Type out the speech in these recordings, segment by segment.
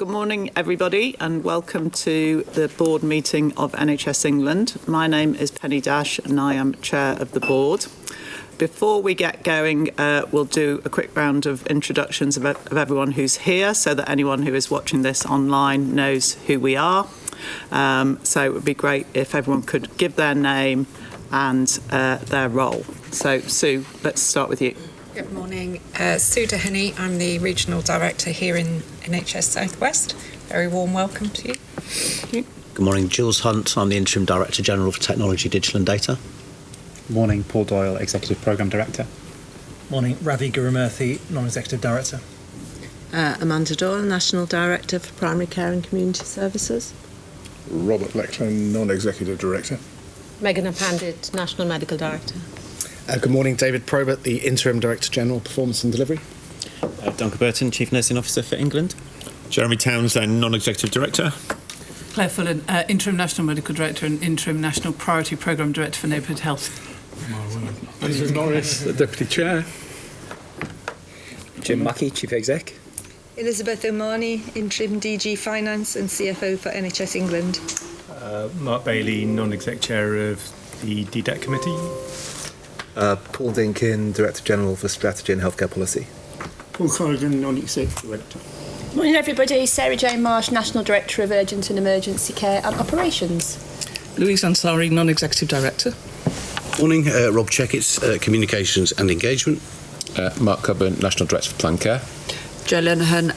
Good morning, everybody, and welcome to the board meeting of NHS England. My name is Penny Dash, and I am chair of the board. Before we get going, we'll do a quick round of introductions of everyone who's here, so that anyone who is watching this online knows who we are. So it would be great if everyone could give their name and their role. So, Sue, let's start with you. Good morning. Sue Dehenny. I'm the Regional Director here in NHS South West. Very warm welcome to you. Thank you. Good morning. Jules Hunt. I'm the Interim Director General for Technology, Digital and Data. Morning. Paul Doyle, Executive Programme Director. Morning. Ravi Gurumurthy, Non-Executive Director. Amanda Doyle, National Director for Primary Care and Community Services. Robert Leckland, Non-Executive Director. Megan Pandit, National Medical Director. Good morning, David Probert, the Interim Director General, Performance and Delivery. Duncan Burton, Chief Nursing Officer for England. Jeremy Townsend, Non-Executive Director. Claire Fullen, Interim National Medical Director and Interim National Priority Programme Director for Neighbourhood Health. Andrew Norris, the Deputy Chair. Jim Mackey, Chief Exec. Elizabeth O'Mahony, Interim DG Finance and CFO for NHS England. Mark Bailey, Non-Exec Chair of the DDEC Committee. Paul Dinkin, Director General for Strategy and Healthcare Policy. Paul Corrigan, Non-Executive Director. Morning everybody, Sarah Jane Marsh, National Director of Urgent and Emergency Care and Operations. Louise Ansari, Non-Executive Director. Morning, Rob Checkitts, Communications and Engagement. Mark Coburn, National Director for Plan Care. Jo Lenehan,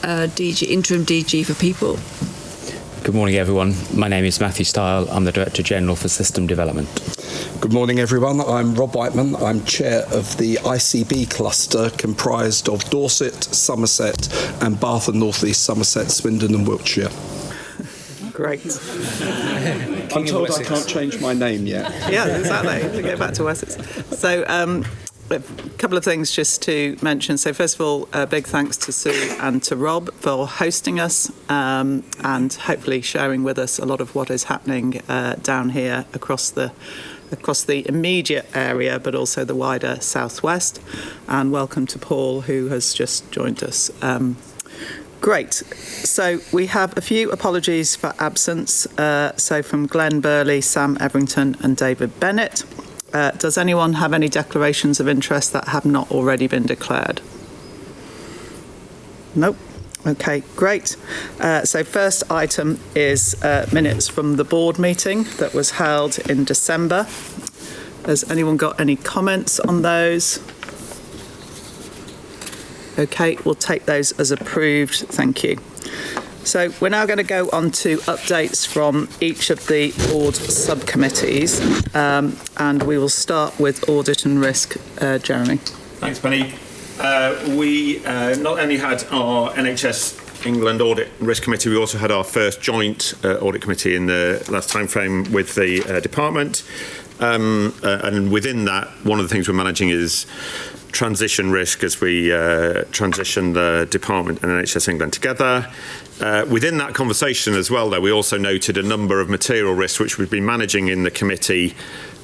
Interim DG for People. Good morning everyone, my name is Matthew Stile, I'm the Director General for System Development. Good morning everyone, I'm Rob Whiteman, I'm Chair of the ICB cluster comprised of Dorset, Somerset and Bath and North East Somerset, Swindon and Wiltshire. Great. I'm told I can't change my name yet. Yeah, exactly, to go back to Wessex. So, a couple of things just to mention. So first of all, a big thanks to Sue and to Rob for hosting us and hopefully sharing with us a lot of what is happening down here across the immediate area, but also the wider southwest. And welcome to Paul, who has just joined us. Great. So we have a few apologies for absence. So from Glenn Burley, Sam Everington and David Bennett. Does anyone have any declarations of interest that have not already been declared? Nope. Okay, great. So first item is minutes from the board meeting that was held in December. Has anyone got any comments on those? Okay, we'll take those as approved. Thank you. So we're now going to go on to updates from each of the board subcommittees, and we will start with audit and risk. Jeremy. Thanks, Penny. We not only had our NHS England Audit and Risk Committee, we also had our first joint audit committee in the last time frame with the department. And within that, one of the things we're managing is transition risk as we transition the department and NHS England together. Within that conversation as well, though, we also noted a number of material risks which we've been managing in the committee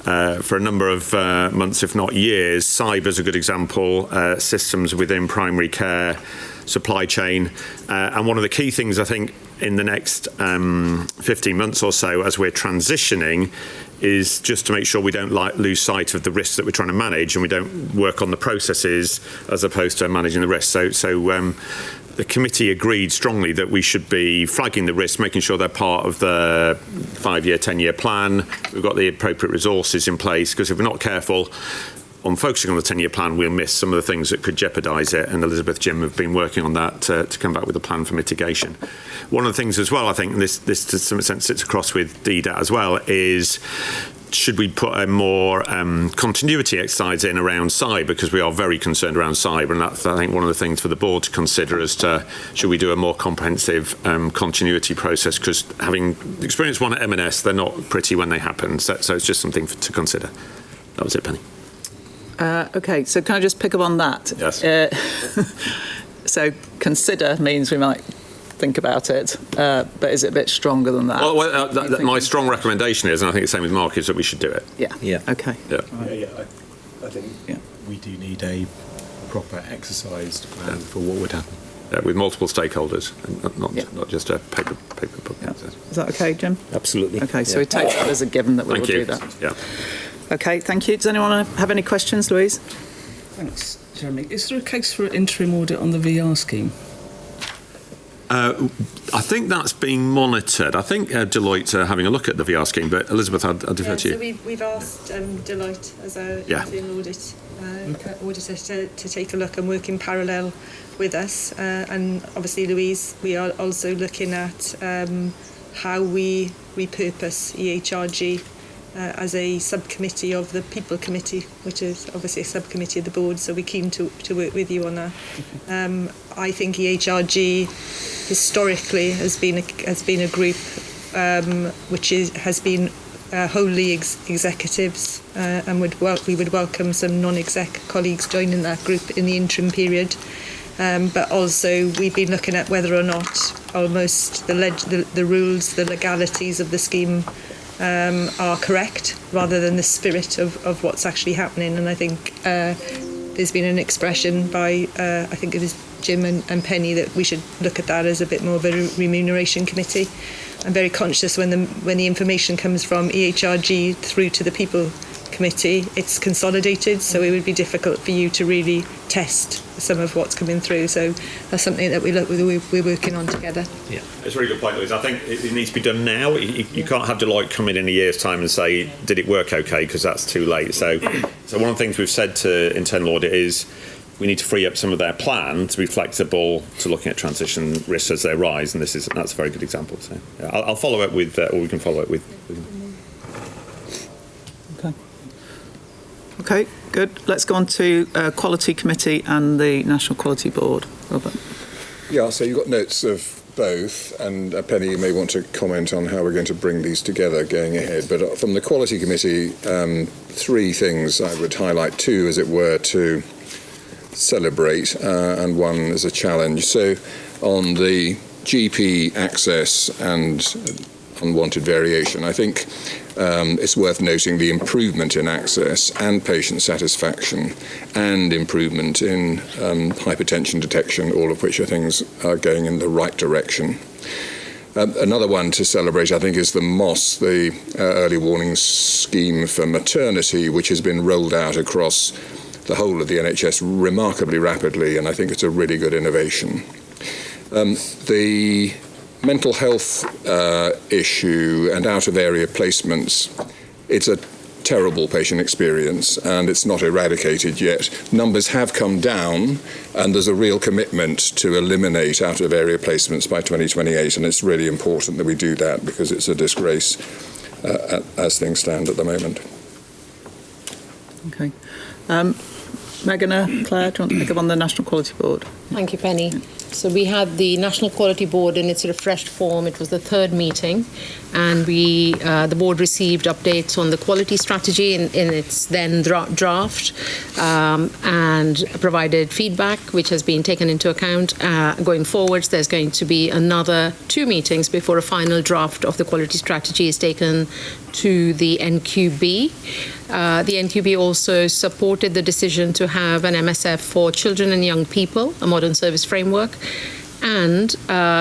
for a number of months, if not years. Cyber is a good example, systems within primary care, supply chain. And one of the key things, I think, in the next 15 months or so as we're transitioning is just to make sure we don't lose sight of the risks that we're trying to manage and we don't work on the processes as opposed to managing the risks. So the committee agreed strongly that we should be flagging the risks, making sure they're part of the 5-year, 10-year plan. We've got the appropriate resources in place, because if we're not careful on focusing on the 10-year plan, we'll miss some of the things that could jeopardise it. And Elizabeth, Jim have been working on that to come back with a plan for mitigation. One of the things as well, I think, and this to some extent sits across with DDAT as well, is should we put a more continuity exercise in around cyber, because we are very concerned around cyber, and that's, I think, one of the things for the board to consider as to should we do a more comprehensive continuity process, because having experienced one at M&S, they're not pretty when they happen, so it's just something to consider. That was it, Penny. Okay, so can I just pick up on that? Yes. So consider means we might think about it, but is it a bit stronger than that? Well, my strong recommendation is, and I think the same with Mark, is that we should do it. Yeah. Okay. Yeah. I think we do need a proper exercised plan for what would happen. with multiple stakeholders, and not just a paper book. Yeah. Is that okay, Jim? Absolutely. Okay, so we take that as a given that we will do that. Yeah. Okay, thank you. Does anyone have any questions, Louise? Thanks, Jeremy. Is there a case for an interim audit on the VR scheme? I think that's being monitored. I think Deloitte are having a look at the VR scheme, but Elizabeth, I'll defer to you. So we've asked Deloitte as our internal auditor to take a look and work in parallel with us. And obviously, Louise, we are also looking at how we repurpose EHRG as a subcommittee of the People Committee, which is obviously a subcommittee of the board, so we're keen to work with you on that. I think EHRG historically has been a group which has been wholly executives, and we would welcome some non-exec colleagues joining that group in the interim period. But also we've been looking at whether or not almost the rules, the legalities of the scheme are correct rather than the spirit of what's actually happening. And I think there's been an expression by I think it was Jim and Penny that we should look at that as a bit more of a remuneration committee. I'm very conscious when the information comes from EHRG through to the People Committee, it's consolidated, so it would be difficult for you to really test some of what's coming through. So that's something that we're working on together. Yeah, it's a really good point, Louise. I think it needs to be done now. You can't have Deloitte come in a year's time and say, did it work okay, because that's too late. So one of the things we've said to internal audit is we need to free up some of their plan to be flexible to looking at transition risks as they arise, and that's a very good example. So yeah, I'll follow up with, or we can follow up with. Okay, good. Let's go on to Quality Committee and the National Quality Board. Robert. Yeah, so you've got notes of both, and Penny, you may want to comment on how we're going to bring these together going ahead. But from the Quality Committee, three things I would highlight, two, as it were, to celebrate, and one as a challenge. So on the GP access and unwanted variation, I think it's worth noting the improvement in access and patient satisfaction and improvement in hypertension detection, all of which are things are going in the right direction. Another one to celebrate, I think, is the MOS, the early warning scheme for maternity, which has been rolled out across the whole of the NHS remarkably rapidly, and I think it's a really good innovation. The mental health issue and out-of-area placements, it's a terrible patient experience and it's not eradicated yet. Numbers have come down and there's a real commitment to eliminate out-of-area placements by 2028, and it's really important that we do that because it's a disgrace as things stand at the moment. Okay. Megan, Claire, do you want to pick up on the National Quality Board? Thank you, Penny. So we had the National Quality Board in its refreshed form. It was the third meeting, and the board received updates on the quality strategy in its then draft, and provided feedback, which has been taken into account. Going forwards, there's going to be another 2 meetings before a final draft of the quality strategy is taken to the NQB. The NQB also supported the decision to have an MSF for children and young people, a modern service framework, and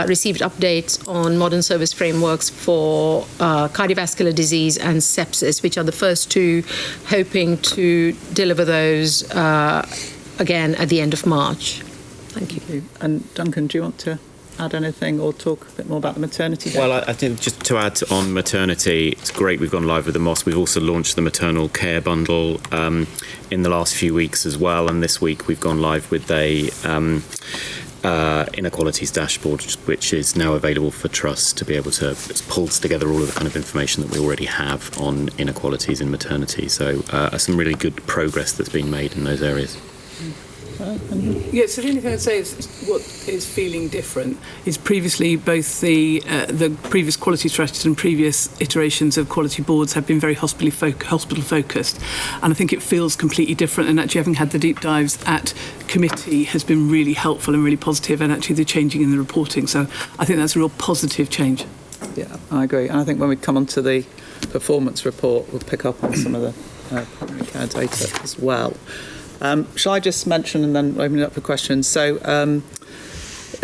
received updates on modern service frameworks for cardiovascular disease and sepsis, which are the first two, hoping to deliver those again at the end of March. Thank you. And Duncan, do you want to add anything or talk a bit more about the maternity data? Well, I think just to add on maternity, it's great we've gone live with the MOS. We've also launched the maternal care bundle in the last few weeks as well, and this week we've gone live with a inequalities dashboard, which is now available for trusts to be able to, it pulls together all of the kind of information that we already have on inequalities in maternity. So some really good progress that's been made in those areas. Yeah, so the only thing I'd say is what is feeling different is previously both the previous quality strategies and previous iterations of quality boards have been very hospital focused, and I think it feels completely different, and actually having had the deep dives at committee has been really helpful and really positive, and actually the changing in the reporting, so I think that's a real positive change. Yeah, I agree, and I think when we come on to the performance report we'll pick up on some of the primary care data as well. Shall I just mention and then open it up for questions? So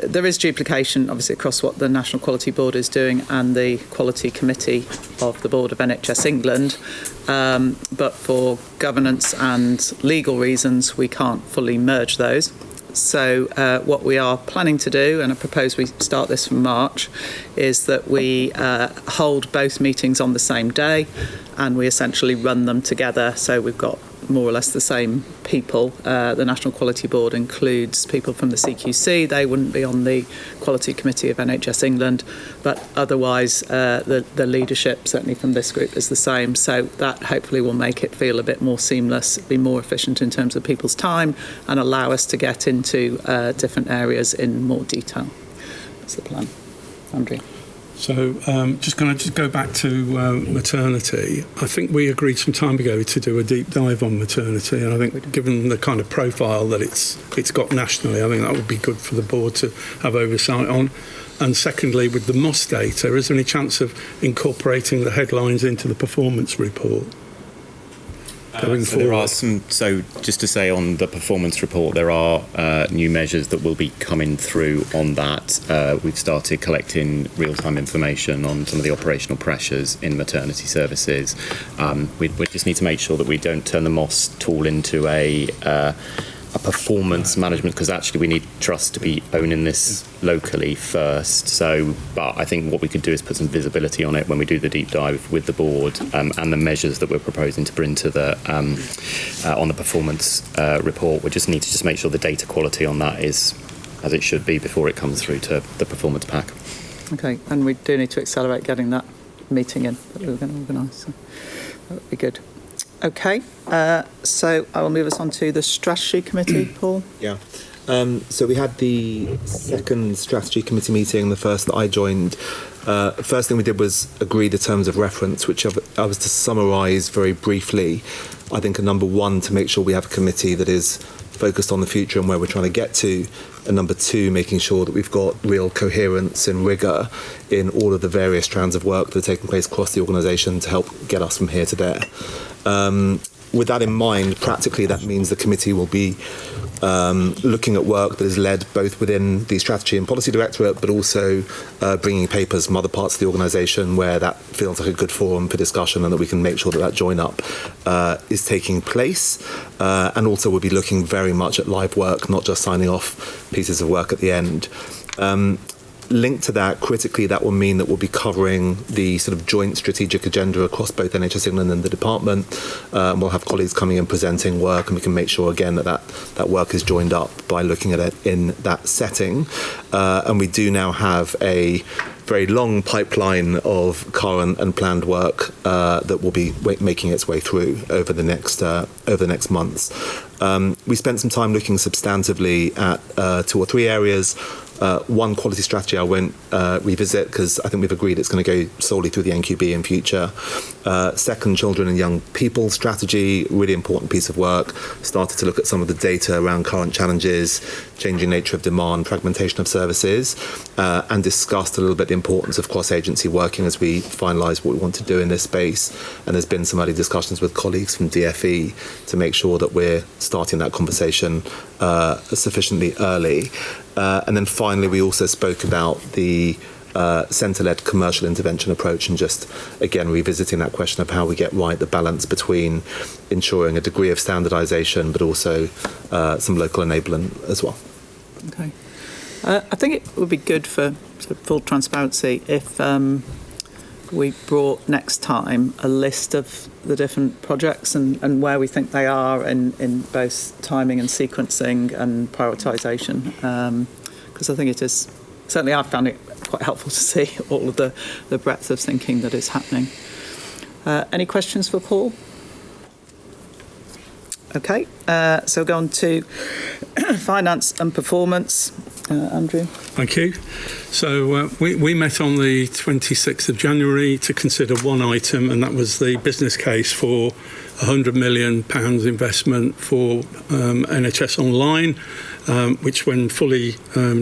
there is duplication, obviously, across what the National Quality Board is doing and the Quality Committee of the Board of NHS England. But for governance and legal reasons, we can't fully merge those. So what we are planning to do, and I propose we start this from March, is that we hold both meetings on the same day and we essentially run them together. So we've got more or less the same people. The National Quality Board includes people from the CQC. They wouldn't be on the Quality Committee of NHS England, but otherwise the leadership, certainly from this group, is the same. So that hopefully will make it feel a bit more seamless, be more efficient in terms of people's time, and allow us to get into different areas in more detail. That's the plan. Andrew. So just going to go back to maternity. I think we agreed some time ago to do a deep dive on maternity, and I think given the kind of profile that it's got nationally, I think that would be good for the board to have oversight on. And secondly, with the MOS data, is there any chance of incorporating the headlines into the performance report? So there are some. So just to say, on the performance report, there are new measures that will be coming through on that. We've started collecting real-time information on some of the operational pressures in maternity services. We just need to make sure that we don't turn the MOS tool into a performance management, because actually we need trust to be owning this locally first. So, but I think what we could do is put some visibility on it when we do the deep dive with the board, and the measures that we're proposing to bring to the on the performance report. We just need to make sure the data quality on that is as it should be before it comes through to the performance pack. Okay, and we do need to accelerate getting that meeting in that we were going to organise. So that would be good. Okay, so I will move us on to the strategy committee, Paul. Yeah. So we had the second strategy committee meeting, the first that I joined. First thing we did was agree the terms of reference, which I was to summarise very briefly. I think number one, to make sure we have a committee that is focused on the future and where we're trying to get to, and number two, making sure that we've got real coherence and rigour in all of the various strands of work that are taking place across the organisation to help get us from here to there. With that in mind, practically that means the committee will be looking at work that is led both within the Strategy and Policy Directorate, but also bringing papers from other parts of the organisation where that feels like a good forum for discussion, and that we can make sure that that join-up is taking place. And also we'll be looking very much at live work, not just signing off pieces of work at the end. Linked to that, critically, that will mean that we'll be covering the sort of joint strategic agenda across both NHS England and the department. We'll have colleagues coming in presenting work, and we can make sure again that work is joined up by looking at it in that setting. And we do now have a very long pipeline of current and planned work that will be making its way through over the next months. We spent some time looking substantively at 2 or 3 areas. One, quality strategy I won't revisit because I think we've agreed it's going to go solely through the NQB in future. Second, children and young people strategy, really important piece of work. Started to look at some of the data around current challenges, changing nature of demand, fragmentation of services, and discussed a little bit the importance of cross-agency working as we finalise what we want to do in this space. And there's been some early discussions with colleagues from DFE to make sure that we're starting that conversation sufficiently early. And then finally, we also spoke about the centre-led commercial intervention approach, and just, again, revisiting that question of how we get right the balance between ensuring a degree of standardisation, but also some local enablement as well. Okay. I think it would be good for sort of full transparency if we brought next time a list of the different projects and where we think they are in both timing and sequencing and prioritisation, because I think it is, certainly I've found it quite helpful to see all of the breadth of thinking that is happening. Any questions for Paul? Okay, so we'll go on to finance and performance. Andrew. Thank you. So we met on the 26th of January to consider one item, and that was the business case for £100 million investment for NHS Online, which when fully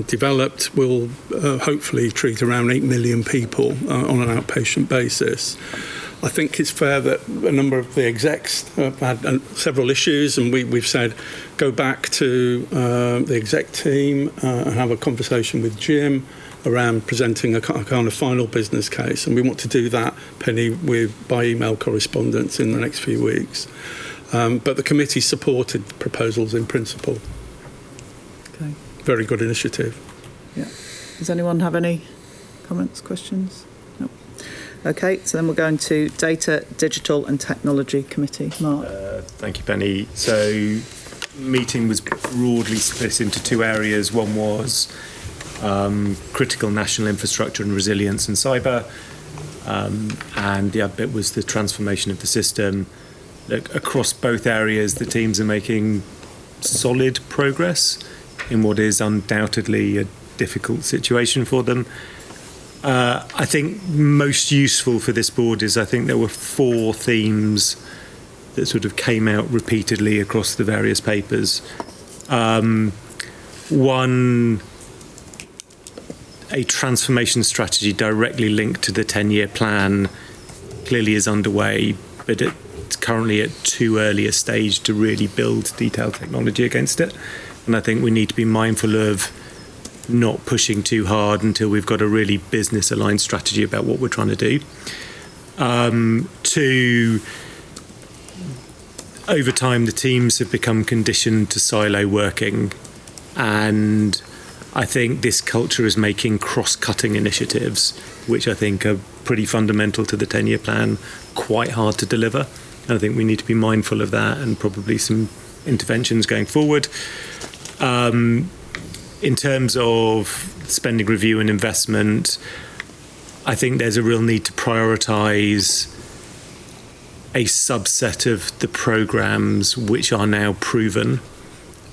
developed will hopefully treat around 8 million people on an outpatient basis. I think it's fair that a number of the execs have had several issues, and we've said go back to the exec team and have a conversation with Jim around presenting a kind of final business case, and we want to do that, Penny, by email correspondence in the next few weeks. But the committee supported proposals in principle. Okay. Very good initiative. Yeah. Does anyone have any comments, questions? No. Okay, so then we're going to Data, Digital and Technology Committee. Mark. Thank you, Penny. So, meeting was broadly split into two areas. One was critical national infrastructure and resilience and cyber, and the other bit was the transformation of the system. Across both areas, the teams are making solid progress in what is undoubtedly a difficult situation for them. I think most useful for this board is I think there were 4 themes that sort of came out repeatedly across the various papers. One, a transformation strategy directly linked to the 10-year plan clearly is underway, but it's currently at too early a stage to really build detailed technology against it. And I think we need to be mindful of not pushing too hard until we've got a really business-aligned strategy about what we're trying to do. 2, over time, the teams have become conditioned to silo working, and I think this culture is making cross-cutting initiatives, which I think are pretty fundamental to the 10-year plan, quite hard to deliver. And I think we need to be mindful of that and probably some interventions going forward. In terms of spending review and investment, I think there's a real need to prioritise a subset of the programmes which are now proven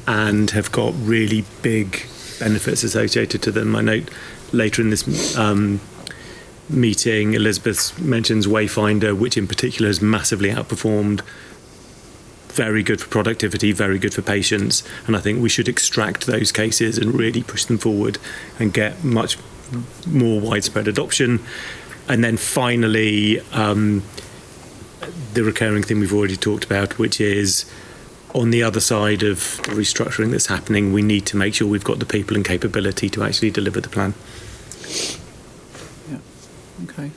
and have got really big benefits associated to them. I note later in this meeting, Elizabeth mentions Wayfinder, which in particular has massively outperformed. Very good for productivity, very good for patients, and I think we should extract those cases and really push them forward and get much more widespread adoption. And then finally, the recurring thing we've already talked about, which is on the other side of the restructuring that's happening, we need to make sure we've got the people and capability to actually deliver the plan. Yeah. Okay.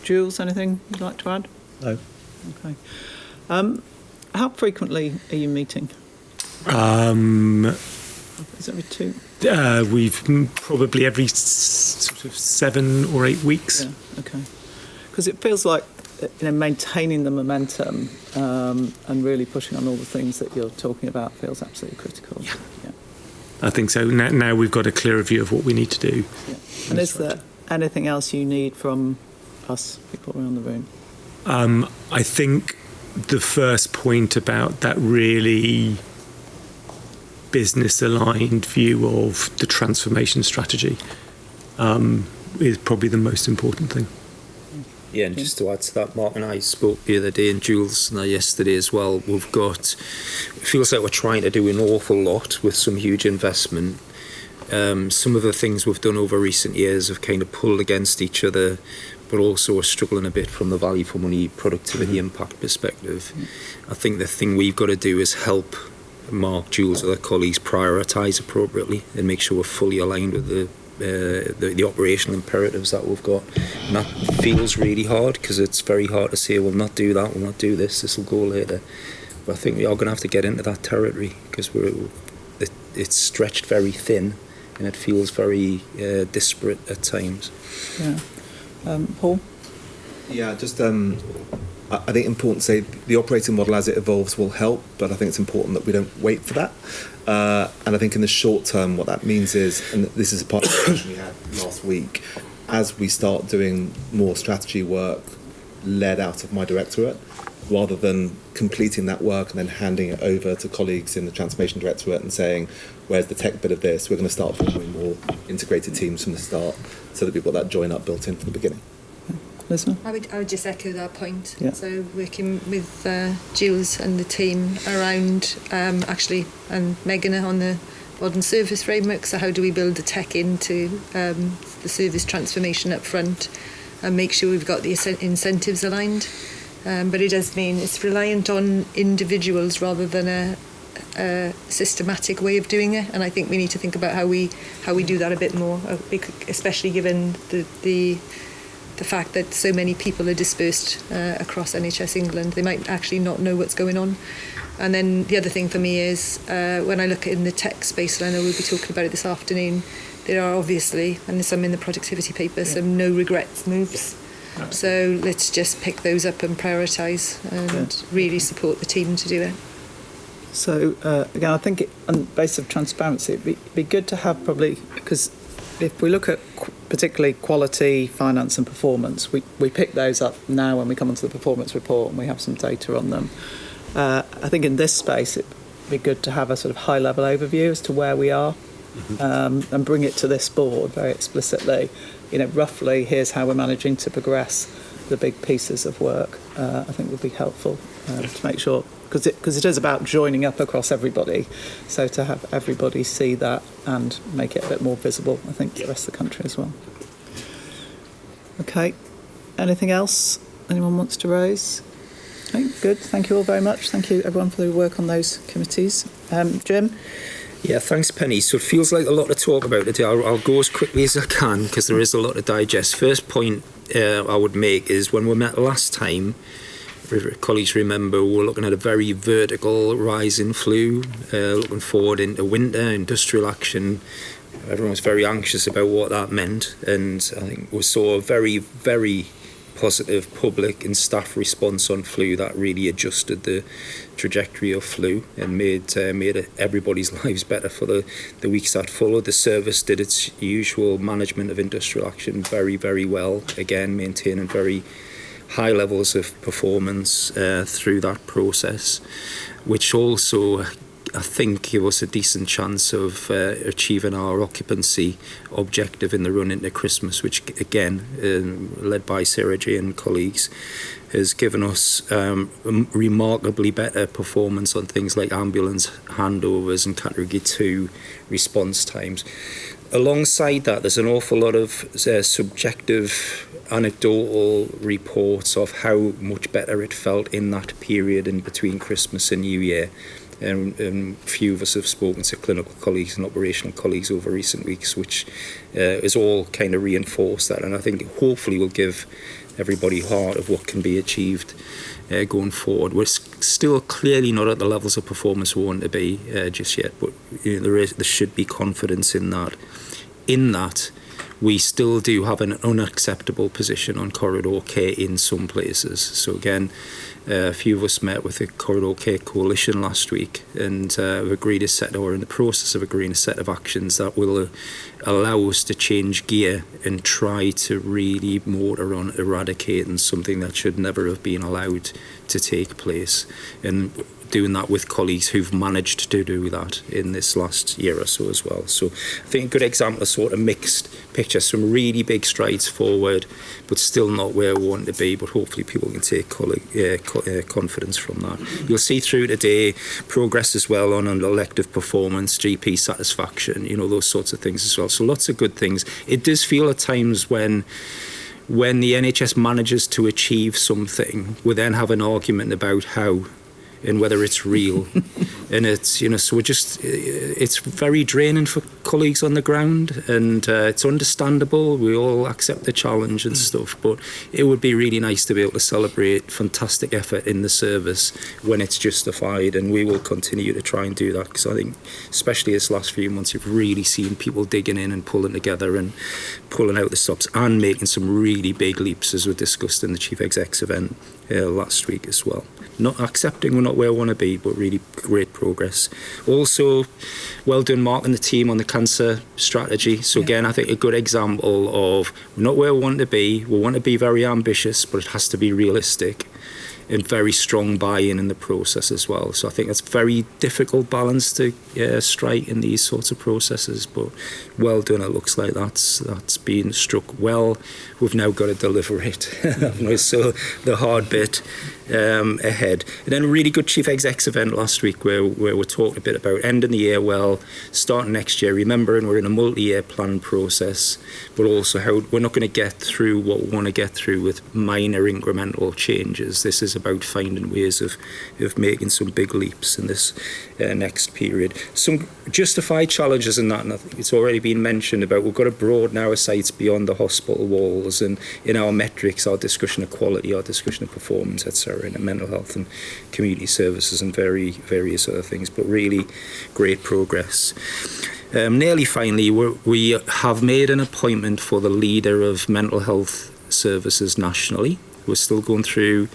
Jules, anything you'd like to add? No. Okay. How frequently are you meeting? Is it every 2? We've probably every sort of 7 or 8 weeks. Yeah. Okay. Because it feels like maintaining the momentum and really pushing on all the things that you're talking about feels absolutely critical. Yeah. I think so. Now we've got a clearer view of what we need to do. Yeah. And is there anything else you need from us, people around the room? I think the first point about that really business-aligned view of the transformation strategy is probably the most important thing. Yeah, and just to add to that, Mark and I spoke the other day, and Jules and I yesterday as well. It feels like we're trying to do an awful lot with some huge investment. Some of the things we've done over recent years have kind of pulled against each other, but also are struggling a bit from the value for money, productivity impact perspective. I think the thing we've got to do is help Mark, Jules, other colleagues prioritise appropriately and make sure we're fully aligned with the operational imperatives that we've got. And that feels really hard because it's very hard to say, we'll not do that, we'll not do this will go later. But I think we are going to have to get into that territory because it's stretched very thin and it feels very disparate at times. Yeah. Paul? Yeah, just I think important to say the operating model as it evolves will help, but I think it's important that we don't wait for that. And I think in the short term, what that means is, and this is a part of the discussion we had last week, as we start doing more strategy work led out of my directorate, rather than completing that work and then handing it over to colleagues in the transformation directorate and saying, where's the tech bit of this? We're going to start forming more integrated teams from the start so that we've got that join up built in from the beginning. Listen. I would just echo that point. Yeah. So working with Jules and the team around and Megan on the modern service framework. So how do we build the tech into the service transformation up front and make sure we've got the incentives aligned? but it does mean it's reliant on individuals rather than a systematic way of doing it, and I think we need to think about how we do that a bit more, especially given the fact that so many people are dispersed across NHS England. They might actually not know what's going on. And then the other thing for me is when I look in the tech space, and I know we'll be talking about it this afternoon, there are obviously, and there's some in the productivity paper, some no regrets moves. So let's just pick those up and prioritise and really support the team to do it. So again, I think on the basis of transparency, it'd be good to have probably, because if we look at particularly quality, finance and performance, we pick those up now when we come onto the performance report and we have some data on them. I think in this space it'd be good to have a sort of high-level overview as to where we are, and bring it to this board very explicitly. Roughly, here's how we're managing to progress the big pieces of work. I think would be helpful to make sure, because it is about joining up across everybody. So to have everybody see that and make it a bit more visible, I think, to the rest of the country as well. Okay. Anything else anyone wants to raise? Okay, good. Thank you all very much. Thank you, everyone, for the work on those committees. Jim? Yeah, thanks, Penny. So it feels like a lot to talk about today. I'll go as quickly as I can because there is a lot to digest. First point I would make is when we met last time, colleagues remember we were looking at a very vertical rise in flu, looking forward into winter, industrial action. Everyone was very anxious about what that meant, and I think we saw a very, very positive public and staff response on flu that really adjusted the trajectory of flu and made everybody's lives better for the weeks that followed. The service did its usual management of industrial action very, very well, again maintaining very high levels of performance through that process, which also I think give us a decent chance of achieving our occupancy objective in the run into Christmas, which again, led by Sarah J and colleagues, has given us remarkably better performance on things like ambulance handovers and category 2 response times. Alongside that, there's an awful lot of subjective anecdotal reports of how much better it felt in that period in between Christmas and New Year. And a few of us have spoken to clinical colleagues and operational colleagues over recent weeks, which is all kind of reinforced that. And I think hopefully will give everybody heart of what can be achieved going forward. We're still clearly not at the levels of performance we want to be just yet, but there should be confidence in that. In that, we still do have an unacceptable position on corridor care in some places. So again, a few of us met with the Corridor Care Coalition last week and have agreed or in the process of agreeing a set of actions that will allow us to change gear and try to really motor on eradicating something that should never have been allowed to take place. And doing that with colleagues who've managed to do that in this last year or so as well. So I think a good example of sort of mixed picture, some really big strides forward, but still not where we want to be, but hopefully people can take confidence from that. You'll see through today progress as well on elective performance, GP satisfaction, those sorts of things as well. So lots of good things. It does feel at times when the NHS manages to achieve something, we then have an argument about how and whether it's real. And it's, so it's very draining for colleagues on the ground, and it's understandable. We all accept the challenge and stuff, but it would be really nice to be able to celebrate fantastic effort in the service when it's justified, and we will continue to try and do that, because I think, especially this last few months, you've really seen people digging in and pulling together and pulling out the stops and making some really big leaps, as we discussed in the Chief Exec's event last week as well. Not accepting we're not where we want to be, but really great progress. Also, well done, Mark and the team on the cancer strategy. So again, I think a good example of we're not where we want to be. We want to be very ambitious, but it has to be realistic. and very strong buy-in in the process as well. So I think that's a very difficult balance to strike in these sorts of processes, but well done. It looks like that's been struck well. We've now got to deliver it. So the hard bit ahead. And then a really good chief execs event last week where we talked a bit about ending the year well, starting next year, remembering we're in a multi-year planning process, but also how we're not going to get through what we want to get through with minor incremental changes. This is about finding ways of making some big leaps in this next period. Some justified challenges in that, and I think it's already been mentioned about we've got to broaden our sights beyond the hospital walls, and in our metrics, our discussion of quality, our discussion of performance, etc., in mental health and community services and various other things, but really great progress. Nearly finally, we have made an appointment for the leader of mental health services nationally. We're still going through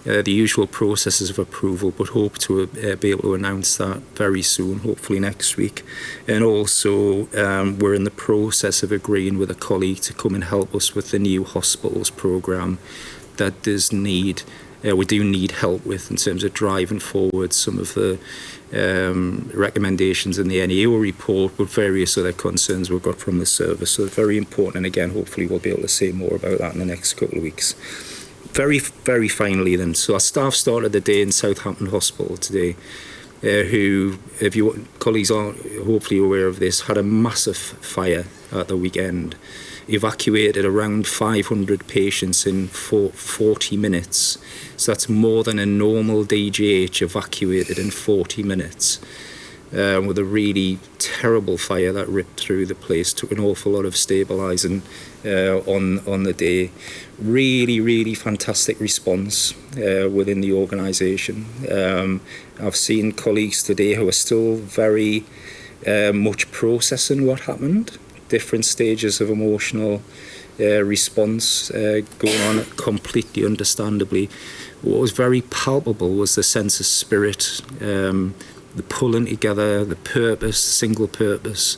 the usual processes of approval, but hope to be able to announce that very soon, hopefully next week. And also, we're in the process of agreeing with a colleague to come and help us with the new hospitals programme that we do need help with in terms of driving forward some of the recommendations in the NEO report, but various other concerns we've got from the service. So very important, and again, hopefully we'll be able to say more about that in the next couple of weeks. Very, very finally then, so our staff started the day in Southampton Hospital today, who, if your colleagues are hopefully aware of this, had a massive fire at the weekend, evacuated around 500 patients in 40 minutes. So that's more than a normal DGH evacuated in 40 minutes. With a really terrible fire that ripped through the place, took an awful lot of stabilising on the day. Really, really fantastic response within the organisation. I've seen colleagues today who are still very much processing what happened, different stages of emotional response going on completely understandably. What was very palpable was the sense of spirit, the pulling together, the purpose, single purpose,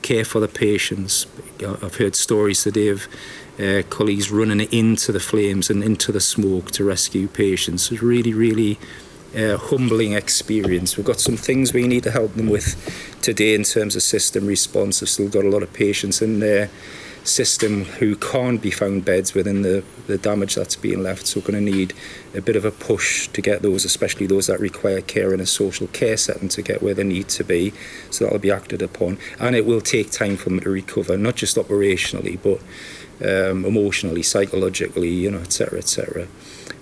care for the patients. I've heard stories today of colleagues running into the flames and into the smoke to rescue patients. It's really, really humbling experience. We've got some things we need to help them with today in terms of system response. We've still got a lot of patients in their system who can't be found beds within the damage that's being left, so we're going to need a bit of a push to get those, especially those that require care in a social care setting, to get where they need to be. So that'll be acted upon, and it will take time for them to recover, not just operationally but emotionally, psychologically, etc., etc.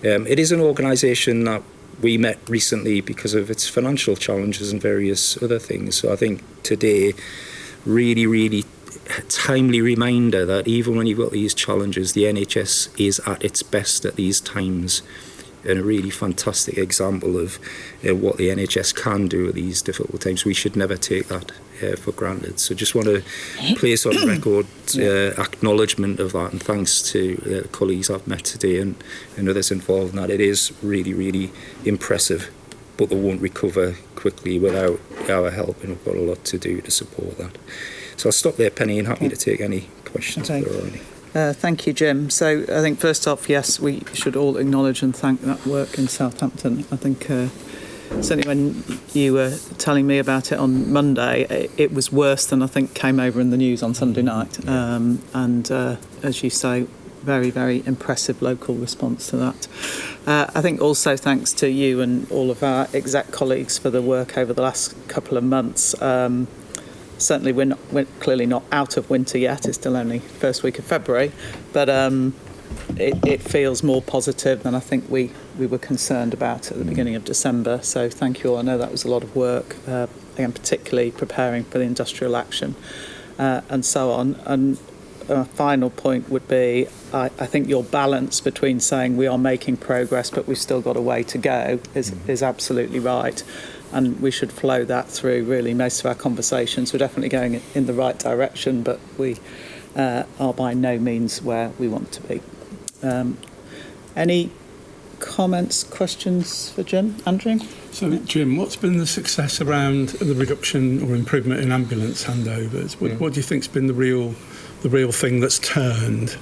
It is an organisation that we met recently because of its financial challenges and various other things. So I think today, really, really timely reminder that even when you've got these challenges, the NHS is at its best at these times, and a really fantastic example of what the NHS can do at these difficult times. We should never take that for granted. So just want to place on record acknowledgement of that, and thanks to the colleagues I've met today and others involved in that. It is really, really impressive, but they won't recover quickly without our help, and we've got a lot to do to support that. So I'll stop there, Penny, and happy to take any questions if there are any. Thank you, Jim. So I think first off, yes, we should all acknowledge and thank that work in Southampton. I think certainly when you were telling me about it on Monday, it was worse than I think came over in the news on Sunday night. And as you say, very, very impressive local response to that. I think also thanks to you and all of our exec colleagues for the work over the last couple of months. Certainly we're clearly not out of winter yet. It's still only first week of February, but it feels more positive than I think we were concerned about at the beginning of December. So thank you all. I know that was a lot of work, again, particularly preparing for the industrial action and so on. And a final point would be, I think your balance between saying we are making progress but we've still got a way to go is absolutely right. And we should flow that through really most of our conversations. We're definitely going in the right direction, but we are by no means where we want to be. Any comments, questions for Jim? Andrew? So, Jim, what's been the success around the reduction or improvement in ambulance handovers? What do you think's been the real thing that's turned?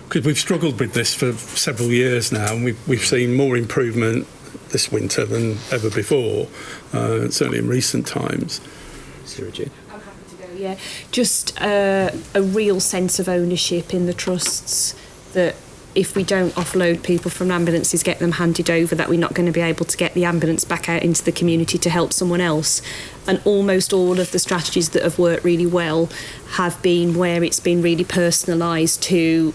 because we've struggled with this for several years now, and we've seen more improvement this winter than ever before, certainly in recent times. Sarah Jane. I'm happy to go, yeah. Just a real sense of ownership in the trusts, that if we don't offload people from ambulances, get them handed over, that we're not going to be able to get the ambulance back out into the community to help someone else. And almost all of the strategies that have worked really well have been where it's been really personalised to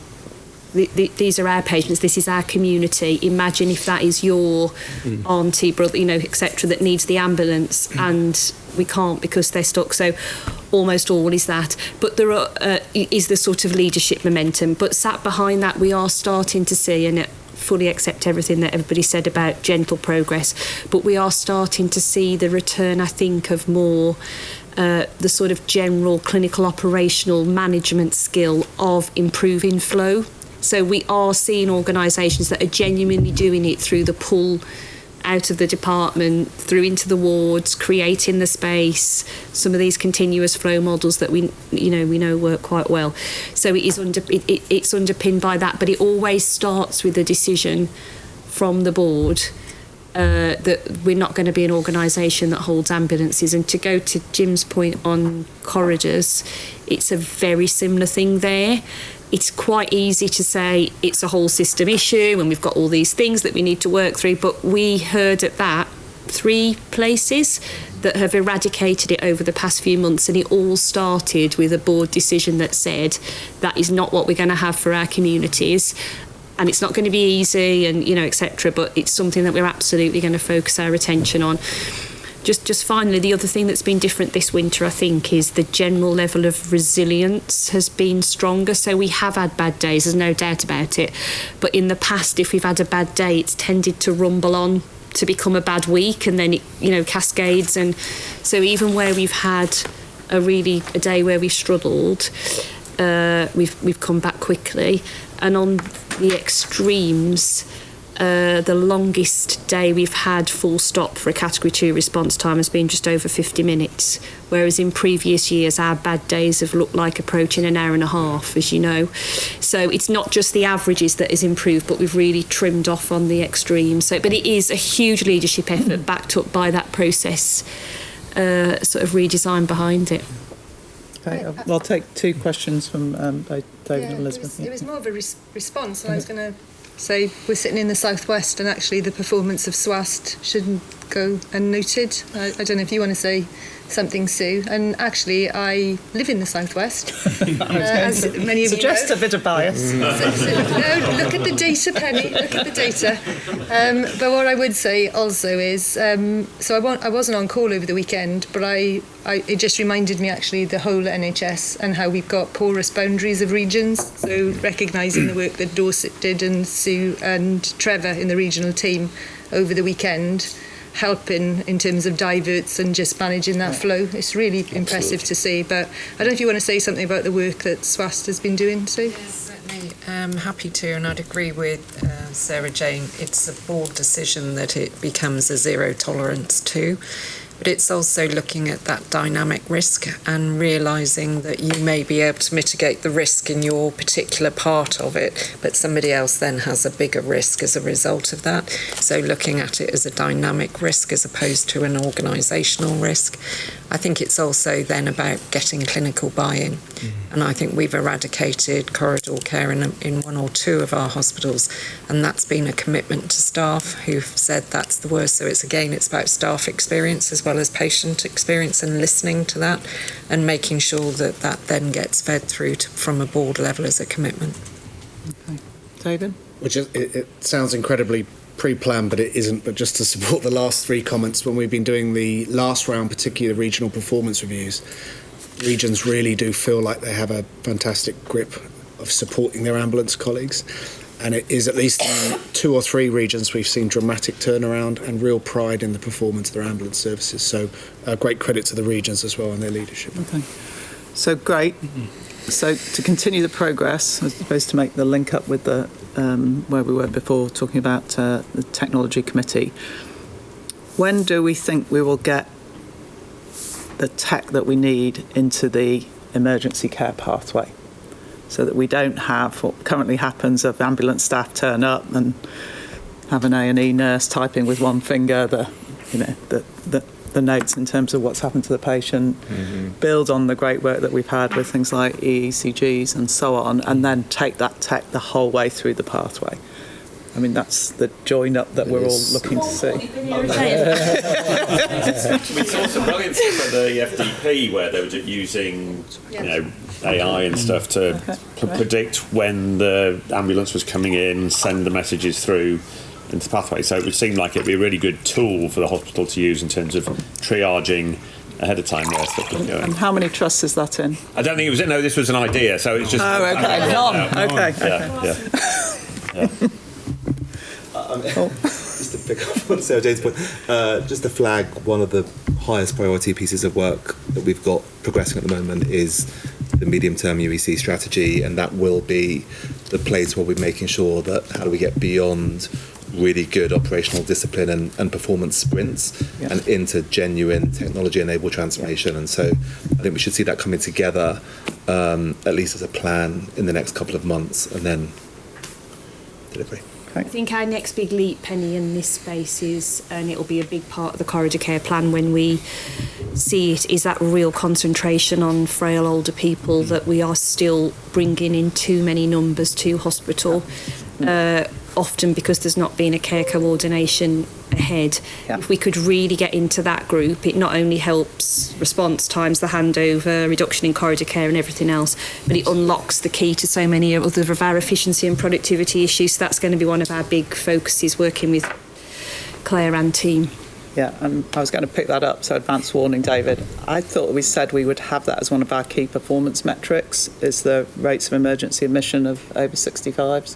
these are our patients, this is our community. Imagine if that is your auntie, brother, etc., that needs the ambulance, and we can't because they're stuck. So almost all is that. But there is the sort of leadership momentum. But sat behind that, we are starting to see, and fully accept everything that everybody said about gentle progress, but we are starting to see the return, I think, of more the sort of general clinical operational management skill of improving flow. So we are seeing organisations that are genuinely doing it through the pull out of the department, through into the wards, creating the space, some of these continuous flow models that we know work quite well. So it is it's underpinned by that, but it always starts with a decision from the board that we're not going to be an organisation that holds ambulances. And to go to Jim's point on corridors, it's a very similar thing there. It's quite easy to say it's a whole system issue and we've got all these things that we need to work through, but we heard at that 3 places that have eradicated it over the past few months, and it all started with a board decision that said that is not what we're going to have for our communities, and it's not going to be easy, and etc., but it's something that we're absolutely going to focus our attention on. Just finally, the other thing that's been different this winter, I think, is the general level of resilience has been stronger. So we have had bad days, there's no doubt about it. But in the past, if we've had a bad day, it's tended to rumble on to become a bad week, and then it, cascades. And so even where we've had a day where we've struggled, we've come back quickly. And on the extremes, the longest day we've had full stop for a category 2 response time has been just over 50 minutes, whereas in previous years our bad days have looked like approaching an hour and a half, as you know. So it's not just the averages that has improved, but we've really trimmed off on the extremes. But it is a huge leadership effort backed up by that process sort of redesign behind it. Okay, I'll take 2 questions from both David and Elizabeth. It was more of a response. I was going to say we're sitting in the southwest, and actually the performance of SWAST shouldn't go unnoted. I don't know if you want to say something, Sue. And actually, I live in the southwest, as many of you know. Suggest a bit of bias. No, look at the data, Penny. Look at the data. But what I would say also is, so I wasn't on call over the weekend, but it just reminded me actually the whole NHS and how we've got porous boundaries of regions. So recognising the work that Dorset did, and Sue and Trevor in the regional team over the weekend, helping in terms of diverts and just managing that flow. It's really impressive to see. But I don't know if you want to say something about the work that SWAST has been doing, Sue? Yes, certainly. I'm happy to, and I'd agree with Sarah Jane. It's a board decision that it becomes a zero tolerance to. But it's also looking at that dynamic risk and realising that you may be able to mitigate the risk in your particular part of it, but somebody else then has a bigger risk as a result of that. So looking at it as a dynamic risk as opposed to an organisational risk. I think it's also then about getting clinical buy-in. And I think we've eradicated corridor care in 1 or 2 of our hospitals, and that's been a commitment to staff who've said that's the worst. So it's about staff experience as well as patient experience, and listening to that and making sure that then gets fed through from a board level as a commitment. Okay. David? Which it sounds incredibly pre-planned, but it isn't. But just to support the last 3 comments, when we've been doing the last round, particularly the regional performance reviews, regions really do feel like they have a fantastic grip of supporting their ambulance colleagues. And it is at least in 2 or 3 regions we've seen dramatic turnaround and real pride in the performance of their ambulance services. So great credit to the regions as well and their leadership. Okay. So great. So to continue the progress, as opposed to make the link up with the where we were before, talking about the technology committee, when do we think we will get the tech that we need into the emergency care pathway? so that we don't have what currently happens of ambulance staff turn up and have an A&E nurse typing with one finger the notes in terms of what's happened to the patient, build on the great work that we've had with things like EECGs and so on, and then take that tech the whole way through the pathway. I mean, that's the join up that we're all looking to see. We saw some brilliant stuff at the FDP where they were using, AI and stuff to predict when the ambulance was coming in, send the messages through into the pathway. So it would seem like it'd be a really good tool for the hospital to use in terms of triaging ahead of time where stuff was going. And how many trusts is that in? I don't think it was in. No, this was an idea. So it's just. Oh, okay. Okay. Yeah. Just to pick up on Sarah Jane's point, just to flag one of the highest priority pieces of work that we've got progressing at the moment is the medium-term UEC strategy, and that will be the place where we're making sure that how do we get beyond really good operational discipline and performance sprints and into genuine technology-enabled transformation. And so I think we should see that coming together, at least as a plan in the next couple of months, and then delivery. I think our next big leap, Penny, in this space is, and it will be a big part of the corridor care plan when we see it, is that real concentration on frail older people that we are still bringing in too many numbers to hospital, often because there's not been a care coordination ahead. If we could really get into that group, it not only helps response times, the handover, reduction in corridor care and everything else, but it unlocks the key to so many other of our efficiency and productivity issues. So that's going to be one of our big focuses, working with Claire and team. Yeah, and I was going to pick that up, so advance warning, David. I thought we said we would have that as one of our key performance metrics, is the rates of emergency admission of over 65s.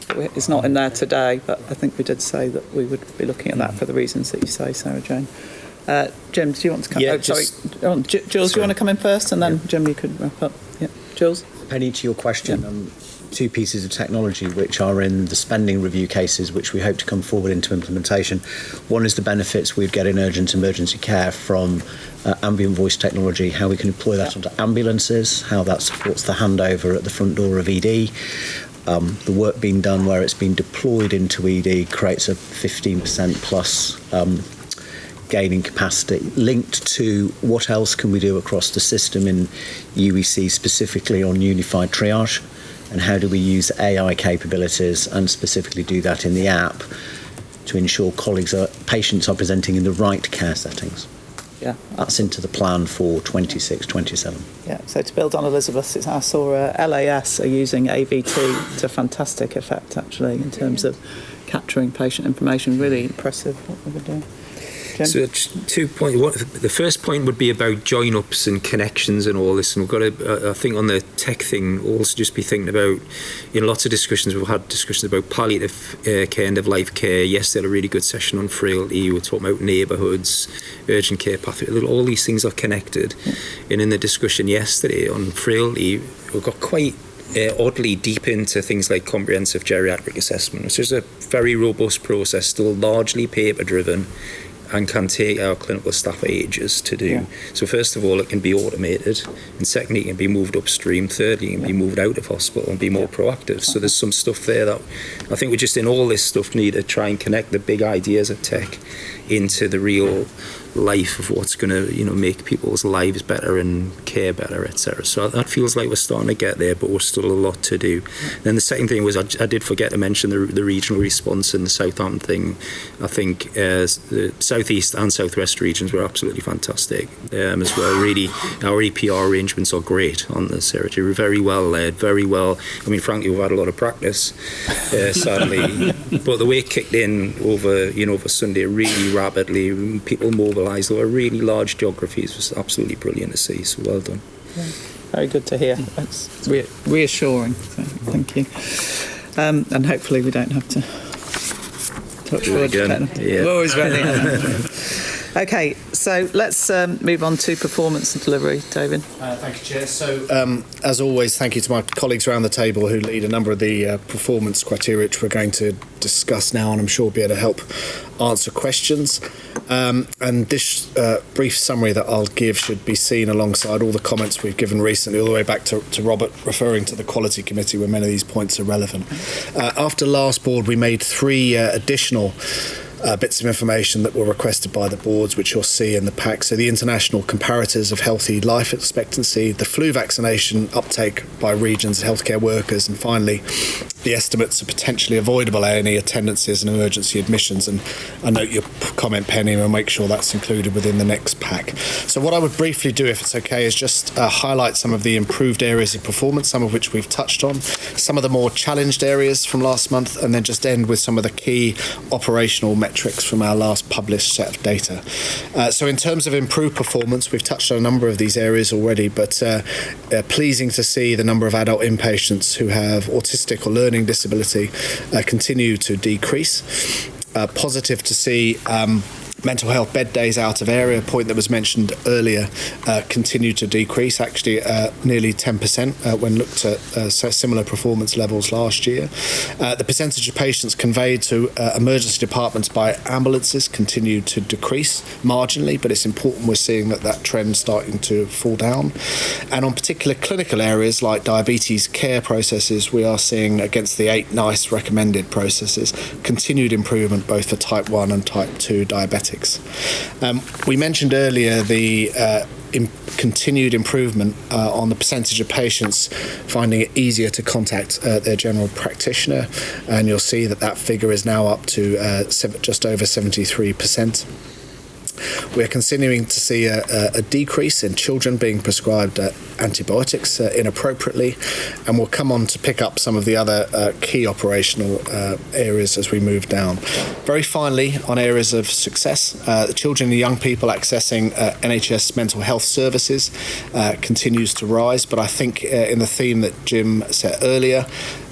It's not in there today, but I think we did say that we would be looking at that for the reasons that you say, Sarah Jane. Jim, do you want to come? Yeah, Jules, do you want to come in first, and then Jim, you could wrap up. Yeah, Jules. Penny, to your question, two pieces of technology which are in the spending review cases, which we hope to come forward into implementation. One is the benefits we'd get in urgent emergency care from ambient voice technology, how we can employ that onto ambulances, how that supports the handover at the front door of ED. The work being done where it's been deployed into ED creates a 15% plus gain in capacity, linked to what else can we do across the system in UEC, specifically on unified triage, and how do we use AI capabilities and specifically do that in the app to ensure patients are presenting in the right care settings. Yeah, that's into the plan for 26-27. Yeah, so to build on Elizabeth, I saw LAS are using AVT to fantastic effect, actually, in terms of capturing patient information. Really impressive what they were doing. Jim? So 2 points. The first point would be about join-ups and connections and all this, and we've got to, I think on the tech thing, also just be thinking about, in lots of discussions, we've had discussions about palliative care, end-of-life care. Yes, they had a really good session on frailty. We're talking about neighbourhoods, urgent care pathway. All these things are connected. And in the discussion yesterday on frailty, we got quite oddly deep into things like comprehensive geriatric assessment, which is a very robust process, still largely paper-driven, and can take our clinical staff ages to do. Yeah. So first of all, it can be automated, and secondly, it can be moved upstream. Thirdly, it can be moved out of hospital and be more proactive. So there's some stuff there that I think we just in all this stuff need to try and connect the big ideas of tech into the real life of what's going to make people's lives better and care better, etc. So that feels like we're starting to get there, but we're still a lot to do. Then the second thing was I did forget to mention the regional response and the Southampton thing. I think the southeast and southwest regions were absolutely fantastic as well. Really, our EPR arrangements are great on the Sarah. We're very well led, very well. I mean, frankly, we've had a lot of practice, sadly, but the way it kicked in over Sunday really rapidly, people mobilised. There were really large geographies. It was absolutely brilliant to see. So well done. Yeah, very good to hear. That's reassuring. So thank you. And hopefully we don't have to touch wood. Yeah. We're always ready. Okay, so let's move on to performance and delivery, David. Thank you, Chair. So, as always, thank you to my colleagues around the table who lead a number of the performance criteria which we're going to discuss now, and I'm sure will be able to help answer questions. And this brief summary that I'll give should be seen alongside all the comments we've given recently, all the way back to Robert referring to the Quality Committee where many of these points are relevant. After last board, we made 3 additional bits of information that were requested by the boards, which you'll see in the pack. So the international comparators of healthy life expectancy, the flu vaccination uptake by regions, healthcare workers, and finally the estimates of potentially avoidable A&E attendances and emergency admissions. And I note your comment, Penny, and I'll make sure that's included within the next pack. So what I would briefly do, if it's okay, is just highlight some of the improved areas of performance, some of which we've touched on, some of the more challenged areas from last month, and then just end with some of the key operational metrics from our last published set of data. So in terms of improved performance, we've touched on a number of these areas already, but pleasing to see the number of adult inpatients who have autistic or learning disability continue to decrease. Positive to see mental health bed days out of area, a point that was mentioned earlier, continue to decrease, actually nearly 10% when looked at similar performance levels last year. The percentage of patients conveyed to emergency departments by ambulances continue to decrease marginally, but it's important we're seeing that trend starting to fall down. And on particular clinical areas like diabetes care processes, we are seeing, against the 8 NICE recommended processes, continued improvement both for type 1 and type 2 diabetics. We mentioned earlier the continued improvement on the percentage of patients finding it easier to contact their general practitioner, and you'll see that figure is now up to just over 73%. We're continuing to see a decrease in children being prescribed antibiotics inappropriately, and we'll come on to pick up some of the other key operational areas as we move down. Very finally, on areas of success, the children and young people accessing NHS mental health services continues to rise, but I think in the theme that Jim said earlier,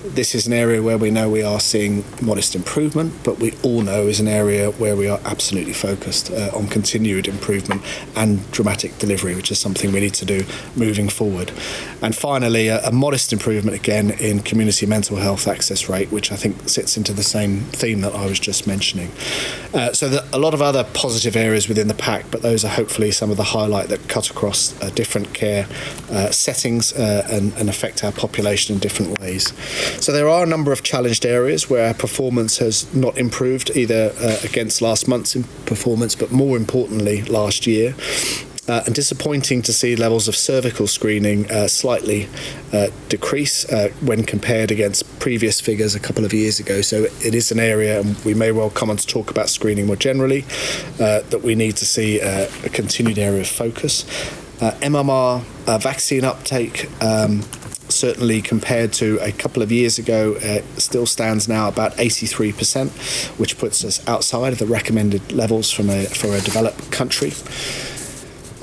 this is an area where we know we are seeing modest improvement, but we all know is an area where we are absolutely focused on continued improvement and dramatic delivery, which is something we need to do moving forward. And finally, a modest improvement again in community mental health access rate, which I think sits into the same theme that I was just mentioning. So a lot of other positive areas within the pack, but those are hopefully some of the highlight that cut across different care settings and affect our population in different ways. So there are a number of challenged areas where our performance has not improved, either against last month's performance, but more importantly, last year. And disappointing to see levels of cervical screening slightly decrease when compared against previous figures a couple of years ago. So it is an area, and we may well come on to talk about screening more generally, that we need to see a continued area of focus. MMR vaccine uptake, certainly compared to a couple of years ago, still stands now about 83%, which puts us outside of the recommended levels for a developed country.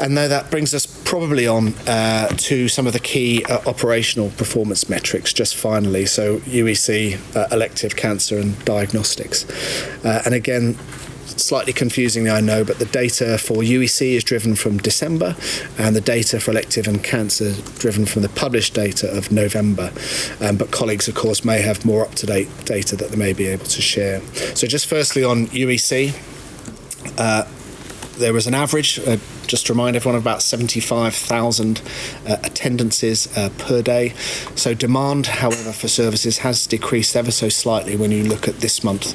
And though that brings us probably on to some of the key operational performance metrics just finally. So UEC, elective cancer and diagnostics. And again, slightly confusing, I know, but the data for UEC is driven from December, and the data for elective and cancer is driven from the published data of November. But colleagues, of course, may have more up-to-date data that they may be able to share. So just firstly on UEC, there was an average, just to remind everyone, of about 75,000 attendances per day. So demand, however, for services has decreased ever so slightly when you look at this month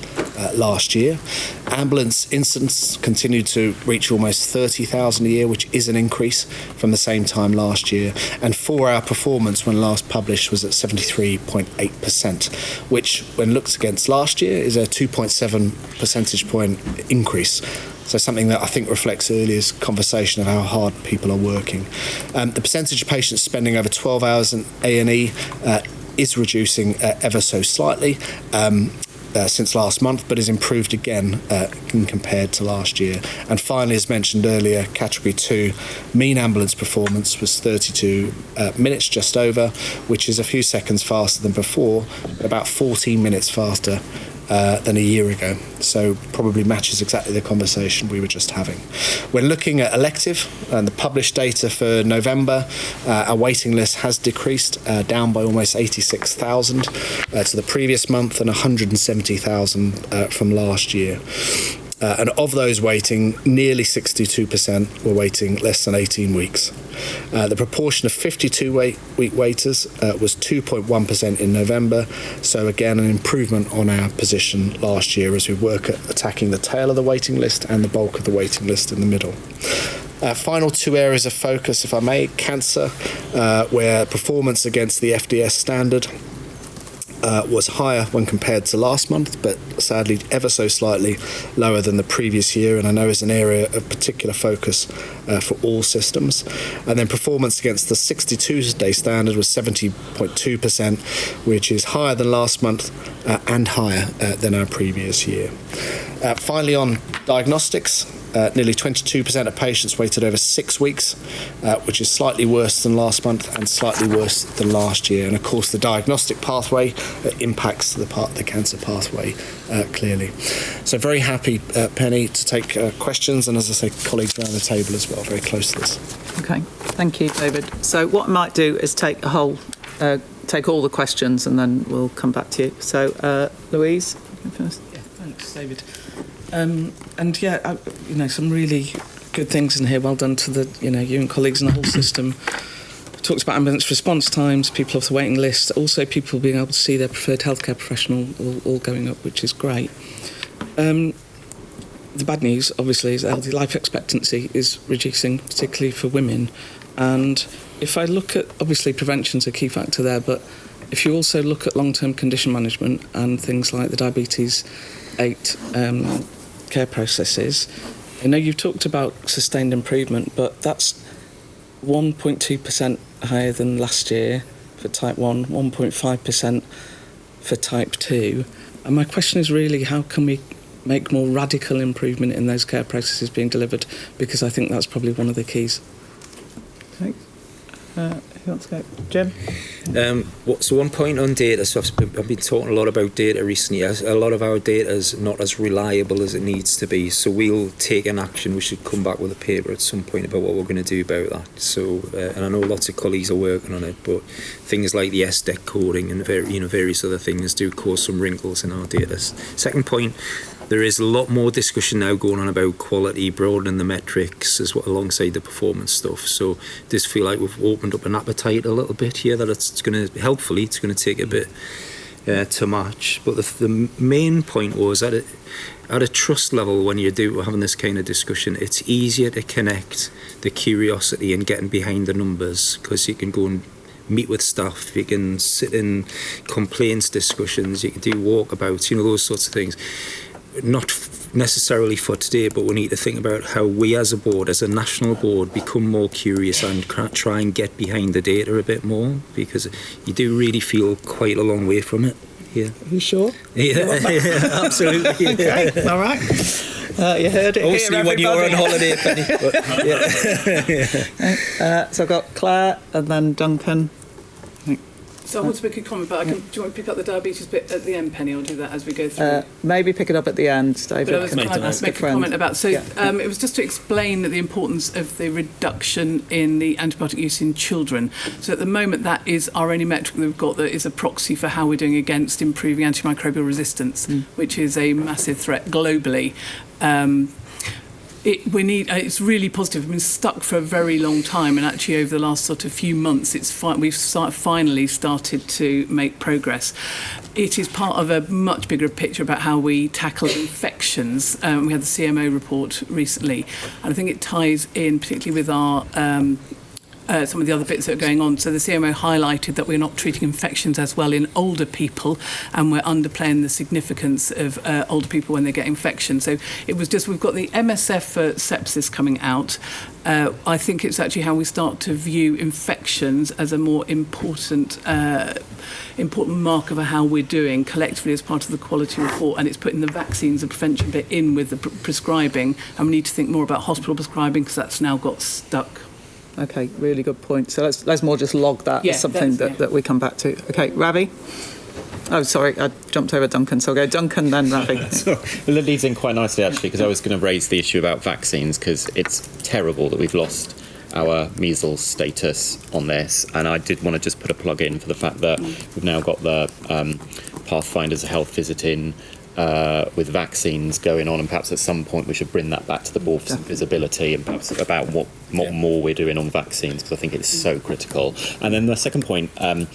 last year. Ambulance incidents continue to reach almost 30,000 a year, which is an increase from the same time last year. And 4-hour performance when last published was at 73.8%, which when looked against last year is a 2.7 percentage point increase. So something that I think reflects earlier's conversation of how hard people are working. The percentage of patients spending over 12 hours in A&E is reducing ever so slightly since last month, but has improved again compared to last year. And finally, as mentioned earlier, Category 2 mean ambulance performance was 32 minutes just over, which is a few seconds faster than before, but about 14 minutes faster than a year ago. So probably matches exactly the conversation we were just having. When looking at elective and the published data for November, our waiting list has decreased down by almost 86,000 to the previous month and 170,000 from last year. And of those waiting, nearly 62% were waiting less than 18 weeks. The proportion of 52-week waiters was 2.1% in November, so again an improvement on our position last year as we work at attacking the tail of the waiting list and the bulk of the waiting list in the middle. Final two areas of focus, if I may: cancer, where performance against the FDS standard was higher when compared to last month, but sadly ever so slightly lower than the previous year, and I know is an area of particular focus for all systems. And then performance against the 62-day standard was 70.2%, which is higher than last month and higher than our previous year. Finally, on diagnostics, nearly 22% of patients waited over 6 weeks, which is slightly worse than last month and slightly worse than last year. And of course, the diagnostic pathway impacts the cancer pathway clearly. So very happy, Penny, to take questions, and as I say, colleagues around the table as well, very close to this. Okay, thank you, David. So what I might do is take all the questions, and then we'll come back to you. So, Louise, first. Yeah, thanks, David. And yeah, some really good things in here. Well done to you and colleagues and the whole system. Talks about ambulance response times, people off the waiting list, also people being able to see their preferred healthcare professional all going up, which is great. The bad news, obviously, is that healthy life expectancy is reducing, particularly for women. And if I look at, obviously, prevention's a key factor there, but if you also look at long-term condition management and things like the diabetes 8 care processes, I know you've talked about sustained improvement, but that's 1.2% higher than last year for type 1, 1.5% for type 2. And my question is really, how can we make more radical improvement in those care processes being delivered? Because I think that's probably one of the keys. Okay. Who wants to go? Jim? So one point on data. So I've been talking a lot about data recently. A lot of our data is not as reliable as it needs to be. So we'll take an action. We should come back with a paper at some point about what we're going to do about that. So, and I know lots of colleagues are working on it, but things like the SDEC coding and various other things do cause some wrinkles in our data. Second point, there is a lot more discussion now going on about quality, broadening the metrics as well, alongside the performance stuff. So I just feel like we've opened up an appetite a little bit here that it's going to, hopefully, it's going to take a bit to match. But the main point was at a trust level, when you're having this kind of discussion, it's easier to connect the curiosity and getting behind the numbers, because you can go and meet with staff, you can sit in complaints discussions, you can do walkabouts, those sorts of things. Not necessarily for today, but we need to think about how we as a board, as a national board, become more curious and try and get behind the data a bit more, because you do really feel quite a long way from it here. Are you sure? Yeah, absolutely. Okay, yeah. All right. You heard it Mostly here, when you're on holiday, Penny. But, so I've got Claire and then Duncan. So I want to make a comment, but do you want to pick up the diabetes bit at the end, Penny, or do that as we go through? Maybe pick it up at the end, David. But I was going to make a comment about, it was just to explain the importance of the reduction in the antibiotic use in children. So at the moment, that is our only metric that we've got that is a proxy for how we're doing against improving antimicrobial resistance, which is a massive threat globally. It's really positive. We've been stuck for a very long time, and actually over the last sort of few months, we've finally started to make progress. It is part of a much bigger picture about how we tackle infections. We had the CMO report recently, and I think it ties in particularly with our some of the other bits that are going on. So the CMO highlighted that we're not treating infections as well in older people, and we're underplaying the significance of older people when they get infections. So it was just, we've got the MSF for sepsis coming out. I think it's actually how we start to view infections as a more important marker of how we're doing collectively as part of the quality report, and it's putting the vaccines and prevention bit in with the prescribing, and we need to think more about hospital prescribing because that's now got stuck. Okay, really good point. So let's more just log that as something that we come back to. Okay, Ravi? Oh, sorry, I jumped over Duncan, so I'll go Duncan, then Ravi. Well, that leads in quite nicely, actually, because I was going to raise the issue about vaccines, because it's terrible that we've lost our measles status on this, and I did want to just put a plug in for the fact that we've now got the Pathfinders Health Visit in with vaccines going on, and perhaps at some point we should bring that back to the board for some visibility, and perhaps about what more we're doing on vaccines, because I think it's so critical. And then the second point, and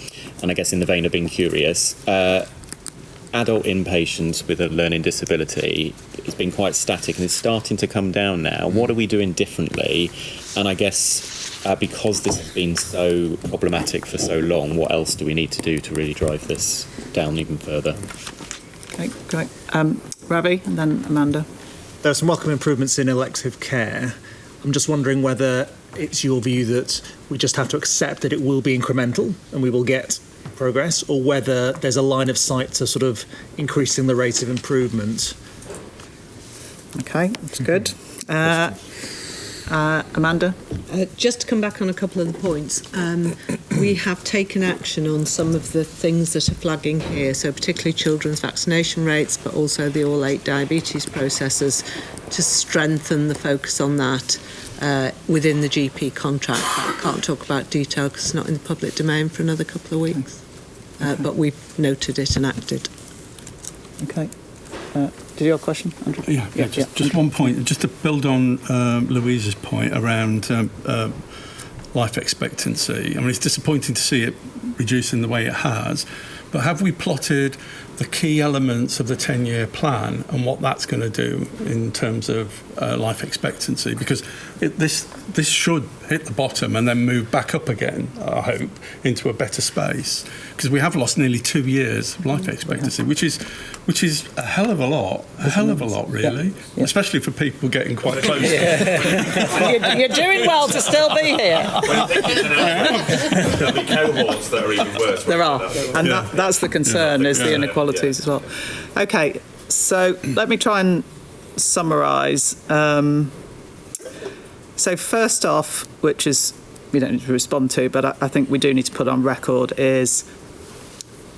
I guess in the vein of being curious, adult inpatients with a learning disability has been quite static and it's starting to come down now. What are we doing differently? And I guess because this has been so problematic for so long, what else do we need to do to really drive this down even further? Okay, great. Ravi, and then Amanda. There are some welcome improvements in elective care. I'm just wondering whether it's your view that we just have to accept that it will be incremental and we will get progress, or whether there's a line of sight to sort of increasing the rate of improvement. Okay, that's good. Amanda? Just to come back on a couple of the points, we have taken action on some of the things that are flagging here, so particularly children's vaccination rates, but also the all-8 diabetes processes, to strengthen the focus on that within the GP contract. I can't talk about detail because it's not in the public domain for another couple of weeks, but we've noted it and acted. Okay. Did you have a question, Andrew? Yeah, just one point, just to build on Louise's point around life expectancy. I mean, it's disappointing to see it reducing the way it has, but have we plotted the key elements of the 10-year plan and what that's going to do in terms of life expectancy? Because this should hit the bottom and then move back up again, I hope, into a better space. Because we have lost nearly 2 years of life expectancy, which is a hell of a lot, really, especially for people getting quite close. You're doing well to still be here. There'll be cohorts that are even worse. There are, and that's the concern, is the inequalities as well. Okay, so let me try and summarise. So first off, which is we don't need to respond to, but I think we do need to put on record, is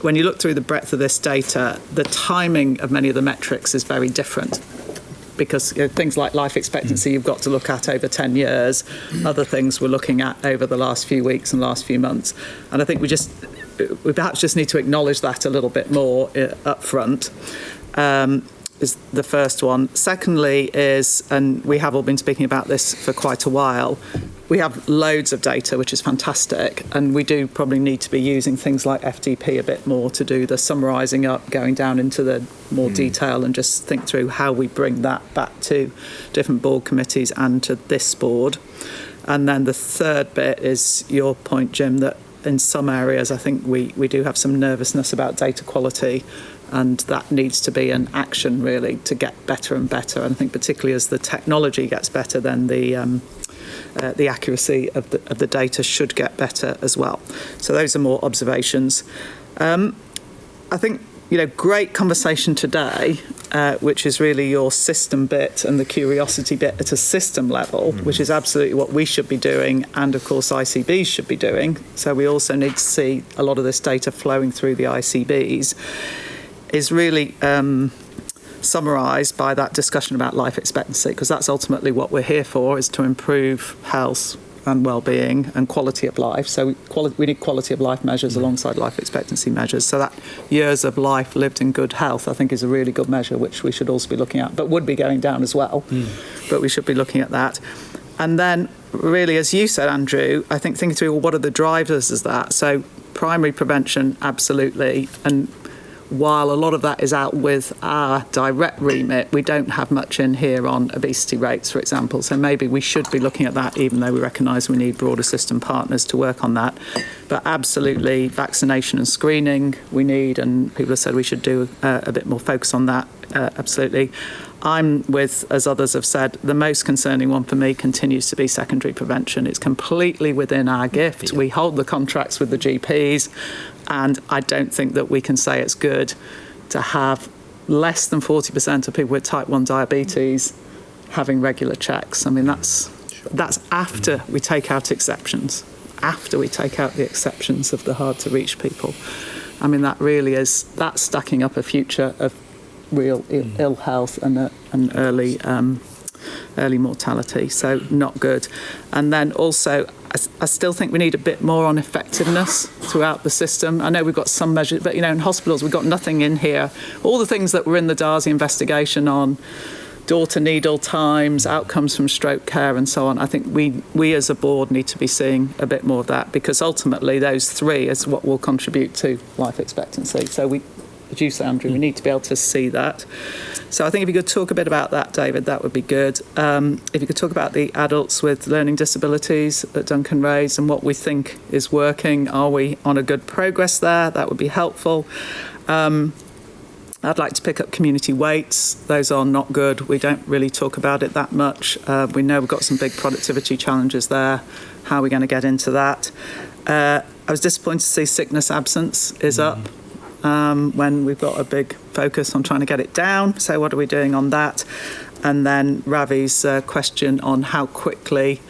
when you look through the breadth of this data, the timing of many of the metrics is very different. Because things like life expectancy you've got to look at over 10 years. Other things we're looking at over the last few weeks and last few months. And I think we perhaps just need to acknowledge that a little bit more up front, is the first one. Secondly is, and we have all been speaking about this for quite a while, we have loads of data, which is fantastic, and we do probably need to be using things like FDP a bit more to do the summarising up, going down into the more detail, and just think through how we bring that back to different board committees and to this board. And then the third bit is your point, Jim, that in some areas I think we do have some nervousness about data quality, and that needs to be an action really to get better and better. And I think particularly as the technology gets better, then the accuracy of the data should get better as well. So those are more observations. I think, great conversation today, which is really your system bit and the curiosity bit at a system level, which is absolutely what we should be doing, and of course ICBs should be doing. So we also need to see a lot of this data flowing through the ICBs, is really summarised by that discussion about life expectancy, because that's ultimately what we're here for, is to improve health and well-being and quality of life. So we need quality of life measures alongside life expectancy measures. So that years of life lived in good health, I think, is a really good measure, which we should also be looking at, but would be going down as well. But we should be looking at that. And then really, as you said, Andrew, I think thinking through, well, what are the drivers of that? So primary prevention, absolutely. And while a lot of that is out with our direct remit, we don't have much in here on obesity rates, for example. So maybe we should be looking at that, even though we recognise we need broader system partners to work on that. But absolutely, vaccination and screening we need, and people have said we should do a bit more focus on that, absolutely. I'm with, as others have said, the most concerning one for me continues to be secondary prevention. It's completely within our gift. We hold the contracts with the GPs, and I don't think that we can say it's good to have less than 40% of people with type 1 diabetes having regular checks. I mean, that's after we take out exceptions, after we take out the exceptions of the hard-to-reach people. I mean, that's stacking up a future of real ill health and early mortality, so not good. And then also, I still think we need a bit more on effectiveness throughout the system. I know we've got some measures, but in hospitals we've got nothing in here. All the things that were in the Darcy investigation on door-to-needle times, outcomes from stroke care and so on, I think we as a board need to be seeing a bit more of that, because ultimately those three is what will contribute to life expectancy. So as you say, Andrew, we need to be able to see that. So I think if you could talk a bit about that, David, that would be good. If you could talk about the adults with learning disabilities that Duncan raised and what we think is working. Are we on a good progress there? That would be helpful. I'd like to pick up community weights. Those are not good. We don't really talk about it that much. We know we've got some big productivity challenges there. How are we going to get into that? I was disappointed to see sickness absence is up. When we've got a big focus on trying to get it down. So what are we doing on that? And then Ravi's question on how quickly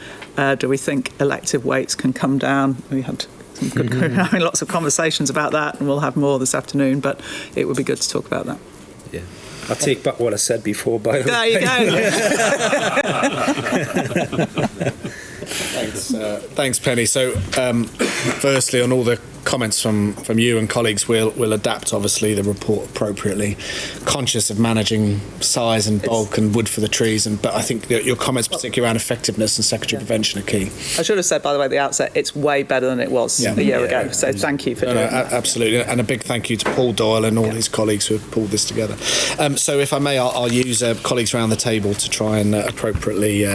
do we think elective weights can come down. We had some good, having lots of conversations about that, and we'll have more this afternoon, but it would be good to talk about that. Yeah. I'll take back what I said before, by the way. There you go. Thanks, Penny. So, firstly, on all the comments from you and colleagues, we'll adapt, obviously, the report appropriately, conscious of managing size and bulk and wood for the trees. But I think that your comments, particularly around effectiveness and secondary prevention, are key. I should have said, by the way, at the outset, it's way better than it was a year ago. So thank you for doing that. Absolutely. And a big thank you to Paul Doyle and all his colleagues who have pulled this together. So if I may, I'll use colleagues around the table to try and appropriately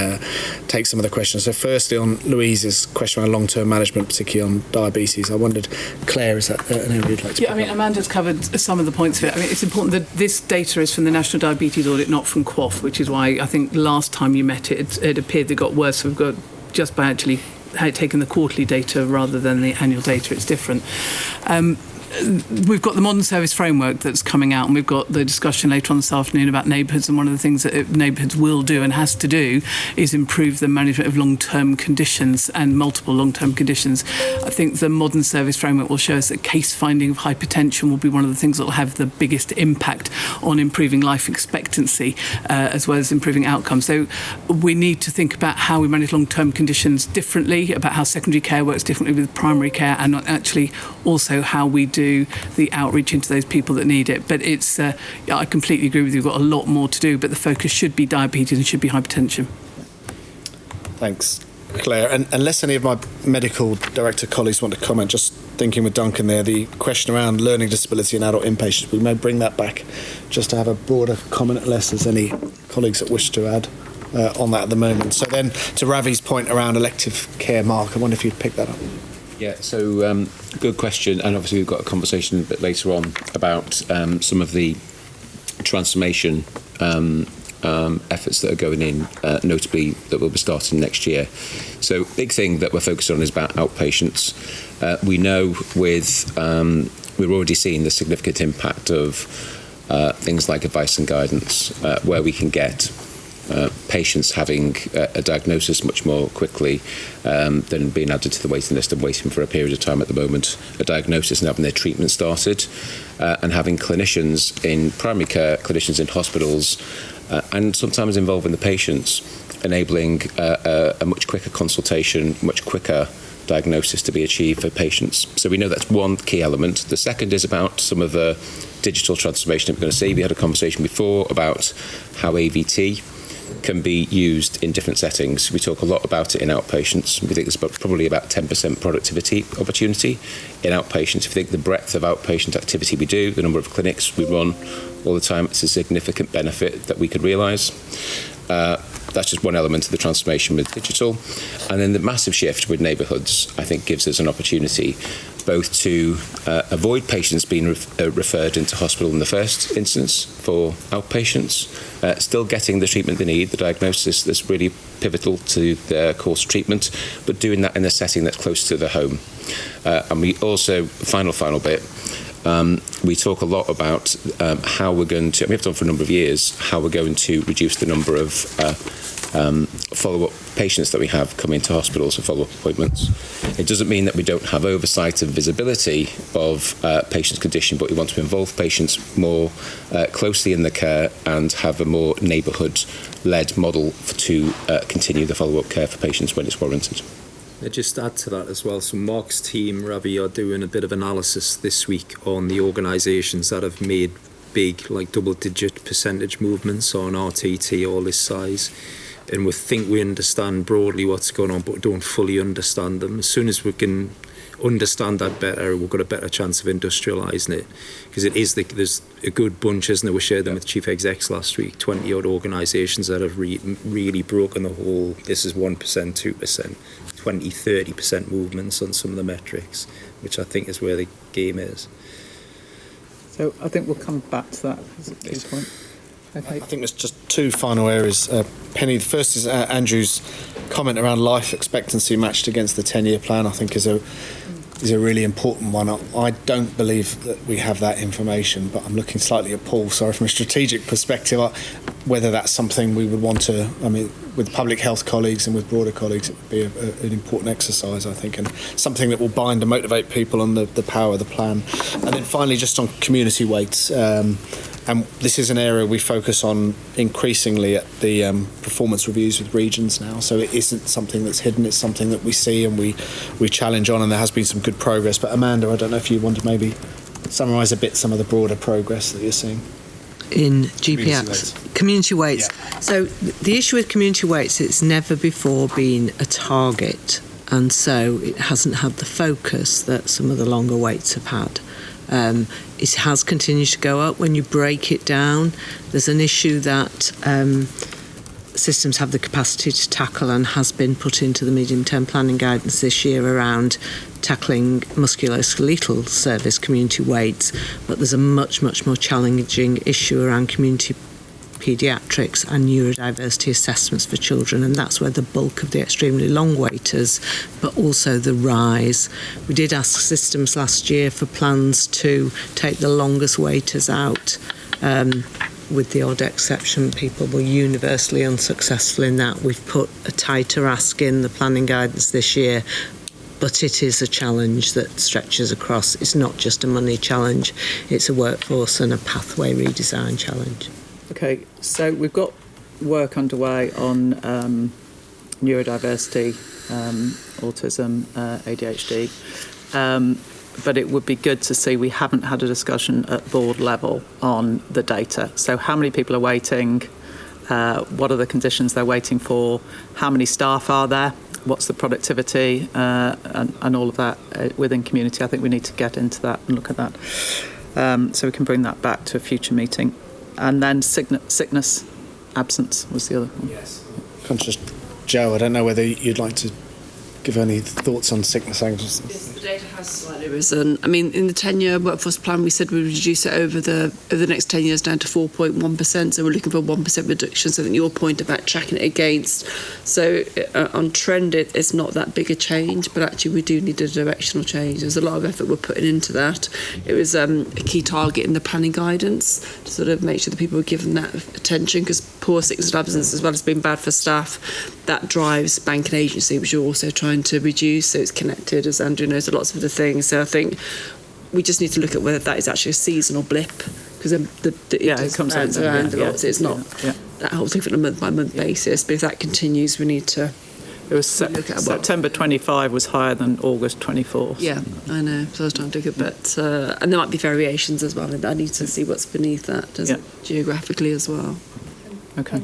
take some of the questions. So firstly, on Louise's question around long-term management, particularly on diabetes, I wondered, Claire, is that an area you'd like to? Yeah, I mean, Amanda's covered some of the points of it. I mean, it's important that this data is from the National Diabetes Audit, not from QOF, which is why I think last time you met it appeared it got worse. So we've got, just by actually taking the quarterly data rather than the annual data, it's different. We've got the modern service framework that's coming out, and we've got the discussion later on this afternoon about neighbourhoods, and one of the things that neighbourhoods will do and has to do is improve the management of long-term conditions and multiple long-term conditions. I think the modern service framework will show us that case finding of hypertension will be one of the things that will have the biggest impact on improving life expectancy as well as improving outcomes. So we need to think about how we manage long-term conditions differently, about how secondary care works differently with primary care, and actually also how we do the outreach into those people that need it. But it's, I completely agree with you, we've got a lot more to do, but the focus should be diabetes and should be hypertension. Thanks, Claire. And unless any of my medical director colleagues want to comment, just thinking with Duncan there, the question around learning disability in adult inpatients, we may bring that back just to have a broader comment, unless there's any colleagues that wish to add on that at the moment. So then, to Ravi's point around elective care, Mark, I wonder if you'd pick that up. Yeah, so good question, and obviously we've got a conversation a bit later on about some of the transformation efforts that are going in, notably that will be starting next year. So big thing that we're focused on is about outpatients. We know we're already seeing the significant impact of things like advice and guidance, where we can get patients having a diagnosis much more quickly than being added to the waiting list and waiting for a period of time at the moment, a diagnosis and having their treatment started, and having clinicians in primary care, clinicians in hospitals, and sometimes involving the patients, enabling a much quicker consultation, much quicker diagnosis to be achieved for patients. So we know that's one key element. The second is about some of the digital transformation that we're going to see. We had a conversation before about how AVT can be used in different settings. We talk a lot about it in outpatients. We think there's probably about 10% productivity opportunity in outpatients. If you think the breadth of outpatient activity we do, the number of clinics we run all the time, it's a significant benefit that we could realise. That's just one element of the transformation with digital. And then the massive shift with neighbourhoods, I think, gives us an opportunity both to avoid patients being referred into hospital in the first instance for outpatients, still getting the treatment they need, the diagnosis that's really pivotal to their course of treatment, but doing that in a setting that's close to the home. And we also, final bit, we talk a lot about how we're going to, we have done for a number of years, how we're going to reduce the number of follow-up patients that we have come into hospitals for follow-up appointments. It doesn't mean that we don't have oversight and visibility of patients' condition, but we want to involve patients more closely in the care and have a more neighbourhood-led model to continue the follow-up care for patients when it's warranted. I'd just add to that as well. So Mark's team, Ravi, are doing a bit of analysis this week on the organisations that have made big, like double-digit percentage movements on RTT, all this size. And we think we understand broadly what's going on, but we don't fully understand them. As soon as we can understand that better, we've got a better chance of industrialising it. Because it is there's a good bunch, isn't there? We shared them with Chief Execs last week, 20-odd organisations that have really broken the whole, this is 1%, 2%, 20, 30% movements on some of the metrics, which I think is where the game is. So I think we'll come back to that as a key point. Okay. I think there's just two final areas, Penny. The first is Andrew's comment around life expectancy matched against the 10-year plan. I think is a really important one. I don't believe that we have that information, but I'm looking slightly at Paul. Sorry, from a strategic perspective, whether that's something we would want to, with public health colleagues and with broader colleagues, it would be an important exercise, I think, and something that will bind and motivate people on the power of the plan. And then finally, just on community weights, and this is an area we focus on increasingly at the performance reviews with regions now. So it isn't something that's hidden, it's something that we see and we challenge on, and there has been some good progress. But Amanda, I don't know if you want to maybe summarise a bit some of the broader progress that you're seeing. In GPX, community weights. Yeah. So the issue with community weights, it's never before been a target, and so it hasn't had the focus that some of the longer weights have had. It has continued to go up. When you break it down, there's an issue that systems have the capacity to tackle and has been put into the medium-term planning guidance this year around tackling musculoskeletal service community weights, but there's a much, much more challenging issue around community paediatrics and neurodiversity assessments for children, and that's where the bulk of the extremely long waiters, but also the rise. We did ask systems last year for plans to take the longest waiters out. With the odd exception, people were universally unsuccessful in that. We've put a tighter ask in the planning guidance this year, but it is a challenge that stretches across. It's not just a money challenge, it's a workforce and a pathway redesign challenge. Okay, so we've got work underway on neurodiversity, autism, ADHD, but it would be good to see we haven't had a discussion at board level on the data. So how many people are waiting? What are the conditions they're waiting for? How many staff are there? What's the productivity and all of that within community? I think we need to get into that and look at that. So we can bring that back to a future meeting. And then sickness, absence was the other one. Yes. Conscious, Joe, I don't know whether you'd like to give any thoughts on sickness absence. Yes, the data has slightly risen. I mean, in the 10-year workforce plan, we said we'd reduce it over the next 10 years down to 4.1%. So we're looking for 1% reduction. So I think your point about tracking it against. So on trend, it's not that big a change, but actually we do need a directional change. There's a lot of effort we're putting into that. It was a key target in the planning guidance to sort of make sure that people were given that attention, because poor sickness and absence, as well as being bad for staff, that drives bank and agency, which you're also trying to reduce. So it's connected, as Andrew knows, to lots of other things. So I think we just need to look at whether that is actually a seasonal blip, because it comes around a lot. So it's not that whole thing on a month-by-month basis. But if that continues, we need to. It was September 25 was higher than August 24. Yeah, I know. So I was trying to do it, but and there might be variations as well. And I need to see what's beneath that, geographically as well. Okay.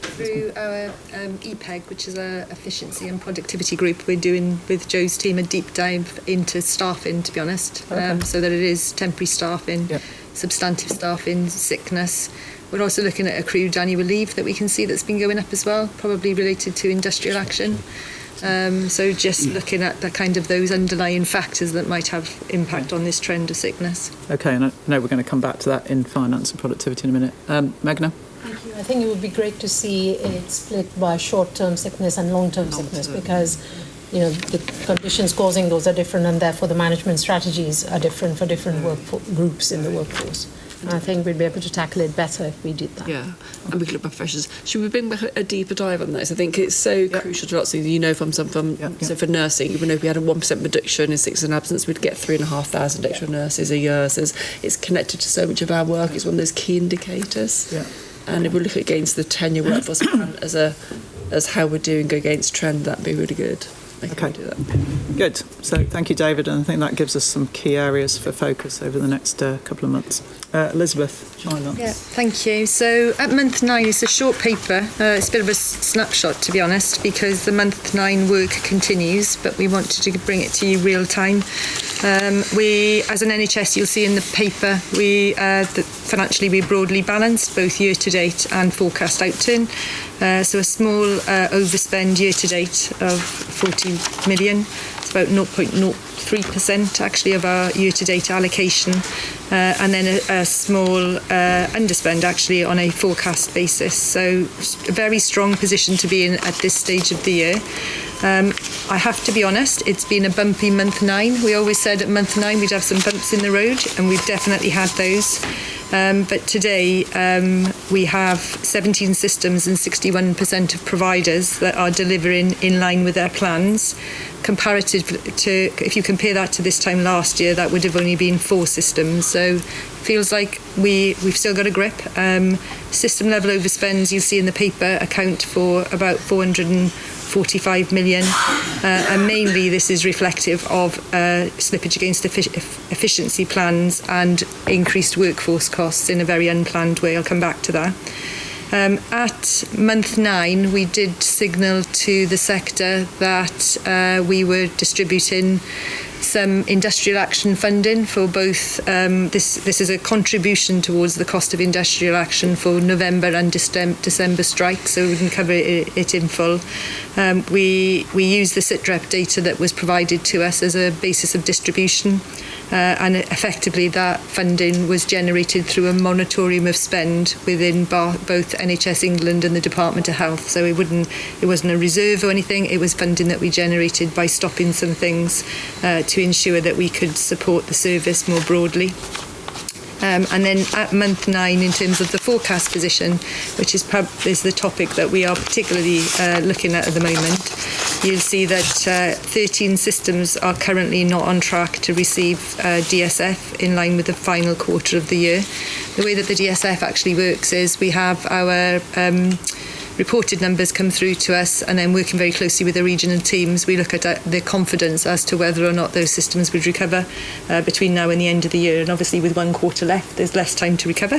Through our EPEG, which is our efficiency and productivity group, we're doing with Joe's team a deep dive into staffing, to be honest, so that it is temporary staffing, substantive staffing, sickness. We're also looking at accrued annual leave that we can see that's been going up as well, probably related to industrial action. So just looking at the kind of those underlying factors that might have impact on this trend of sickness. Okay, and I know we're going to come back to that in finance and productivity in a minute. Megna? Thank you. I think it would be great to see it split by short-term sickness and long-term sickness, because the conditions causing those are different, and therefore the management strategies are different for different groups in the workforce. I think we'd be able to tackle it better if we did that. Yeah, and we could look at professions. Should we bring back a deeper dive on this? I think it's so crucial to lots of things. You know, so for nursing, even if we had a 1% reduction in sickness and absence, we'd get 3,500 extra nurses a year. So it's connected to so much of our work. It's one of those key indicators. Yeah. And if we look against the 10-year workforce plan as how we're doing against trend, that'd be really good. Okay, good. So thank you, David, and I think that gives us some key areas for focus over the next couple of months. Elizabeth, China. Yeah, thank you. So at month 9, it's a short paper. It's a bit of a snapshot, to be honest, because the month 9 work continues, but we wanted to bring it to you real time. We, as an NHS, you'll see in the paper, financially we're broadly balanced, both year to date and forecast outturn. So a small overspend year to date of 40 million. It's about 0.03% actually of our year to date allocation, and then a small underspend actually on a forecast basis. So a very strong position to be in at this stage of the year. I have to be honest, it's been a bumpy month 9. We always said at month 9 we'd have some bumps in the road, and we've definitely had those. But today we have 17 systems and 61% of providers that are delivering in line with their plans. Comparative to, if you compare that to this time last year, that would have only been 4 systems. So it feels like we've still got a grip. System level overspends, you'll see in the paper, account for about 445 million, and mainly this is reflective of slippage against efficiency plans and increased workforce costs in a very unplanned way. I'll come back to that. At month 9, we did signal to the sector that we were distributing some industrial action funding for both. This is a contribution towards the cost of industrial action for November and December strikes, so we can cover it in full. We use the SITREP data that was provided to us as a basis of distribution, and effectively that funding was generated through a moratorium of spend within both NHS England and the Department of Health. So it wasn't a reserve or anything. It was funding that we generated by stopping some things to ensure that we could support the service more broadly. And then at month 9, in terms of the forecast position, which is the topic that we are particularly looking at the moment, you'll see that 13 systems are currently not on track to receive DSF in line with the final quarter of the year. The way that the DSF actually works is we have our reported numbers come through to us, and then working very closely with the regional teams, we look at the confidence as to whether or not those systems would recover between now and the end of the year. And obviously with 1 quarter left, there's less time to recover.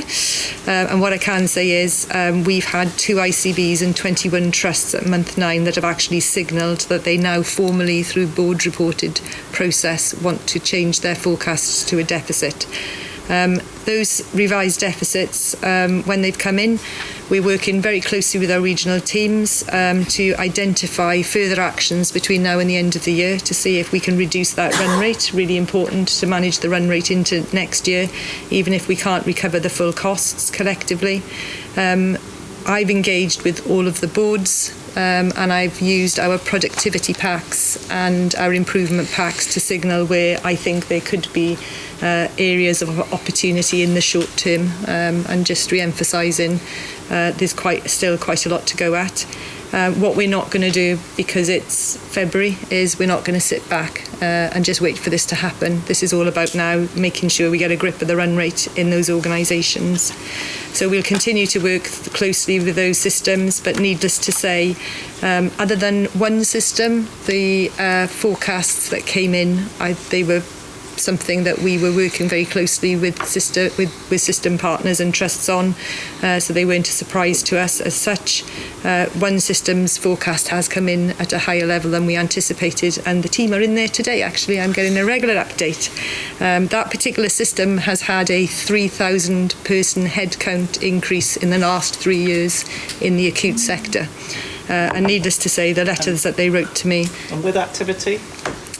And what I can say is we've had 2 ICBs and 21 trusts at month 9 that have actually signalled that they now formally, through board reported process, want to change their forecasts to a deficit. Those revised deficits, when they've come in, we're working very closely with our regional teams to identify further actions between now and the end of the year to see if we can reduce that run rate. Really important to manage the run rate into next year, even if we can't recover the full costs collectively. I've engaged with all of the boards, and I've used our productivity packs and our improvement packs to signal where I think there could be areas of opportunity in the short term, and just re-emphasising there's still quite a lot to go at. What we're not going to do, because it's February, is we're not going to sit back and just wait for this to happen. This is all about now making sure we get a grip of the run rate in those organisations. So we'll continue to work closely with those systems, but needless to say, other than one system, the forecasts that came in, they were something that we were working very closely with system partners and trusts on, so they weren't a surprise to us as such. One system's forecast has come in at a higher level than we anticipated, and the team are in there today. Actually, I'm getting a regular update. That particular system has had a 3,000 person headcount increase in the last 3 years in the acute sector, and needless to say, the letters that they wrote to me. And with activity?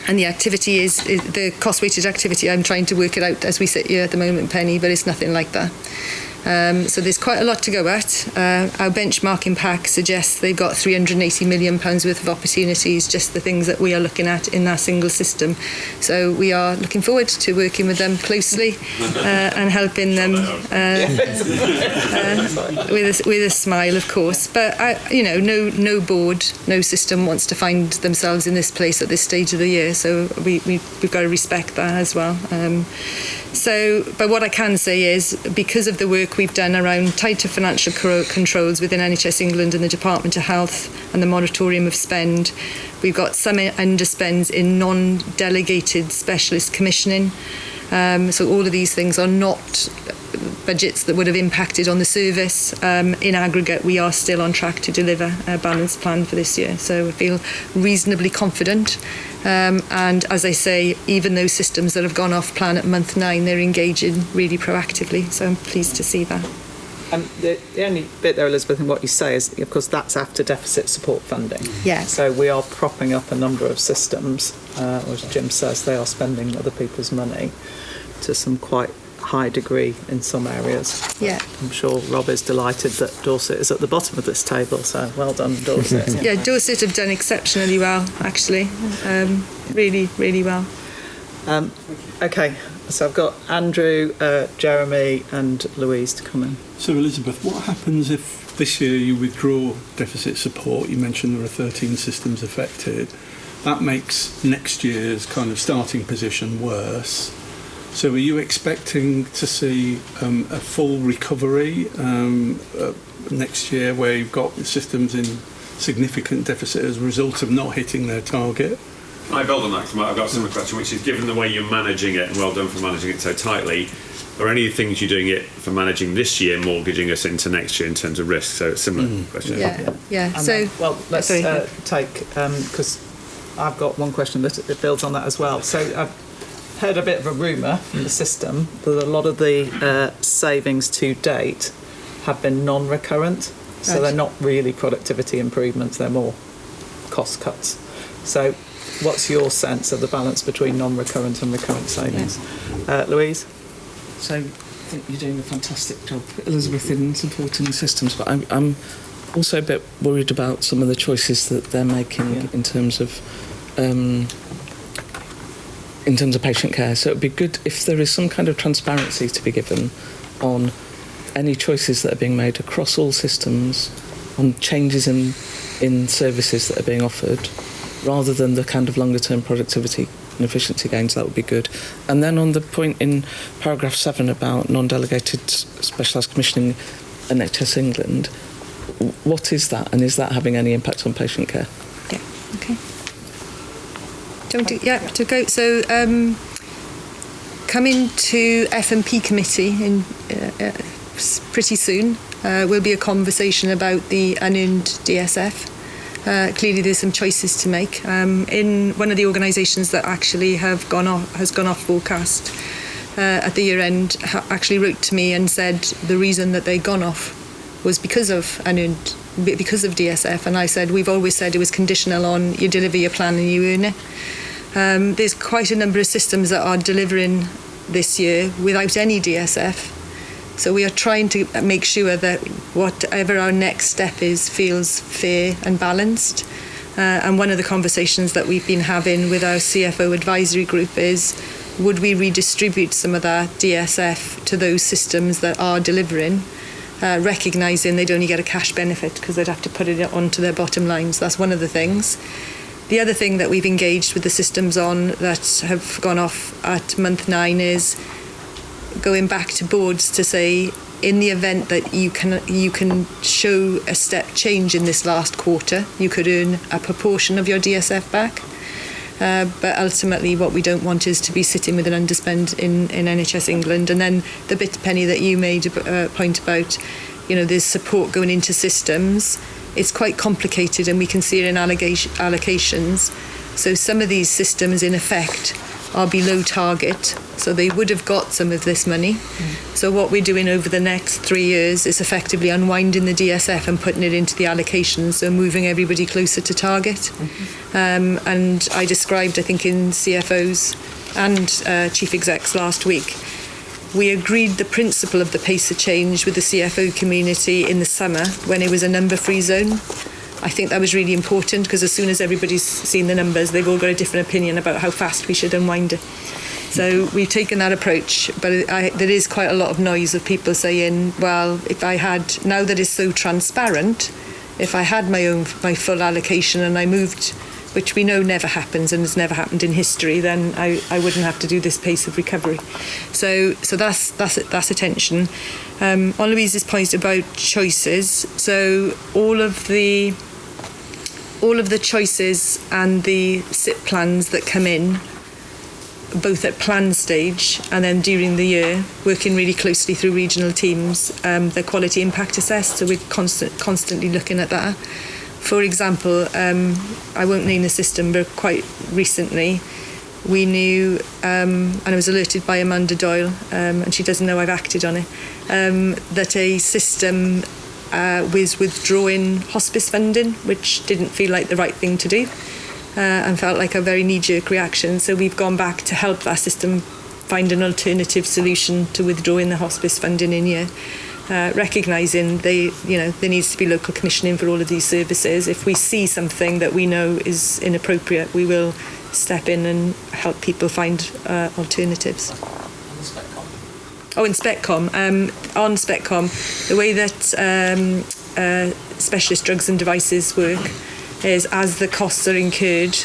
And the activity is the cost-weighted activity. I'm trying to work it out as we sit here at the moment, Penny, but it's nothing like that. So there's quite a lot to go at. Our benchmarking pack suggests they've got £380 million worth of opportunities, just the things that we are looking at in that single system. So we are looking forward to working with them closely and helping them with a smile, of course. But no board, no system wants to find themselves in this place at this stage of the year. So we've got to respect that as well. But what I can say is, because of the work we've done around tighter financial controls within NHS England and the Department of Health and the moratorium of spend, we've got some underspends in non-delegated specialist commissioning. So all of these things are not budgets that would have impacted on the service. In aggregate, we are still on track to deliver a balanced plan for this year. So I feel reasonably confident. And as I say, even those systems that have gone off plan at month 9, they're engaging really proactively. So I'm pleased to see that. The only bit there, Elizabeth, in what you say is, of course, that's after deficit support funding. Yeah. So we are propping up a number of systems, as Jim says, they are spending other people's money to some quite high degree in some areas. Yeah. I'm sure Rob is delighted that Dorset is at the bottom of this table, so well done, Dorset. Yeah, Dorset have done exceptionally well, actually. Really, really well. Okay, so I've got Andrew, Jeremy and Louise to come in. So Elizabeth, what happens if this year you withdraw deficit support? You mentioned there are 13 systems affected. That makes next year's kind of starting position worse. So are you expecting to see a full recovery next year where you've got systems in significant deficit as a result of not hitting their target? I build on that because I've got a similar question, which is, given the way you're managing it, and well done for managing it so tightly, are any things you're doing it for managing this year mortgaging us into next year in terms of risk? So it's a similar question. Yeah. And So, well, let's take, because I've got one question that it builds on that as well. So I've heard a bit of a rumour from the system that a lot of the savings to date have been non-recurrent. So Right. they're not really productivity improvements, they're more cost cuts. So what's your sense of the balance between non-recurrent and recurrent savings? Louise? So I think you're doing a fantastic job, Elizabeth, in supporting the systems, but I'm also a bit worried about some of the choices that they're making in terms of patient care. So it'd be good if there is some kind of transparency to be given on any choices that are being made across all systems, on changes in services that are being offered, rather than the kind of longer-term productivity and efficiency gains. That would be good. And then on the point in paragraph 7 about non-delegated specialised commissioning NHS England, what is that, and is that having any impact on patient care? Yeah, okay. To go. So coming to F&P committee in pretty soon will be a conversation about the unearned DSF. Clearly there's some choices to make. In one of the organisations that actually has gone off forecast at the year end, actually wrote to me and said the reason that they'd gone off was because of DSF, and I said we've always said it was conditional on you deliver your plan and you earn it. There's quite a number of systems that are delivering this year without any DSF. So we are trying to make sure that whatever our next step is feels fair and balanced. And one of the conversations that we've been having with our CFO advisory group is, would we redistribute some of that DSF to those systems that are delivering, recognising they'd only get a cash benefit because they'd have to put it onto their bottom lines. That's one of the things. The other thing that we've engaged with the systems on that have gone off at month 9 is going back to boards to say, in the event that you can show a step change in this last quarter, you could earn a proportion of your DSF back. But ultimately what we don't want is to be sitting with an underspend in NHS England. And then the bit, Penny, that you made a point about, there's support going into systems. It's quite complicated, and we can see it in allocations. So some of these systems in effect are below target, so they would have got some of this money. So what we're doing over the next 3 years is effectively unwinding the DSF and putting it into the allocations, so moving everybody closer to target. And I described, I think, in CFOs and chief execs last week, We agreed the principle of the pace of change with the CFO community in the summer when it was a number-free zone. I think that was really important because as soon as everybody's seen the numbers, they've all got a different opinion about how fast we should unwind it. So we've taken that approach, but there is quite a lot of noise of people saying, well, if I had, now that it's so transparent, if I had my full allocation and I moved, which we know never happens and has never happened in history, then I wouldn't have to do this pace of recovery. So that's attention. On Louise's point about choices, so all of the choices and the SIP plans that come in, both at plan stage and then during the year, working really closely through regional teams, they're quality impact assessed, so we're constantly looking at that. For example, I won't name the system, but quite recently we knew, and I was alerted by Amanda Doyle, and she doesn't know I've acted on it, that a system was withdrawing hospice funding, which didn't feel like the right thing to do. And felt like a very knee-jerk reaction. So we've gone back to help that system find an alternative solution to withdrawing the hospice funding in year, recognising there needs to be local commissioning for all of these services. If we see something that we know is inappropriate, we will step in and help people find alternatives. In SpecCom. On SpecCom, the way that specialist drugs and devices work is as the costs are incurred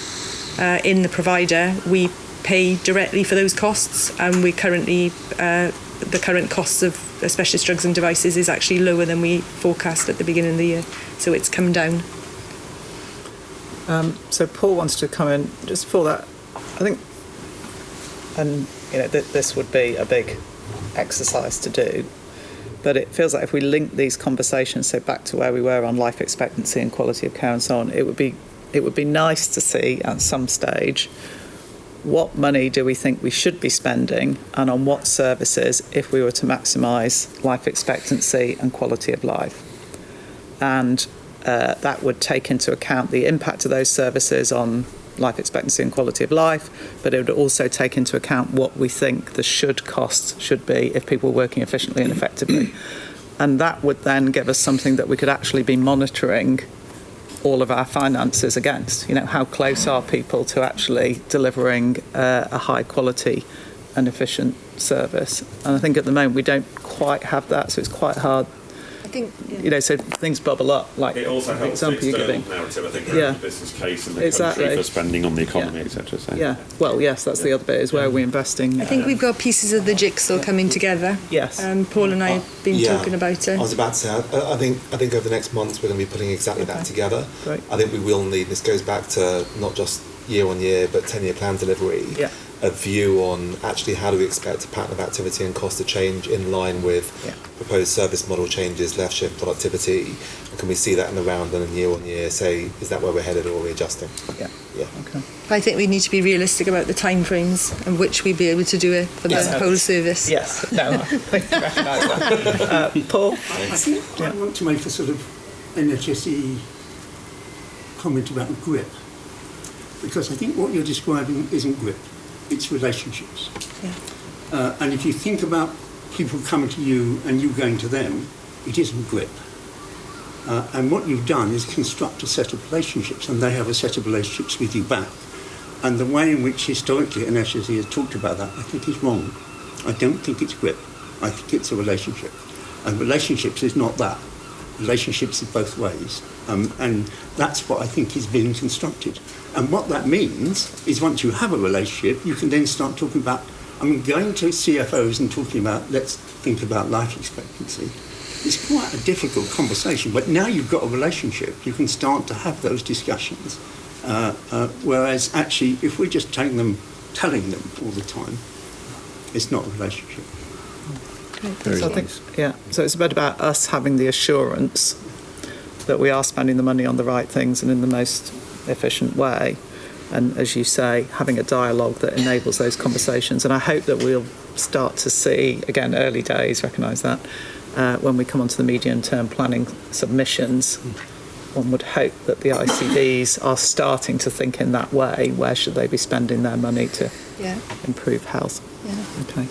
in the provider, we pay directly for those costs, and we currently the current costs of specialist drugs and devices is actually lower than we forecast at the beginning of the year, so it's come down. So Paul wants to come in just for that. I think, and this would be a big exercise to do. But it feels like if we link these conversations, so back to where we were on life expectancy and quality of care and so on, it would be nice to see at some stage what money do we think we should be spending and on what services if we were to maximise life expectancy and quality of life. And that would take into account the impact of those services on life expectancy and quality of life, but it would also take into account what we think the costs should be if people were working efficiently and effectively. And that would then give us something that we could actually be monitoring all of our finances against. How close are people to actually delivering a high quality and efficient service? And I think at the moment we don't quite have that, so it's quite hard. I think, so things bubble up, like it also helps the external narrative, I think, around the business case and the country for spending on the economy, etc. So. Yeah, well, yes, that's the other bit, is where are we investing? I think we've got pieces of the jigsaw coming together. Yes. Paul and I have been talking about it. I was about to say, I think over the next months we're going to be putting exactly that together. Great. I think we will need, this goes back to not just year on year, but 10-year plan delivery. Yeah. A view on actually how do we expect a pattern of activity and cost to change in line with proposed service model changes, left shift productivity, and can we see that in the round and in year on year say, is that where we're headed or are we adjusting? Yeah. Okay. I think we need to be realistic about the timeframes in which we'd be able to do it for the whole service. Yes, no, I recognise that. Paul? I think I want to make a sort of NHS comment about grip, because I think what you're describing isn't grip. It's relationships. Yeah. And if you think about people coming to you and you going to them, it isn't grip. And what you've done is construct a set of relationships, and they have a set of relationships with you back. And the way in which historically NHS has talked about that, I think is wrong. I don't think it's grip. I think it's a relationship. And relationships is not that. Relationships is both ways. And that's what I think is being constructed. And what that means is once you have a relationship, you can then start talking about, going to CFOs and talking about, let's think about life expectancy. It's quite a difficult conversation, but now you've got a relationship, you can start to have those discussions. Whereas actually, if we're just telling them all the time, it's not a relationship. So it's a bit about us having the assurance that we are spending the money on the right things and in the most efficient way, and as you say, having a dialogue that enables those conversations. And I hope that we'll start to see, again, early days, recognise that, when we come onto the medium-term planning submissions, one would hope that the ICBs are starting to think in that way. Where should they be spending their money to improve health? Yeah. Okay.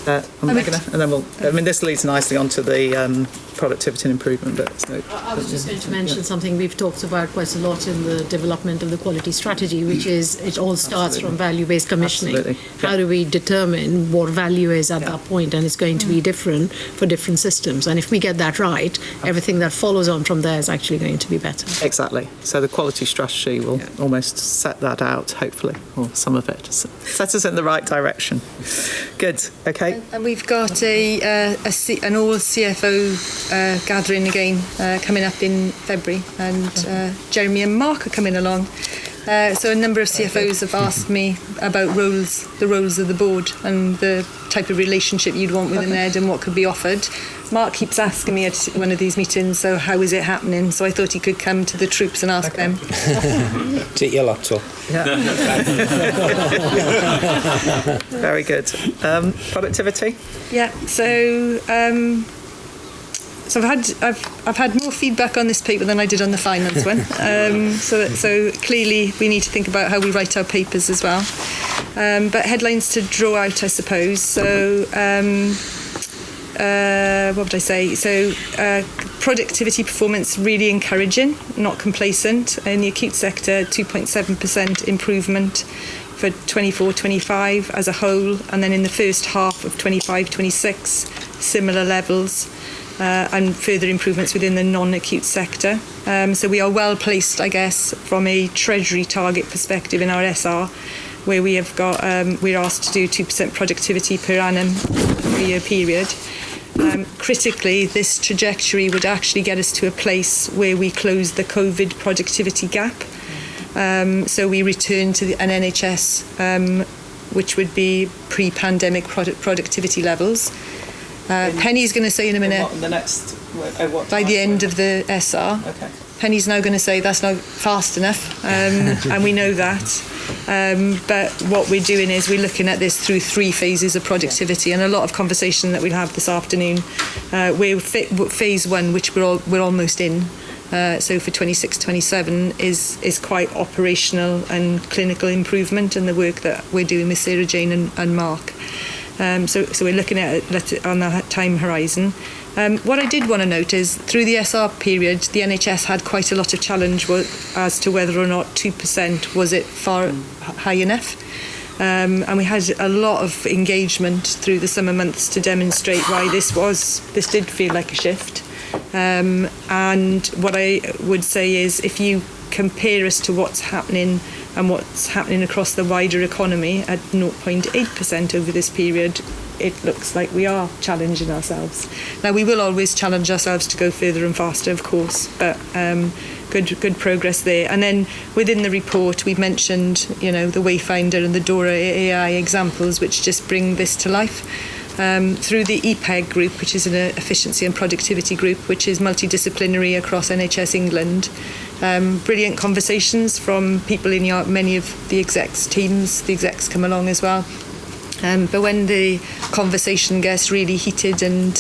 and then we'll. I mean, this leads nicely onto the productivity and improvement bit. So, I was just going to mention something we've talked about quite a lot in the development of the quality strategy, which is it all starts from value-based commissioning. Absolutely. How do we determine what value is at that point? And it's going to be different for different systems. And if we get that right, everything that follows on from there is actually going to be better. Exactly. So the quality strategy will almost set that out, hopefully, or some of it. Set us in the right direction. Good. Okay. And we've got an all CFO gathering again coming up in February, and Jeremy and Mark are coming along. So a number of CFOs have asked me about the roles of the board and the type of relationship you'd want with an ed and what could be offered. Mark keeps asking me at one of these meetings, so how is it happening? So I thought he could come to the troops and ask them. Take your laptop. Very good. Productivity? Yeah, so I've had more feedback on this paper than I did on the finance one. So clearly we need to think about how we write our papers as well. But headlines to draw out, I suppose. So what would I say? So productivity performance really encouraging, not complacent. In the acute sector, 2.7% improvement for 24-25 as a whole, and then in the first half of 25-26, similar levels. And further improvements within the non-acute sector. So we are well placed, I guess, from a Treasury target perspective in our SR, where we have got we're asked to do 2% productivity per annum for a 3-year period. Critically, this trajectory would actually get us to a place where we close the COVID productivity gap. So we return to an NHS, which would be pre-pandemic productivity levels. Penny's going to say in a minute. The next, by the end of the SR. Okay. Penny's now going to say that's not fast enough, and we know that. But what we're doing is we're looking at this through 3 phases of productivity, and a lot of conversation that we'll have this afternoon. We're phase 1, which we're almost in. So for 26-27 is quite operational and clinical improvement, and the work that we're doing with Sarah Jane and Mark. So we're looking at it on that time horizon. What I did want to note is through the SR period, the NHS had quite a lot of challenge as to whether or not 2% was it far high enough. And we had a lot of engagement through the summer months to demonstrate why this did feel like a shift. And what I would say is if you compare us to what's happening and what's happening across the wider economy at 0.8% over this period, it looks like we are challenging ourselves. Now, we will always challenge ourselves to go further and faster, of course, but good progress there. And then within the report, we've mentioned, the Wayfinder and the Dora AI examples, which just bring this to life. Through the EPEG group, which is an efficiency and productivity group, which is multidisciplinary across NHS England. Brilliant conversations from people in many of the execs teams. The execs come along as well. But when the conversation gets really heated, and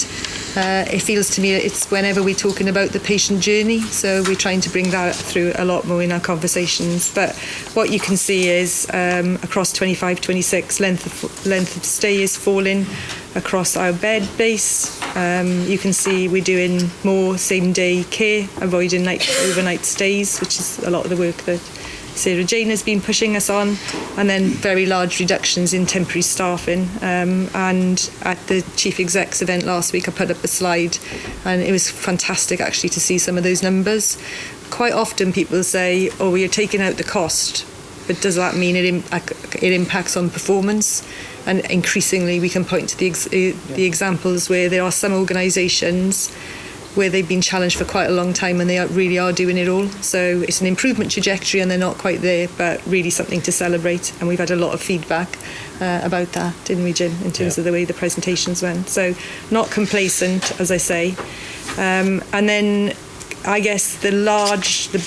it feels to me it's whenever we're talking about the patient journey, so we're trying to bring that through a lot more in our conversations. But what you can see is across 25-26, length of stay is falling across our bed base. You can see we're doing more same-day care, avoiding overnight stays, which is a lot of the work that Sarah Jane has been pushing us on, and then very large reductions in temporary staffing. And at the Chief Exec's event last week, I put up a slide, and it was fantastic actually to see some of those numbers. Quite often people say, oh, you're taking out the cost, but does that mean it impacts on performance? And increasingly we can point to the examples where there are some organisations where they've been challenged for quite a long time and they really are doing it all. So it's an improvement trajectory and they're not quite there, but really something to celebrate. And we've had a lot of feedback about that, didn't we, Jim, in terms of the way the presentations went. So not complacent, as I say. And then I guess the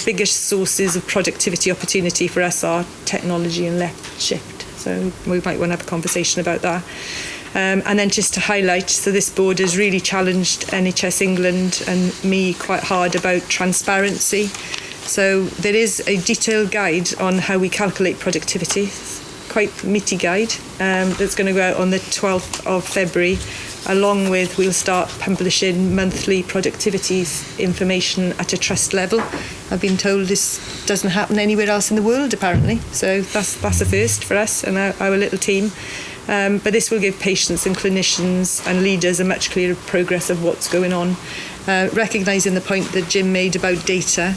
biggest sources of productivity opportunity for us are technology and left shift. So we might want to have a conversation about that. And then just to highlight, so this board has really challenged NHS England and me quite hard about transparency. So there is a detailed guide on how we calculate productivity, quite meaty guide that's going to go out on the 12th of February. Along with, we'll start publishing monthly productivities information at a trust level. I've been told this doesn't happen anywhere else in the world, apparently. So that's a first for us and our little team. But this will give patients and clinicians and leaders a much clearer progress of what's going on. Recognising the point that Jim made about data.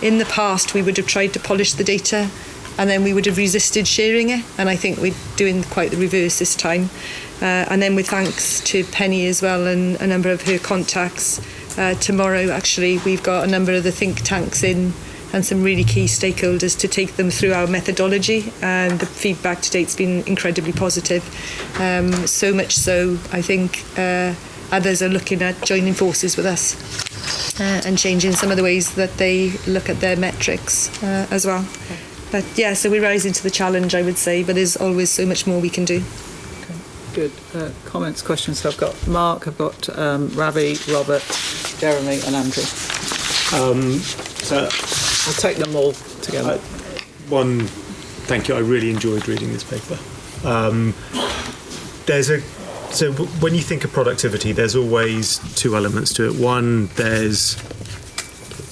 In the past, we would have tried to polish the data and then we would have resisted sharing it. And I think we're doing quite the reverse this time. And then with thanks to Penny as well and a number of her contacts, tomorrow actually we've got a number of the think tanks in and some really key stakeholders to take them through our methodology, and the feedback to date's been incredibly positive. So much so, I think others are looking at joining forces with us and changing some of the ways that they look at their metrics as well. But yeah, so we're rising to the challenge, I would say, but there's always so much more we can do. Good. Comments, questions. So I've got Mark, I've got Ravi, Robert, Jeremy and Andrew. So I'll take them all together. Thank you. I really enjoyed reading this paper. So when you think of productivity, there's always two elements to it. One, there's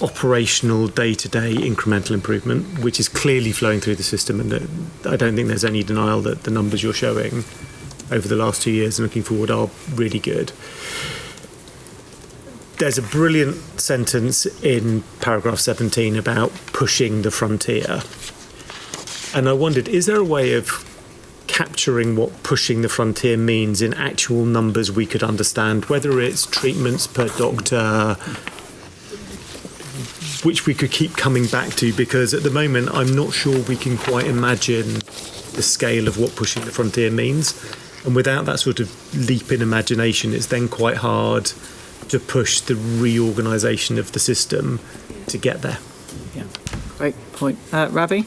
operational day-to-day incremental improvement, which is clearly flowing through the system, and I don't think there's any denial that the numbers you're showing over the last 2 years and looking forward are really good. There's a brilliant sentence in paragraph 17 about pushing the frontier. And I wondered, is there a way of capturing what pushing the frontier means in actual numbers we could understand, whether it's treatments per doctor, which we could keep coming back to, because at the moment I'm not sure we can quite imagine the scale of what pushing the frontier means. And without that sort of leap in imagination, it's then quite hard to push the reorganisation of the system to get there. Yeah, great point. Ravi?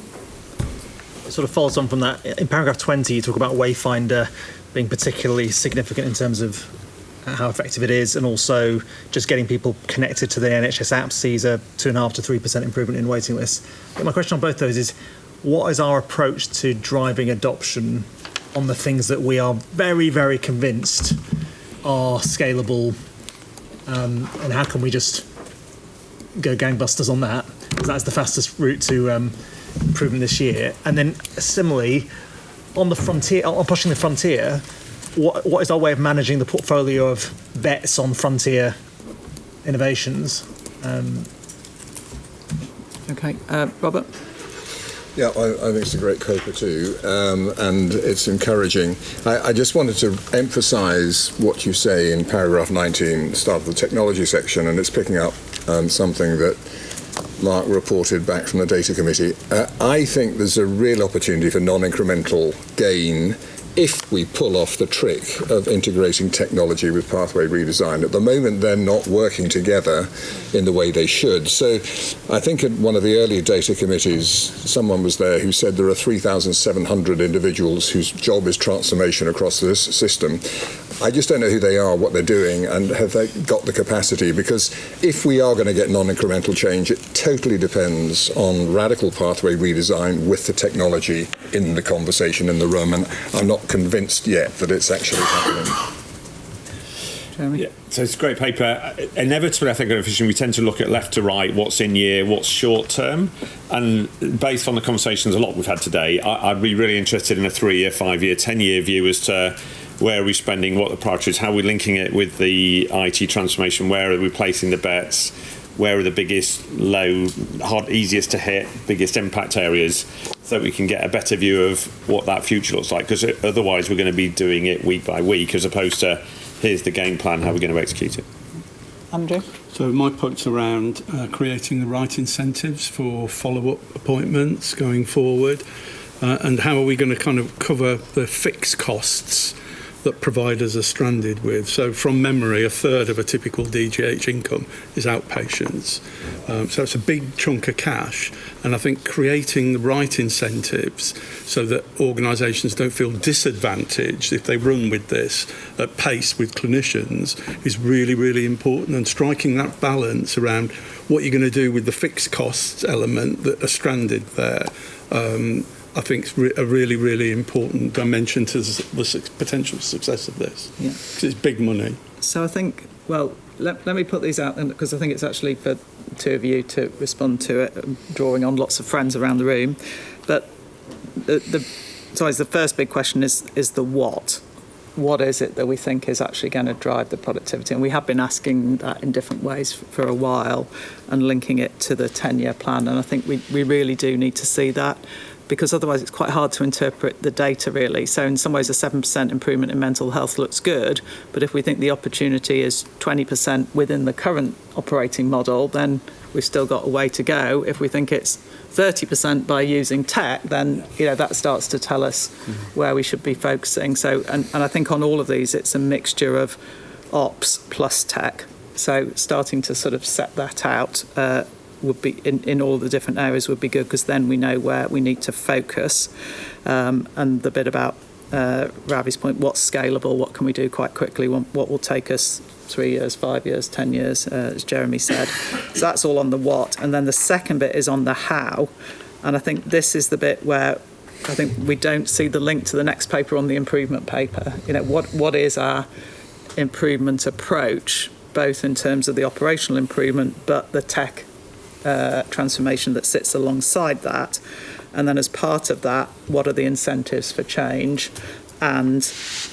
It sort of follows on from that. In paragraph 20, you talk about Wayfinder being particularly significant in terms of how effective it is, and also just getting people connected to the NHS app sees a 2.5% to 3% improvement in waiting lists. But my question on both those is, what is our approach to driving adoption on the things that we are very, very convinced are scalable, and how can we just go gangbusters on that? Because that's the fastest route to improvement this year. And then similarly, on the frontier, on pushing the frontier, what is our way of managing the portfolio of bets on frontier innovations? Okay, Robert? Yeah, I think it's a great paper too, and it's encouraging. I just wanted to emphasise what you say in paragraph 19, start of the technology section, and it's picking up something that Mark reported back from the data committee. I think there's a real opportunity for non-incremental gain if we pull off the trick of integrating technology with pathway redesign. At the moment, they're not working together in the way they should. So I think at one of the earlier data committees, someone was there who said there are 3,700 individuals whose job is transformation across this system. I just don't know who they are, what they're doing, and have they got the capacity? Because if we are going to get non-incremental change, it totally depends on radical pathway redesign with the technology in the conversation in the room, and I'm not convinced yet that it's actually happening. Jeremy? Yeah, so it's a great paper. Inevitably, I think in efficient, we tend to look at left to right, what's in year, what's short term, and based on the conversations a lot we've had today, I'd be really interested in a 3-year, 5-year, 10-year view as to where are we spending, what the priorities, how are we linking it with the IT transformation, where are we placing the bets, where are the biggest, easiest to hit, biggest impact areas, so we can get a better view of what that future looks like, because otherwise we're going to be doing it week by week as opposed to here's the game plan, how we're going to execute it. Andrew? So my point's around creating the right incentives for follow-up appointments going forward, and how are we going to kind of cover the fixed costs that providers are stranded with. So from memory, a third of a typical DGH income is outpatients. So it's a big chunk of cash. And I think creating the right incentives so that organisations don't feel disadvantaged if they run with this at pace with clinicians is really, really important. And striking that balance around what you're going to do with the fixed costs element that are stranded there, I think a really, really important dimension to the potential success of this. Yeah. Because it's big money. So I think, well, let me put these out, because I think it's actually for the two of you to respond to it, drawing on lots of friends around the room. But the first big question is the what. What is it that we think is actually going to drive the productivity? And we have been asking that in different ways for a while and linking it to the 10-year plan. And I think we really do need to see that, because otherwise it's quite hard to interpret the data, really. So in some ways a 7% improvement in mental health looks good, but if we think the opportunity is 20% within the current operating model, then we've still got a way to go. If we think it's 30% by using tech, then that starts to tell us where we should be focusing. So, and I think on all of these, it's a mixture of ops plus tech. So starting to sort of set that out would be in all the different areas would be good, because then we know where we need to focus. And the bit about Ravi's point, what's scalable, what can we do quite quickly, what will take us 3 years, 5 years, 10 years, as Jeremy said. So that's all on the what. And then the second bit is on the how. And I think this is the bit where I think we don't see the link to the next paper on the improvement paper. What is our improvement approach, both in terms of the operational improvement, but the tech transformation that sits alongside that. And then as part of that, what are the incentives for change? And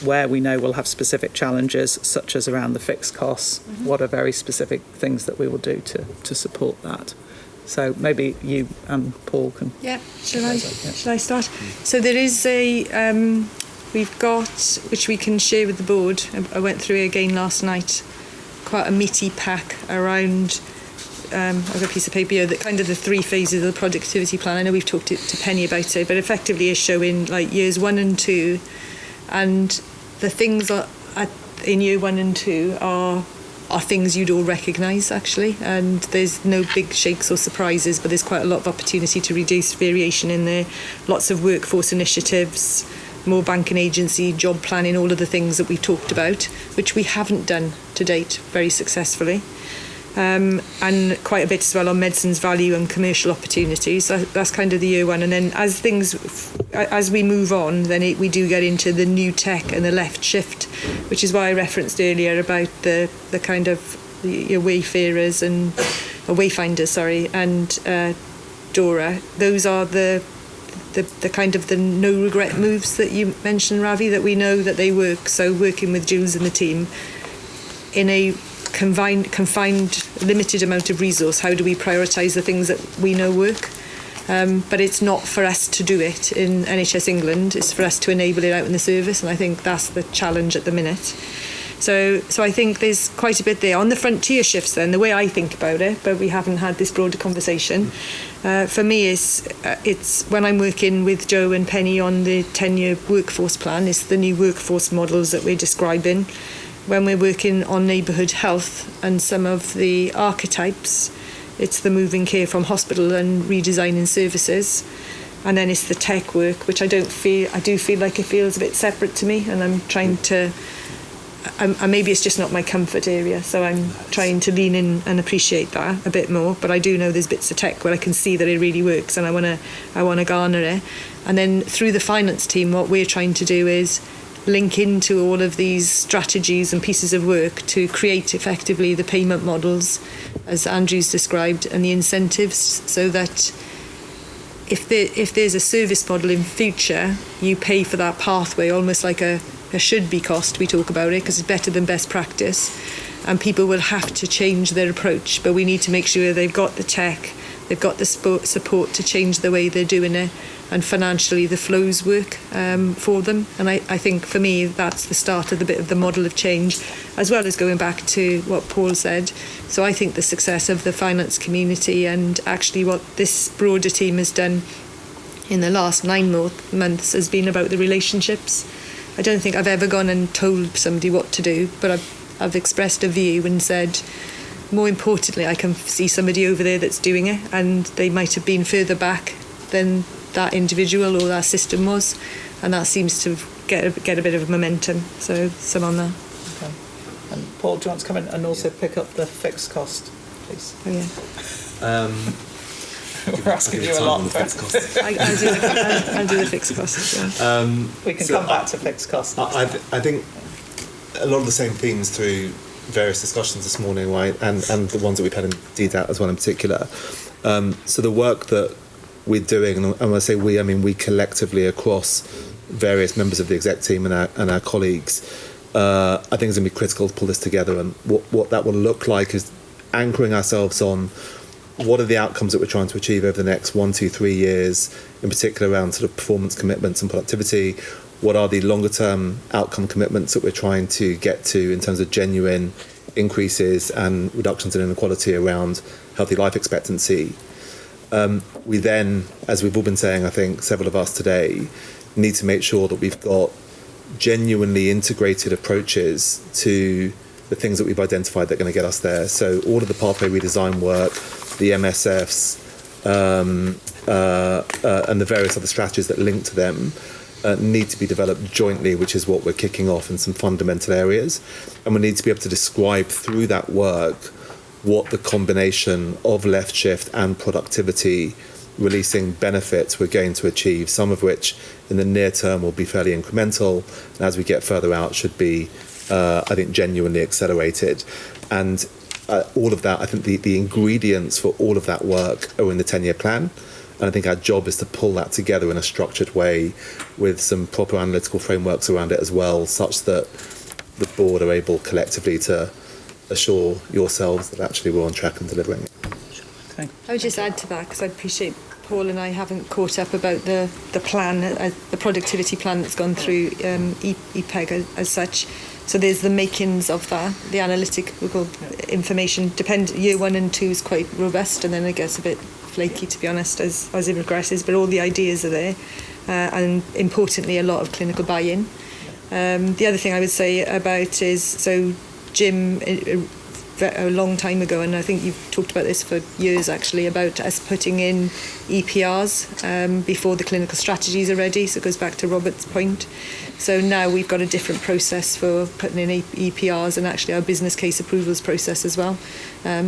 where we know we'll have specific challenges, such as around the fixed costs, what are very specific things that we will do to support that? So maybe you and Paul can... Yeah, shall I start? So there is we've got, which we can share with the board, I went through it again last night, quite a meaty pack around... I've got a piece of paper here that kind of the 3 phases of the productivity plan. I know we've talked to Penny about it, but effectively is showing like years 1 and 2, and the things in year 1 and 2 are things you'd all recognise, actually, and there's no big shakes or surprises, but there's quite a lot of opportunity to reduce variation in there. Lots of workforce initiatives, more banking agency, job planning, all of the things that we've talked about, which we haven't done to date very successfully. And quite a bit as well on medicine's value and commercial opportunities. That's kind of the year 1. And then as we move on, then we do get into the new tech and the left shift, which is why I referenced earlier about the kind of your wayfarers and wayfinders, and Dora. Those are the kind of the no regret moves that you mentioned, Ravi, that we know that they work. So working with Jules and the team in a confined limited amount of resource, how do we prioritise the things that we know work? But it's not for us to do it in NHS England, it's for us to enable it out in the service, and I think that's the challenge at the minute. So I think there's quite a bit there. On the frontier shifts then, the way I think about it, but we haven't had this broader conversation, for me it's when I'm working with Joe and Penny on the 10-year workforce plan, it's the new workforce models that we're describing. When we're working on neighbourhood health and some of the archetypes, it's the moving care from hospital and redesigning services. And then it's the tech work, which I do feel like it feels a bit separate to me, and I'm trying to, maybe it's just not my comfort area, so I'm trying to lean in and appreciate that a bit more. But I do know there's bits of tech where I can see that it really works, and I want to garner it. And then through the finance team, what we're trying to do is link into all of these strategies and pieces of work to create effectively the payment models, as Andrew's described, and the incentives, so that if there's a service model in future, you pay for that pathway almost like a should be cost. We talk about it because it's better than best practice, and people will have to change their approach, but we need to make sure they've got the tech, they've got the support to change the way they're doing it, and financially the flows work for them. And I think for me that's the start of the bit of the model of change, as well as going back to what Paul said. So I think the success of the finance community and actually what this broader team has done in the last 9 months has been about the relationships. I don't think I've ever gone and told somebody what to do, but I've expressed a view and said, more importantly, I can see somebody over there that's doing it, and they might have been further back than that individual or that system was, and that seems to get a bit of momentum. So some on there. Okay. And Paul, do you want to come in and also pick up the fixed cost, please? Oh yeah. We're asking you a lot. I'll do the fixed costs. Yeah. We can come back to fixed costs. I think a lot of the same themes through various discussions this morning, right, and the ones that we've had in DDAT as well in particular. So the work that we're doing, and when I say we, I mean we collectively across various members of the exec team and our colleagues, I think it's going to be critical to pull this together. And what that will look like is anchoring ourselves on what are the outcomes that we're trying to achieve over the next 1, 2, 3 years, in particular around sort of performance commitments and productivity. What are the longer term outcome commitments that we're trying to get to in terms of genuine increases and reductions in inequality around healthy life expectancy. We then, as we've all been saying, I think several of us today, need to make sure that we've got genuinely integrated approaches to the things that we've identified that are going to get us there. So all of the pathway redesign work, the MSFs, and the various other strategies that link to them need to be developed jointly, which is what we're kicking off in some fundamental areas. And we need to be able to describe through that work what the combination of left shift and productivity releasing benefits we're going to achieve, some of which in the near term will be fairly incremental, and as we get further out should be, I think, genuinely accelerated. And all of that, I think the ingredients for all of that work are in the 10-year plan. And I think our job is to pull that together in a structured way with some proper analytical frameworks around it as well, such that the board are able collectively to assure yourselves that actually we're on track and delivering it. Okay. I would just add to that, because I appreciate Paul and I haven't caught up about the plan, the productivity plan that's gone through EPEG as such. So there's the makings of that, the analytical information. Year 1 and 2 is quite robust, and then it gets a bit flaky, to be honest, as it progresses. But all the ideas are there, and importantly, a lot of clinical buy-in. The other thing I would say about is, so Jim, a long time ago, and I think you've talked about this for years actually, about us putting in EPRs before the clinical strategies are ready. So it goes back to Robert's point. So now we've got a different process for putting in EPRs, and actually our business case approvals process as well.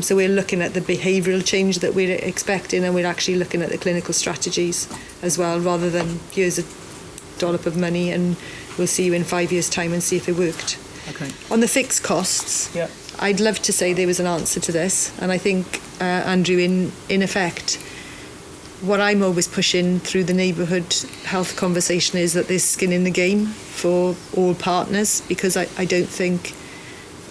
So we're looking at the behavioural change that we're expecting, and we're actually looking at the clinical strategies as well, rather than here's a dollop of money and we'll see you in 5 years' time and see if it worked. Okay. On the fixed costs, yeah. I'd love to say there was an answer to this, and I think, Andrew, in effect, what I'm always pushing through the neighbourhood health conversation is that there's skin in the game for all partners, because I don't think,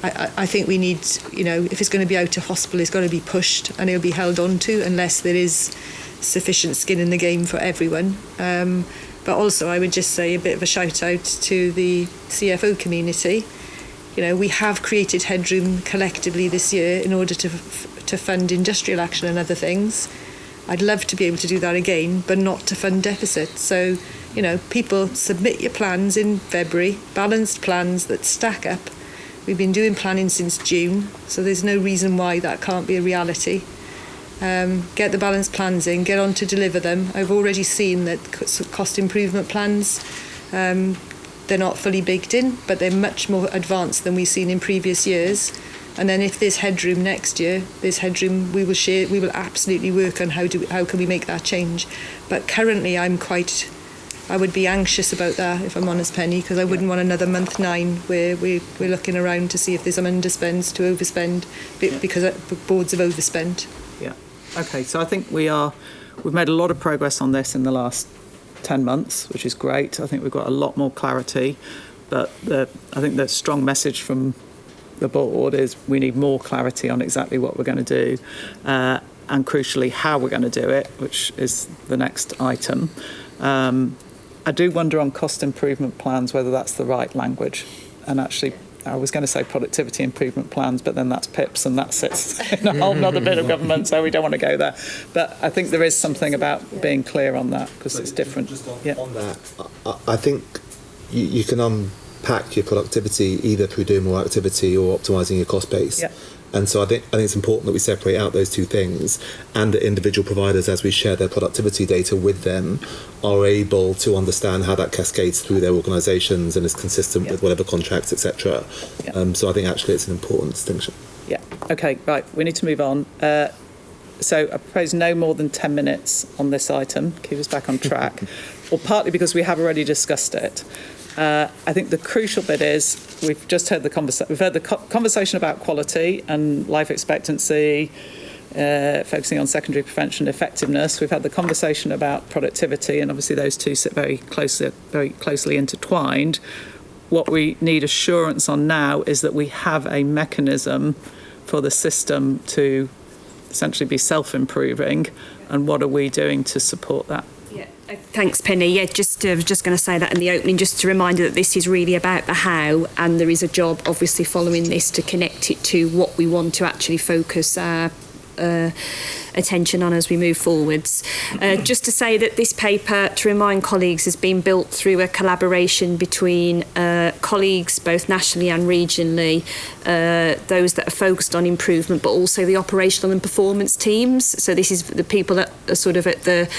I think we need, if it's going to be out of hospital, it's got to be pushed and it'll be held on to unless there is sufficient skin in the game for everyone. But also I would just say a bit of a shout out to the CFO community. We have created headroom collectively this year in order to fund industrial action and other things. I'd love to be able to do that again, but not to fund deficits. So, people submit your plans in February, balanced plans that stack up. We've been doing planning since June, so there's no reason why that can't be a reality. Get the balanced plans in, get on to deliver them. I've already seen that cost improvement plans, they're not fully baked in, but they're much more advanced than we've seen in previous years. And then if there's headroom next year, there's headroom, we will absolutely work on how can we make that change. But currently I would be anxious about that, if I'm honest, Penny, because I wouldn't want another month 9 where we're looking around to see if there's some underspends to overspend because boards have overspent. Yeah. Okay, so I think we've made a lot of progress on this in the last 10 months, which is great. I think we've got a lot more clarity, but I think the strong message from the board is we need more clarity on exactly what we're going to do, and crucially how we're going to do it, which is the next item. I do wonder on cost improvement plans whether that's the right language. And actually, I was going to say productivity improvement plans, but then that's PIPs and that sits in a whole other bit of government, so we don't want to go there. But I think there is something about being clear on that, because it's different. Just on that, I think you can unpack your productivity either through doing more activity or optimising your cost base. Yeah. And so I think it's important that we separate out those two things, and that individual providers, as we share their productivity data with them, are able to understand how that cascades through their organisations and is consistent with whatever contracts, etc. So I think actually it's an important distinction. Yeah. Okay. Right. We need to move on. so I propose no more than 10 minutes on this item, keep us back on track, or partly because we have already discussed it. I think the crucial bit is we've just heard the conversation about quality and life expectancy, focusing on secondary prevention effectiveness. We've had the conversation about productivity, and obviously those two sit very closely intertwined. What we need assurance on now is that we have a mechanism for the system to essentially be self-improving, and what are we doing to support that? Yeah, thanks, Penny. Yeah, just going to say that in the opening, just a reminder that this is really about the how, and there is a job, obviously, following this to connect it to what we want to actually focus our attention on as we move forwards. Just to say that this paper, to remind colleagues, has been built through a collaboration between colleagues both nationally and regionally, those that are focused on improvement, but also the operational and performance teams. So this is the people that are sort of at the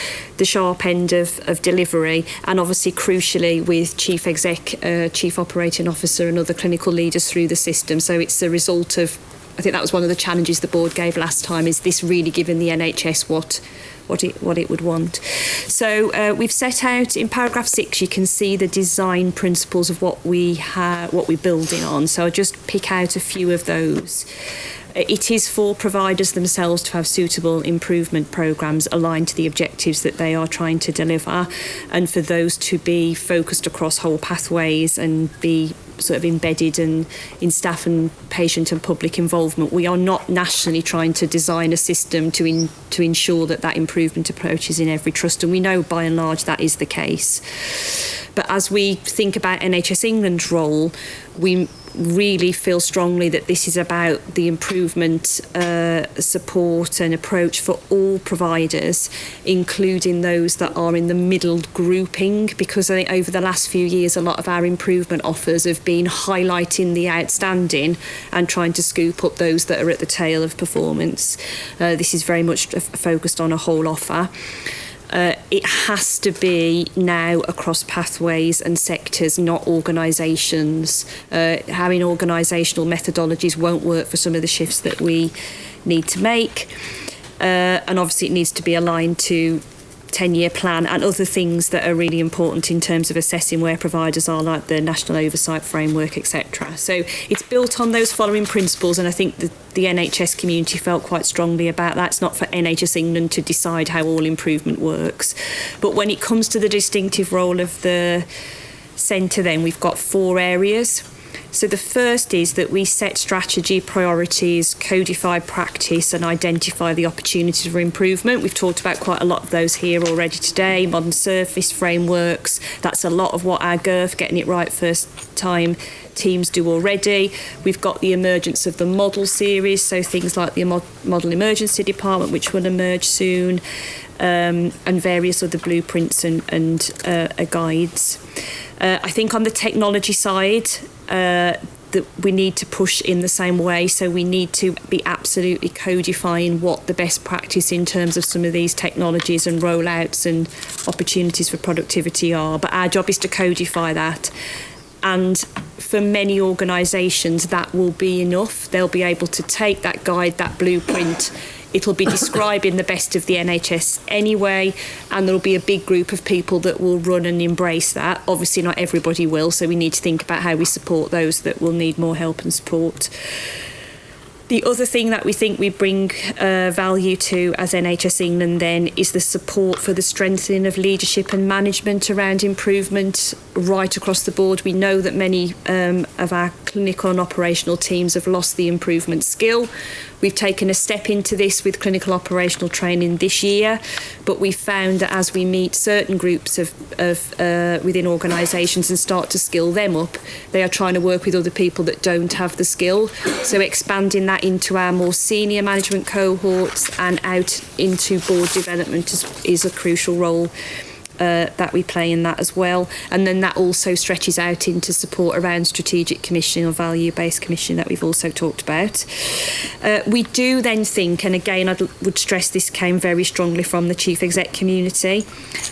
sharp end of delivery, and obviously crucially with Chief Exec, Chief Operating Officer and other clinical leaders through the system. So it's a result of, I think that was one of the challenges the board gave last time, is this really giving the NHS what it would want. So we've set out in paragraph 6, you can see the design principles of what we're building on. So I'll just pick out a few of those. It is for providers themselves to have suitable improvement programmes aligned to the objectives that they are trying to deliver, and for those to be focused across whole pathways and be sort of embedded in staff and patient and public involvement. We are not nationally trying to design a system to ensure that improvement approach is in every trust, and we know by and large that is the case. But as we think about NHS England's role, we really feel strongly that this is about the improvement, support and approach for all providers, including those that are in the middle grouping, because I think over the last few years a lot of our improvement offers have been highlighting the outstanding and trying to scoop up those that are at the tail of performance. This is very much focused on a whole offer. It has to be now across pathways and sectors, not organisations. Having organisational methodologies won't work for some of the shifts that we need to make. And obviously it needs to be aligned to 10-year plan and other things that are really important in terms of assessing where providers are, like the National Oversight Framework, etc. So it's built on those following principles, and I think the NHS community felt quite strongly about that. It's not for NHS England to decide how all improvement works. But when it comes to the distinctive role of the centre, then we've got 4 areas. So the first is that we set strategy, priorities, codify practice and identify the opportunities for improvement. We've talked about quite a lot of those here already today. Modern service frameworks, that's a lot of what our GIRF, getting it right first time, teams do already. We've got the emergence of the model series, so things like the model emergency department, which will emerge soon, and various other blueprints and guides. I think on the technology side, that we need to push in the same way, so we need to be absolutely codifying what the best practice in terms of some of these technologies and rollouts and opportunities for productivity are. But our job is to codify that, and for many organisations that will be enough. They'll be able to take that guide, that blueprint. It'll be describing the best of the NHS anyway, and there'll be a big group of people that will run and embrace that. Obviously not everybody will, so we need to think about how we support those that will need more help and support. The other thing that we think we bring value to as NHS England then is the support for the strengthening of leadership and management around improvement right across the board. We know that many of our clinical and operational teams have lost the improvement skill. We've taken a step into this with clinical operational training this year, but we found that as we meet certain groups of within organisations and start to skill them up, they are trying to work with other people that don't have the skill. So expanding that into our more senior management cohorts and out into board development is a crucial role that we play in that as well. And then that also stretches out into support around strategic commissioning or value-based commissioning that we've also talked about. We do then think, and again I would stress this came very strongly from the Chief Exec community,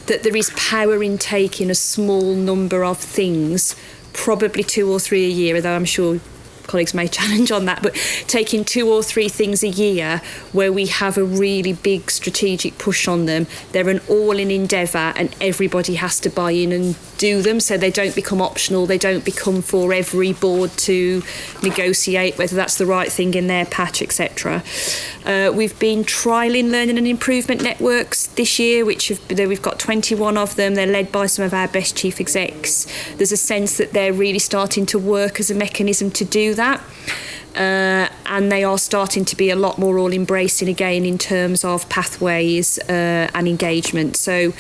that there is power in taking a small number of things, probably 2 or 3 a year, although I'm sure colleagues may challenge on that, but taking 2 or 3 things a year where we have a really big strategic push on them. They're an all-in endeavour and everybody has to buy in and do them, so they don't become optional, they don't become for every board to negotiate whether that's the right thing in their patch, etc. We've been trialling learning and improvement networks this year, we've got 21 of them. They're led by some of our best chief execs. There's a sense that they're really starting to work as a mechanism to do that. And they are starting to be a lot more all-embracing again in terms of pathways and engagement. So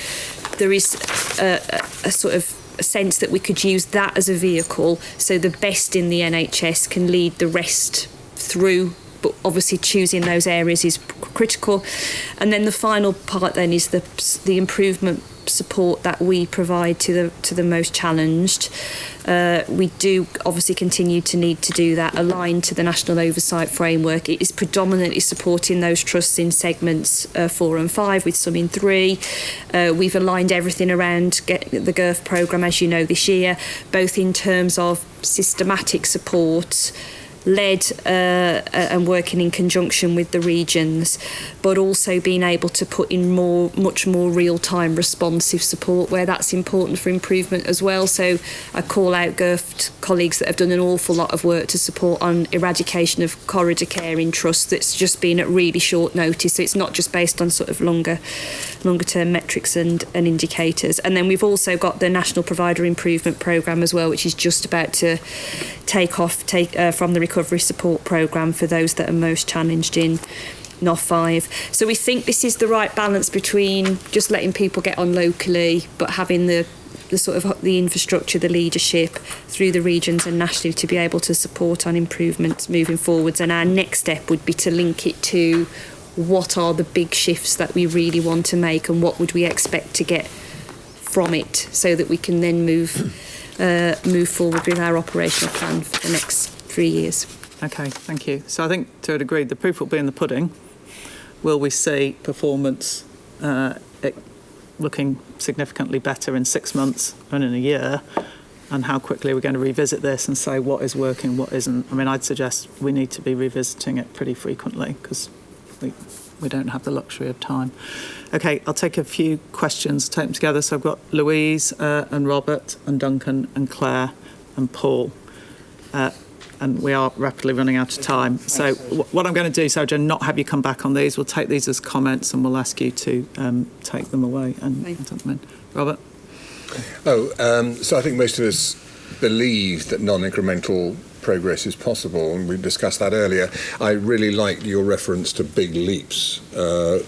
there is a sort of a sense that we could use that as a vehicle so the best in the NHS can lead the rest through, but obviously choosing those areas is critical. And then the final part then is the improvement support that we provide to the most challenged. We do obviously continue to need to do that aligned to the National Oversight Framework. It is predominantly supporting those trusts in segments 4 and 5, with some in 3. We've aligned everything around the GIRF programme, as you know, this year, both in terms of systematic support, led and working in conjunction with the regions, but also being able to put in much more real-time responsive support where that's important for improvement as well. So I call out GIRF colleagues that have done an awful lot of work to support on eradication of corridor care in trusts that's just been at really short notice. So it's not just based on sort of longer term metrics and indicators. And then we've also got the National Provider Improvement Programme as well, which is just about to take from the recovery support programme for those that are most challenged in NOF5. So we think this is the right balance between just letting people get on locally, but having the sort of the infrastructure, the leadership through the regions and nationally to be able to support on improvements moving forwards. And our next step would be to link it to what are the big shifts that we really want to make and what would we expect to get from it, so that we can then move forward with our operational plan for the next 3 years. Okay, thank you. So I think to a degree the proof will be in the pudding. Will we see performance looking significantly better in 6 months and in a year? And how quickly we're going to revisit this and say what is working, what isn't? I mean, I'd suggest we need to be revisiting it pretty frequently because we don't have the luxury of time. Okay, I'll take a few questions, take them together. So I've got Louise and Robert and Duncan and Claire and Paul. And we are rapidly running out of time. So what I'm going to do, Sarah, not have you come back on these. We'll take these as comments and we'll ask you to take them away and take them in. Robert? So I think most of us believe that non-incremental progress is possible, and we discussed that earlier. I really liked your reference to big leaps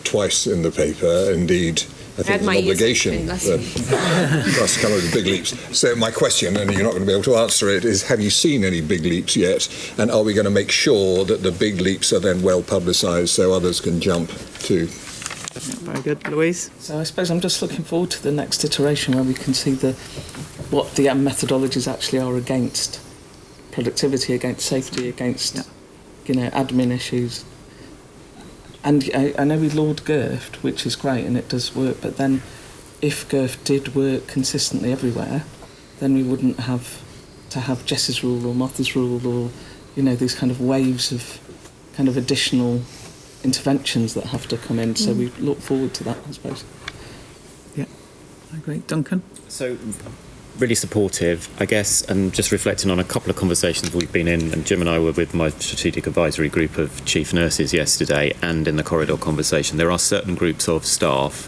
twice in the paper. Indeed, I think it's an obligation for us to come up with big leaps. So my question, and you're not going to be able to answer it, is have you seen any big leaps yet? And are we going to make sure that the big leaps are then well publicised so others can jump too? Very good. Louise? So I suppose I'm just looking forward to the next iteration where we can see what the methodologies actually are against productivity, against safety, against admin issues. And I know we laud GIRF, which is great and it does work, but then if GIRF did work consistently everywhere, then we wouldn't have to have Jess's rule or Martha's rule or, these kind of waves of kind of additional interventions that have to come in. So we look forward to that, I suppose. Yeah, I agree. Duncan? So really supportive, I guess, and just reflecting on a couple of conversations we've been in, and Jim and I were with my strategic advisory group of chief nurses yesterday, and in the corridor conversation, there are certain groups of staff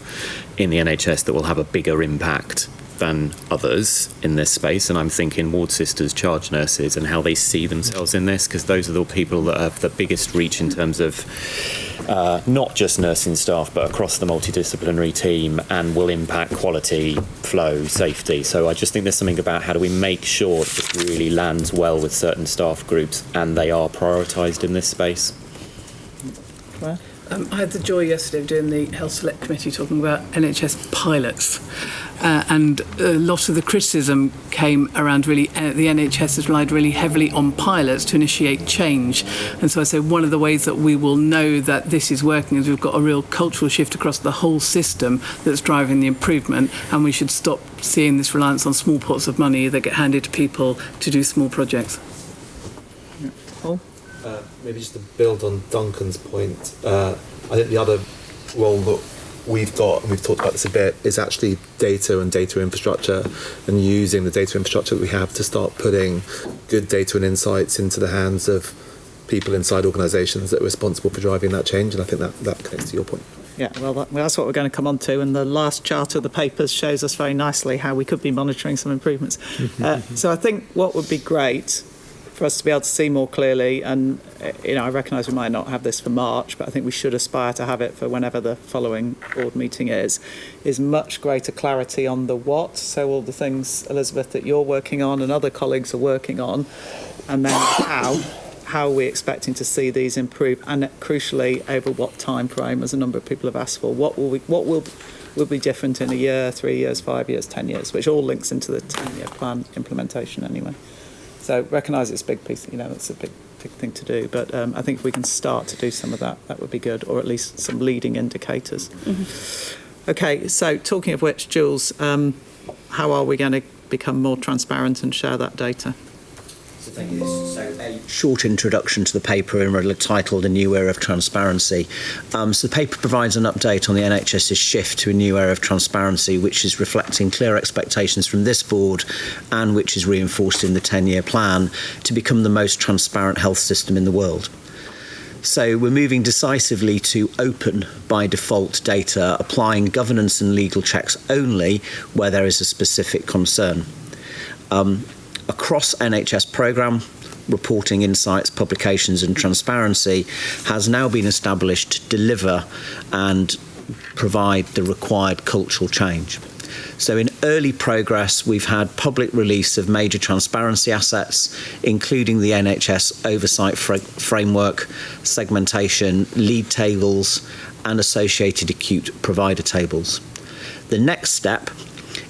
in the NHS that will have a bigger impact than others in this space, and I'm thinking ward sisters, charge nurses, and how they see themselves in this, because those are the people that have the biggest reach in terms of not just nursing staff but across the multidisciplinary team, and will impact quality, flow, safety. So I just think there's something about how do we make sure that this really lands well with certain staff groups and they are prioritised in this space. Claire? I had the joy yesterday of doing the Health Select Committee talking about NHS pilots. And a lot of the criticism came around the NHS has relied really heavily on pilots to initiate change. And so I said one of the ways that we will know that this is working is we've got a real cultural shift across the whole system that's driving the improvement, and we should stop seeing this reliance on small pots of money that get handed to people to do small projects. Maybe just to build on Duncan's point, I think the other role that we've got, and we've talked about this a bit, is actually data and data infrastructure, and using the data infrastructure that we have to start putting good data and insights into the hands of people inside organisations that are responsible for driving that change. And I think that connects to your point. Yeah, well, that's what we're going to come on to, and the last chart of the papers shows us very nicely how we could be monitoring some improvements. So I think what would be great for us to be able to see more clearly, and I recognise we might not have this for March, but I think we should aspire to have it for whenever the following board meeting is much greater clarity on the what, so all the things, Elizabeth, that you're working on and other colleagues are working on, and then how are we expecting to see these improve, and crucially over what time frame, as a number of people have asked for. What will be different in a year, 3 years, 5 years, 10 years, which all links into the 10-year plan implementation anyway. So recognise it's a big piece, it's a big thing to do, but I think if we can start to do some of that, that would be good, or at least some leading indicators. Okay, so talking of which, Jules, how are we going to become more transparent and share that data? So thank you. So a short introduction to the paper titled A New Era of Transparency. So the paper provides an update on the NHS's shift to a new era of transparency, which is reflecting clear expectations from this board and which is reinforced in the 10-year plan to become the most transparent health system in the world. So we're moving decisively to open by default data, applying governance and legal checks only where there is a specific concern. Across NHS programme, reporting, insights, publications and transparency has now been established to deliver and provide the required cultural change. So in early progress, we've had public release of major transparency assets, including the NHS oversight framework, segmentation, lead tables and associated acute provider tables. The next step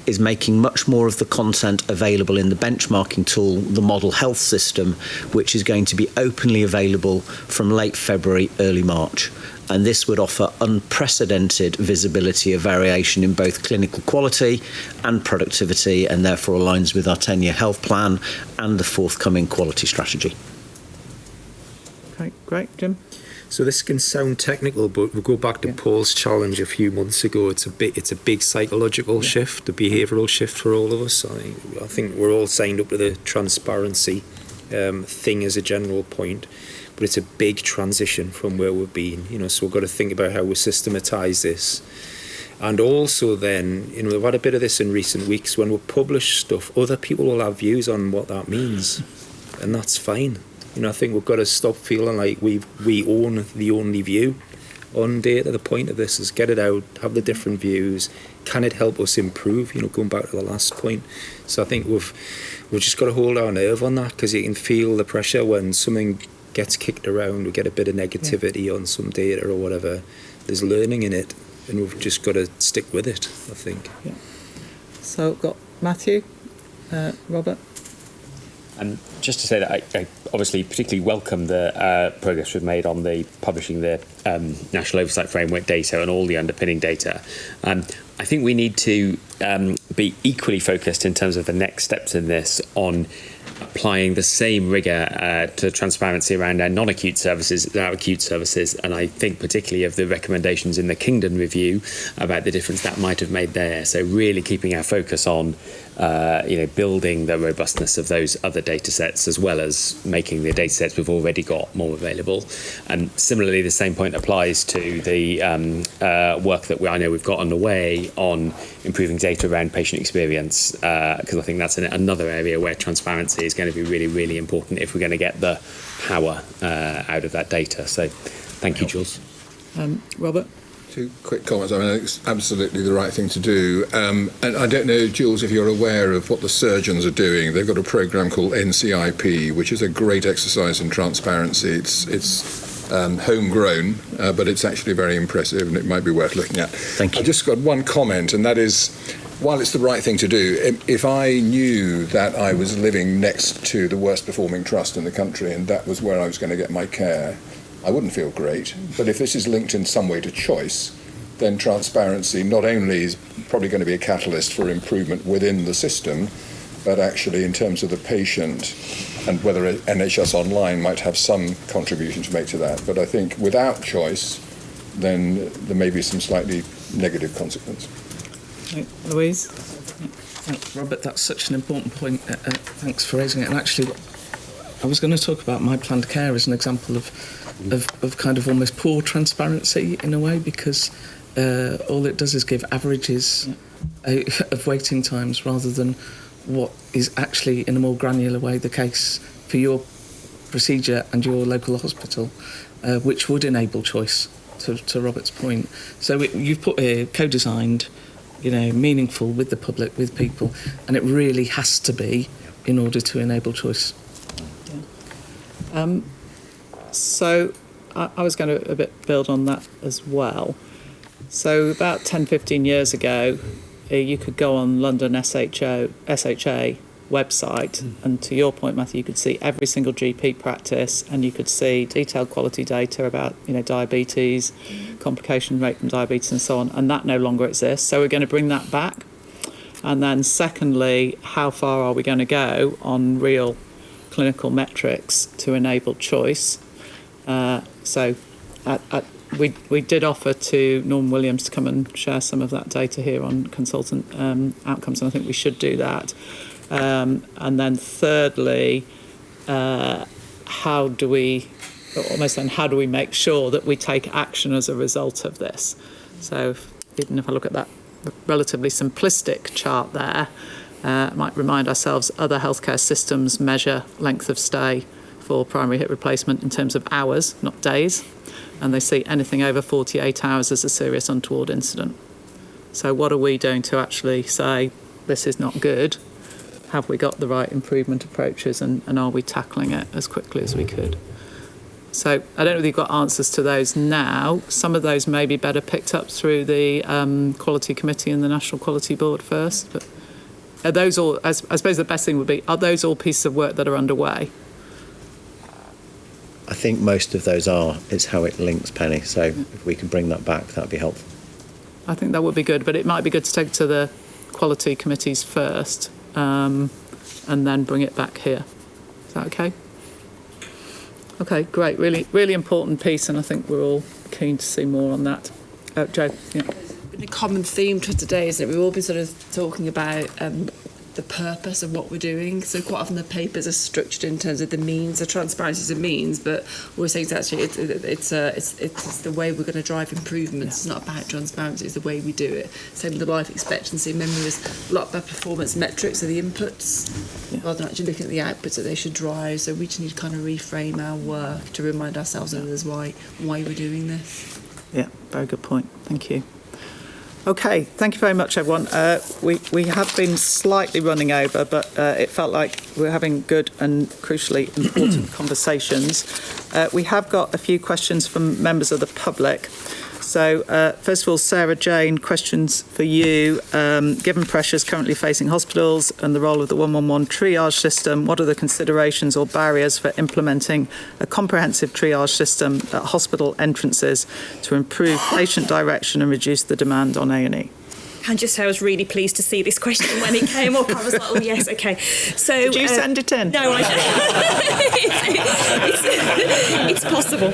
is making much more of the content available in the benchmarking tool, the Model Health System, which is going to be openly available from late February, early March. And this would offer unprecedented visibility of variation in both clinical quality and productivity, and therefore aligns with our 10-year health plan and the forthcoming quality strategy. Okay, great. Jim? So this can sound technical, but we'll go back to Paul's challenge a few months ago. It's a big psychological shift, a behavioural shift for all of us. I think we're all signed up to the transparency thing as a general point, but it's a big transition from where we've been. So we've got to think about how we systematise this. And also then, we've had a bit of this in recent weeks. When we publish stuff, other people will have views on what that means, and that's fine. I think we've got to stop feeling like we own the only view on data. The point of this is get it out, have the different views. Can it help us improve? Going back to the last point. So I think we've just got to hold our nerve on that, because you can feel the pressure when something gets kicked around. We get a bit of negativity on some data or whatever. There's learning in it, and we've just got to stick with it, I think. Yeah. So we've got Matthew, Robert. Just to say that I obviously particularly welcome the progress we've made on the publishing the National Oversight Framework data and all the underpinning data. I think we need to be equally focused in terms of the next steps in this on applying the same rigour to transparency around our non-acute services and our acute services, and I think particularly of the recommendations in the Kingdom review about the difference that might have made there. So really keeping our focus on building the robustness of those other data sets, as well as making the data sets we've already got more available. And similarly, the same point applies to the work that I know we've got underway on improving data around patient experience, because I think that's another area where transparency is going to be really, really important if we're going to get the power out of that data. So thank you, Jules. Robert? Two quick comments. I think it's absolutely the right thing to do. And I don't know, Jules, if you're aware of what the surgeons are doing. They've got a programme called NCIP, which is a great exercise in transparency. It's homegrown, but it's actually very impressive, and it might be worth looking at. Thank you. I've just got one comment, and that is, while it's the right thing to do, if I knew that I was living next to the worst performing trust in the country and that was where I was going to get my care, I wouldn't feel great. But if this is linked in some way to choice, then transparency not only is probably going to be a catalyst for improvement within the system, but actually in terms of the patient and whether NHS Online might have some contribution to make to that. But I think without choice, then there may be some slightly negative consequence. Louise? Robert, that's such an important point. Thanks for raising it. And actually, I was going to talk about My Planned Care as an example of kind of almost poor transparency in a way, because all it does is give averages of waiting times rather than what is actually in a more granular way the case for your procedure and your local hospital, which would enable choice, to Robert's point. So you've put here co-designed, meaningful with the public, with people, and it really has to be in order to enable choice. So I was going to a bit build on that as well. So about 10, 15 years ago, you could go on London SHA website, and to your point, Matthew, you could see every single GP practice, and you could see detailed quality data about diabetes, complication rate from diabetes and so on, and that no longer exists. So we're going to bring that back. And then secondly, how far are we going to go on real clinical metrics to enable choice? We did offer to Norman Williams to come and share some of that data here on consultant outcomes, and I think we should do that. And then thirdly, how do we make sure that we take action as a result of this? So even if I look at that relatively simplistic chart there, might remind ourselves other healthcare systems measure length of stay for primary hip replacement in terms of hours, not days, and they see anything over 48 hours as a serious untoward incident. So what are we doing to actually say this is not good? Have we got the right improvement approaches, and are we tackling it as quickly as we could? So I don't know if you've got answers to those now. Some of those may be better picked up through the Quality Committee and the National Quality Board first. But are those all, I suppose the best thing would be, are those all pieces of work that are underway? I think most of those are. It's how it links, Penny. So if we can bring that back, that would be helpful. I think that would be good, but it might be good to take it to the Quality Committees first, and then bring it back here. Is that okay? Okay, great. Really, really important piece, and I think we're all keen to see more on that. Jo, yeah. It's been a common theme to today, isn't it? We've all been sort of talking about the purpose of what we're doing. So quite often the papers are structured in terms of the means, the transparency is a means, but we're saying actually it's the way we're going to drive improvements. It's not about transparency, it's the way we do it. Same with the life expectancy. Remember, there's a lot about performance metrics, so the inputs, rather than actually looking at the outputs that they should drive. So we just need to kind of reframe our work to remind ourselves and others why we're doing this. Yeah, very good point. Thank you. Okay, thank you very much, everyone. We have been slightly running over, but it felt like we were having good and crucially important conversations. We have got a few questions from members of the public. So, first of all, Sarah Jane, questions for you. Given pressures currently facing hospitals and the role of the 111 triage system, what are the considerations or barriers for implementing a comprehensive triage system at hospital entrances to improve patient direction and reduce the demand on A&E? I just say I was really pleased to see this question when it came up. I was like, oh yes, okay. So did you send it in? No, I it's possible.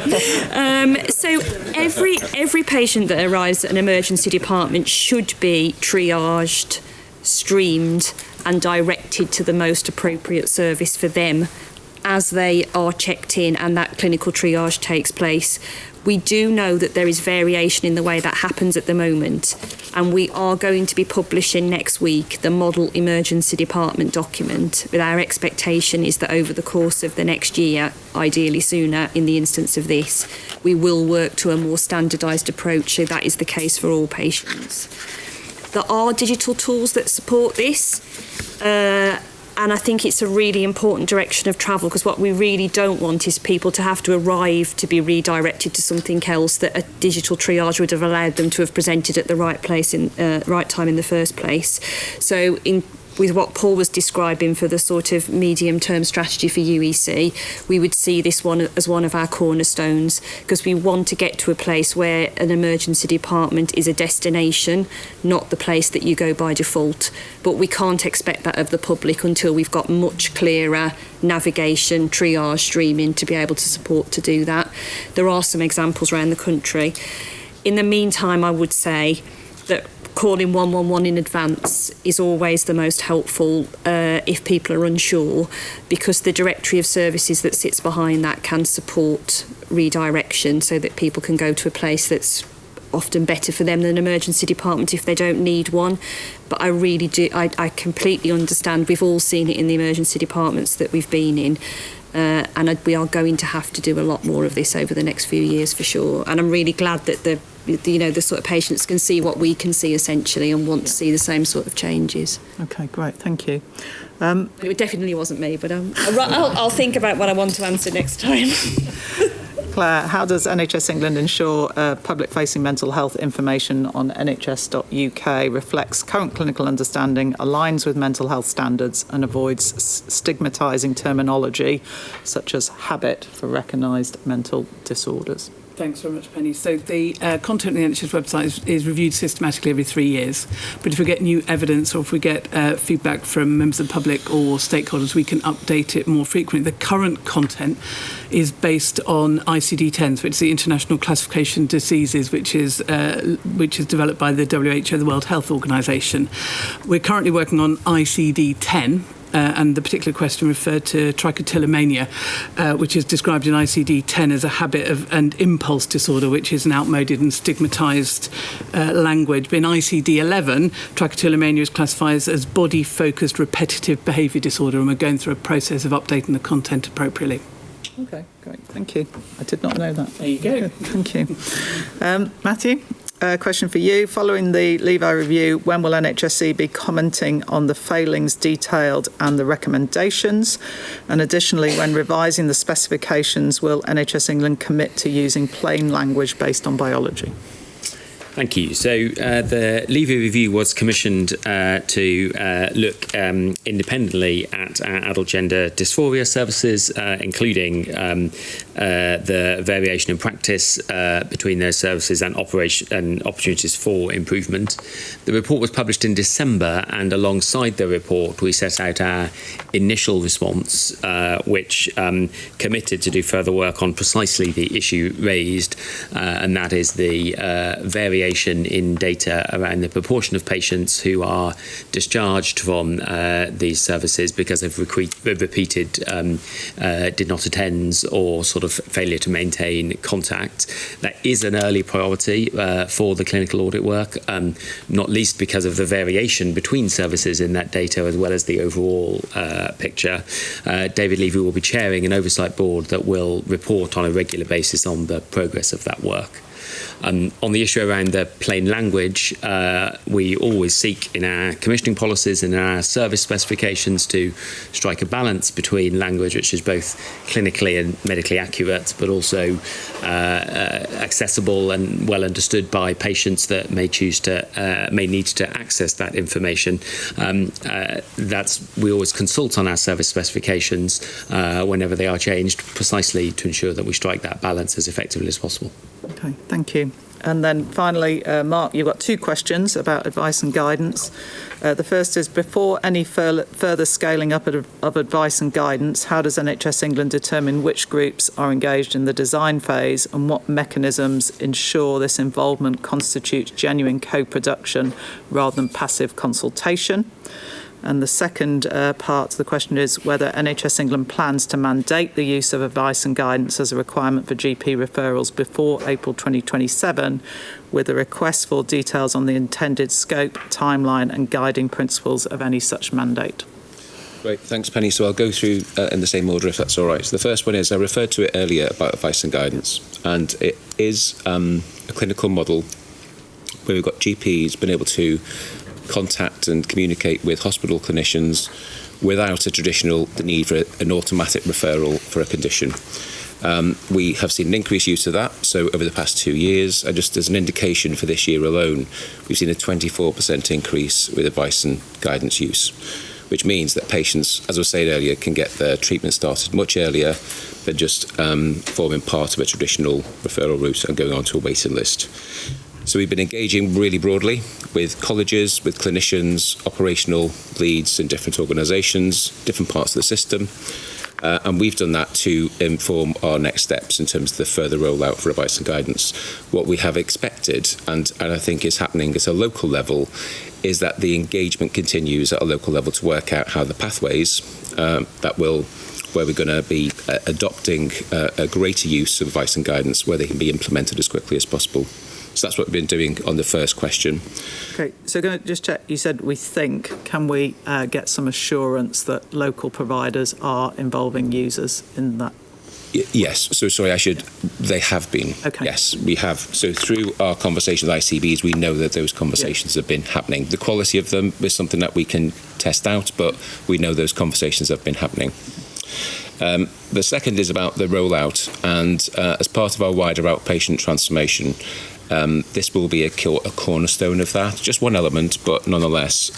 So every patient that arrives at an emergency department should be triaged, streamed, and directed to the most appropriate service for them as they are checked in and that clinical triage takes place. We do know that there is variation in the way that happens at the moment, and we are going to be publishing next week the model emergency department document, with our expectation is that over the course of the next year, ideally sooner in the instance of this, we will work to a more standardised approach, so that is the case for all patients. There are digital tools that support this, and I think it's a really important direction of travel, because what we really don't want is people to have to arrive to be redirected to something else that a digital triage would have allowed them to have presented at the right place in right time in the first place. So in with what Paul was describing for the sort of medium-term strategy for UEC, we would see this one as one of our cornerstones, because we want to get to a place where an emergency department is a destination, not the place that you go by default. But we can't expect that of the public until we've got much clearer navigation, triage, streaming to be able to support to do that. There are some examples around the country. In the meantime, I would say that calling 111 in advance is always the most helpful if people are unsure, because the directory of services that sits behind that can support redirection so that people can go to a place that's often better for them than an emergency department if they don't need one. But I really do, I completely understand. We've all seen it in the emergency departments that we've been in. And we are going to have to do a lot more of this over the next few years for sure. And I'm really glad that the sort of patients can see what we can see essentially and want to see the same sort of changes. Okay, great, thank you. It definitely wasn't me, but I'll think about what I want to answer next time. Claire, how does NHS England ensure public-facing mental health information on nhs.uk reflects current clinical understanding, aligns with mental health standards and avoids stigmatising terminology such as habit for recognised mental disorders? Thanks very much, Penny. So the content on the NHS website is reviewed systematically every 3 years. But if we get new evidence or if we get feedback from members of the public or stakeholders, we can update it more frequently. The current content is based on ICD-10, which is the International Classification of Diseases, which is developed by the WHO, the World Health Organization. We're currently working on ICD-10. And the particular question referred to trichotillomania, which is described in ICD-10 as a habit and impulse disorder, which is an outmoded and stigmatised language. But in ICD-11, trichotillomania is classified as body-focused repetitive behaviour disorder, and we're going through a process of updating the content appropriately. Okay, great, thank you. I did not know that. There you go. Thank you. Matthew? Question for you. Following the Levi review, when will NHSE be commenting on the failings detailed and the recommendations? And additionally, when revising the specifications, will NHS England commit to using plain language based on biology? Thank you. So the Levy review was commissioned to look independently at adult gender dysphoria services, including the variation in practice between those services and opportunities for improvement. The report was published in December, and alongside the report, we set out our initial response, which committed to do further work on precisely the issue raised, and that is the variation in data around the proportion of patients who are discharged from these services because of repeated did not attends or sort of failure to maintain contact. That is an early priority for the clinical audit work, not least because of the variation between services in that data as well as the overall picture. David Levy will be chairing an oversight board that will report on a regular basis on the progress of that work. On the issue around the plain language, we always seek in our commissioning policies and in our service specifications to strike a balance between language which is both clinically and medically accurate, but also accessible and well understood by patients that may need to access that information. We always consult on our service specifications whenever they are changed, precisely to ensure that we strike that balance as effectively as possible. Okay, thank you. And then finally, Mark, you've got two questions about advice and guidance. The first is, before any further scaling up of advice and guidance, how does NHS England determine which groups are engaged in the design phase and what mechanisms ensure this involvement constitutes genuine co-production rather than passive consultation? And the second part of the question is whether NHS England plans to mandate the use of advice and guidance as a requirement for GP referrals before April 2027, with a request for details on the intended scope, timeline and guiding principles of any such mandate. Great, thanks Penny. So I'll go through in the same order if that's all right. So the first one is, I referred to it earlier about advice and guidance, and it is a clinical model where we've got GPs been able to contact and communicate with hospital clinicians without the need for an automatic referral for a condition. We have seen an increased use of that. So over the past 2 years, just as an indication for this year alone, we've seen a 24% increase with advice and guidance use, which means that patients, as I was saying earlier, can get their treatment started much earlier than just forming part of a traditional referral route and going onto a waiting list. So we've been engaging really broadly with colleges, with clinicians, operational leads in different organisations, different parts of the system. And we've done that to inform our next steps in terms of the further rollout for advice and guidance. What we have expected, and I think is happening at a local level, is that the engagement continues at a local level to work out how the pathways where we're going to be adopting a greater use of advice and guidance, where they can be implemented as quickly as possible. So that's what we've been doing on the first question. Okay, so going to just check, you said we think, can we get some assurance that local providers are involving users in that? Yes, so sorry, they have been. Okay. Yes, we have. So through our conversations with ICBs, we know that those conversations have been happening. The quality of them is something that we can test out, but we know those conversations have been happening. The second is about the rollout, and as part of our wider outpatient transformation, this will be a cornerstone of that. Just one element, but nonetheless,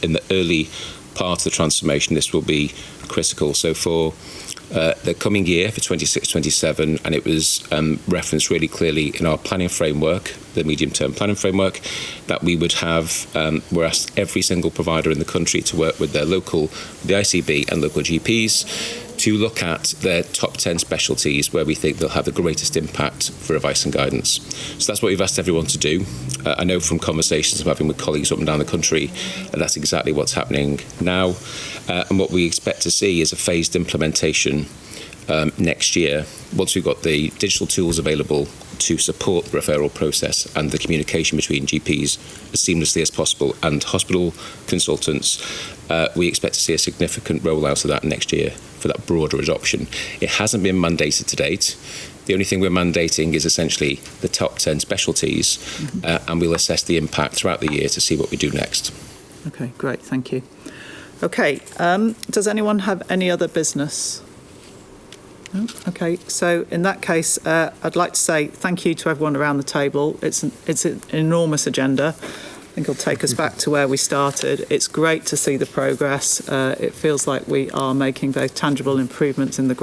in the early part of the transformation, this will be critical. So for the coming year, for 26-27, and it was referenced really clearly in our planning framework, the medium-term planning framework, that we would have, we're asked every single provider in the country to work with their local, the ICB and local GPs, to look at their top 10 specialties where we think they'll have the greatest impact for advice and guidance. So that's what we've asked everyone to do. I know from conversations I'm having with colleagues up and down the country, and that's exactly what's happening now. And what we expect to see is a phased implementation next year, once we've got the digital tools available to support the referral process and the communication between GPs as seamlessly as possible and hospital consultants. We expect to see a significant rollout of that next year for that broader adoption. It hasn't been mandated to date. The only thing we're mandating is essentially the top 10 specialties, and we'll assess the impact throughout the year to see what we do next. Okay, great, thank you. Okay, does anyone have any other business? No? Okay, so in that case, I'd like to say thank you to everyone around the table. It's an enormous agenda. I think it'll take us back to where we started. It's great to see the progress. It feels like we are making very tangible improvements on the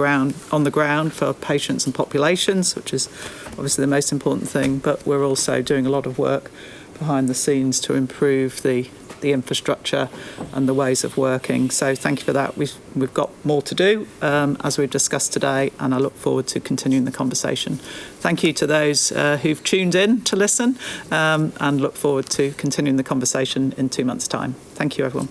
ground for patients and populations, which is obviously the most important thing, but we're also doing a lot of work behind the scenes to improve the infrastructure and the ways of working. So thank you for that. We've got more to do, as we've discussed today, and I look forward to continuing the conversation. Thank you to those who've tuned in to listen, and look forward to continuing the conversation in 2 months' time. Thank you, everyone.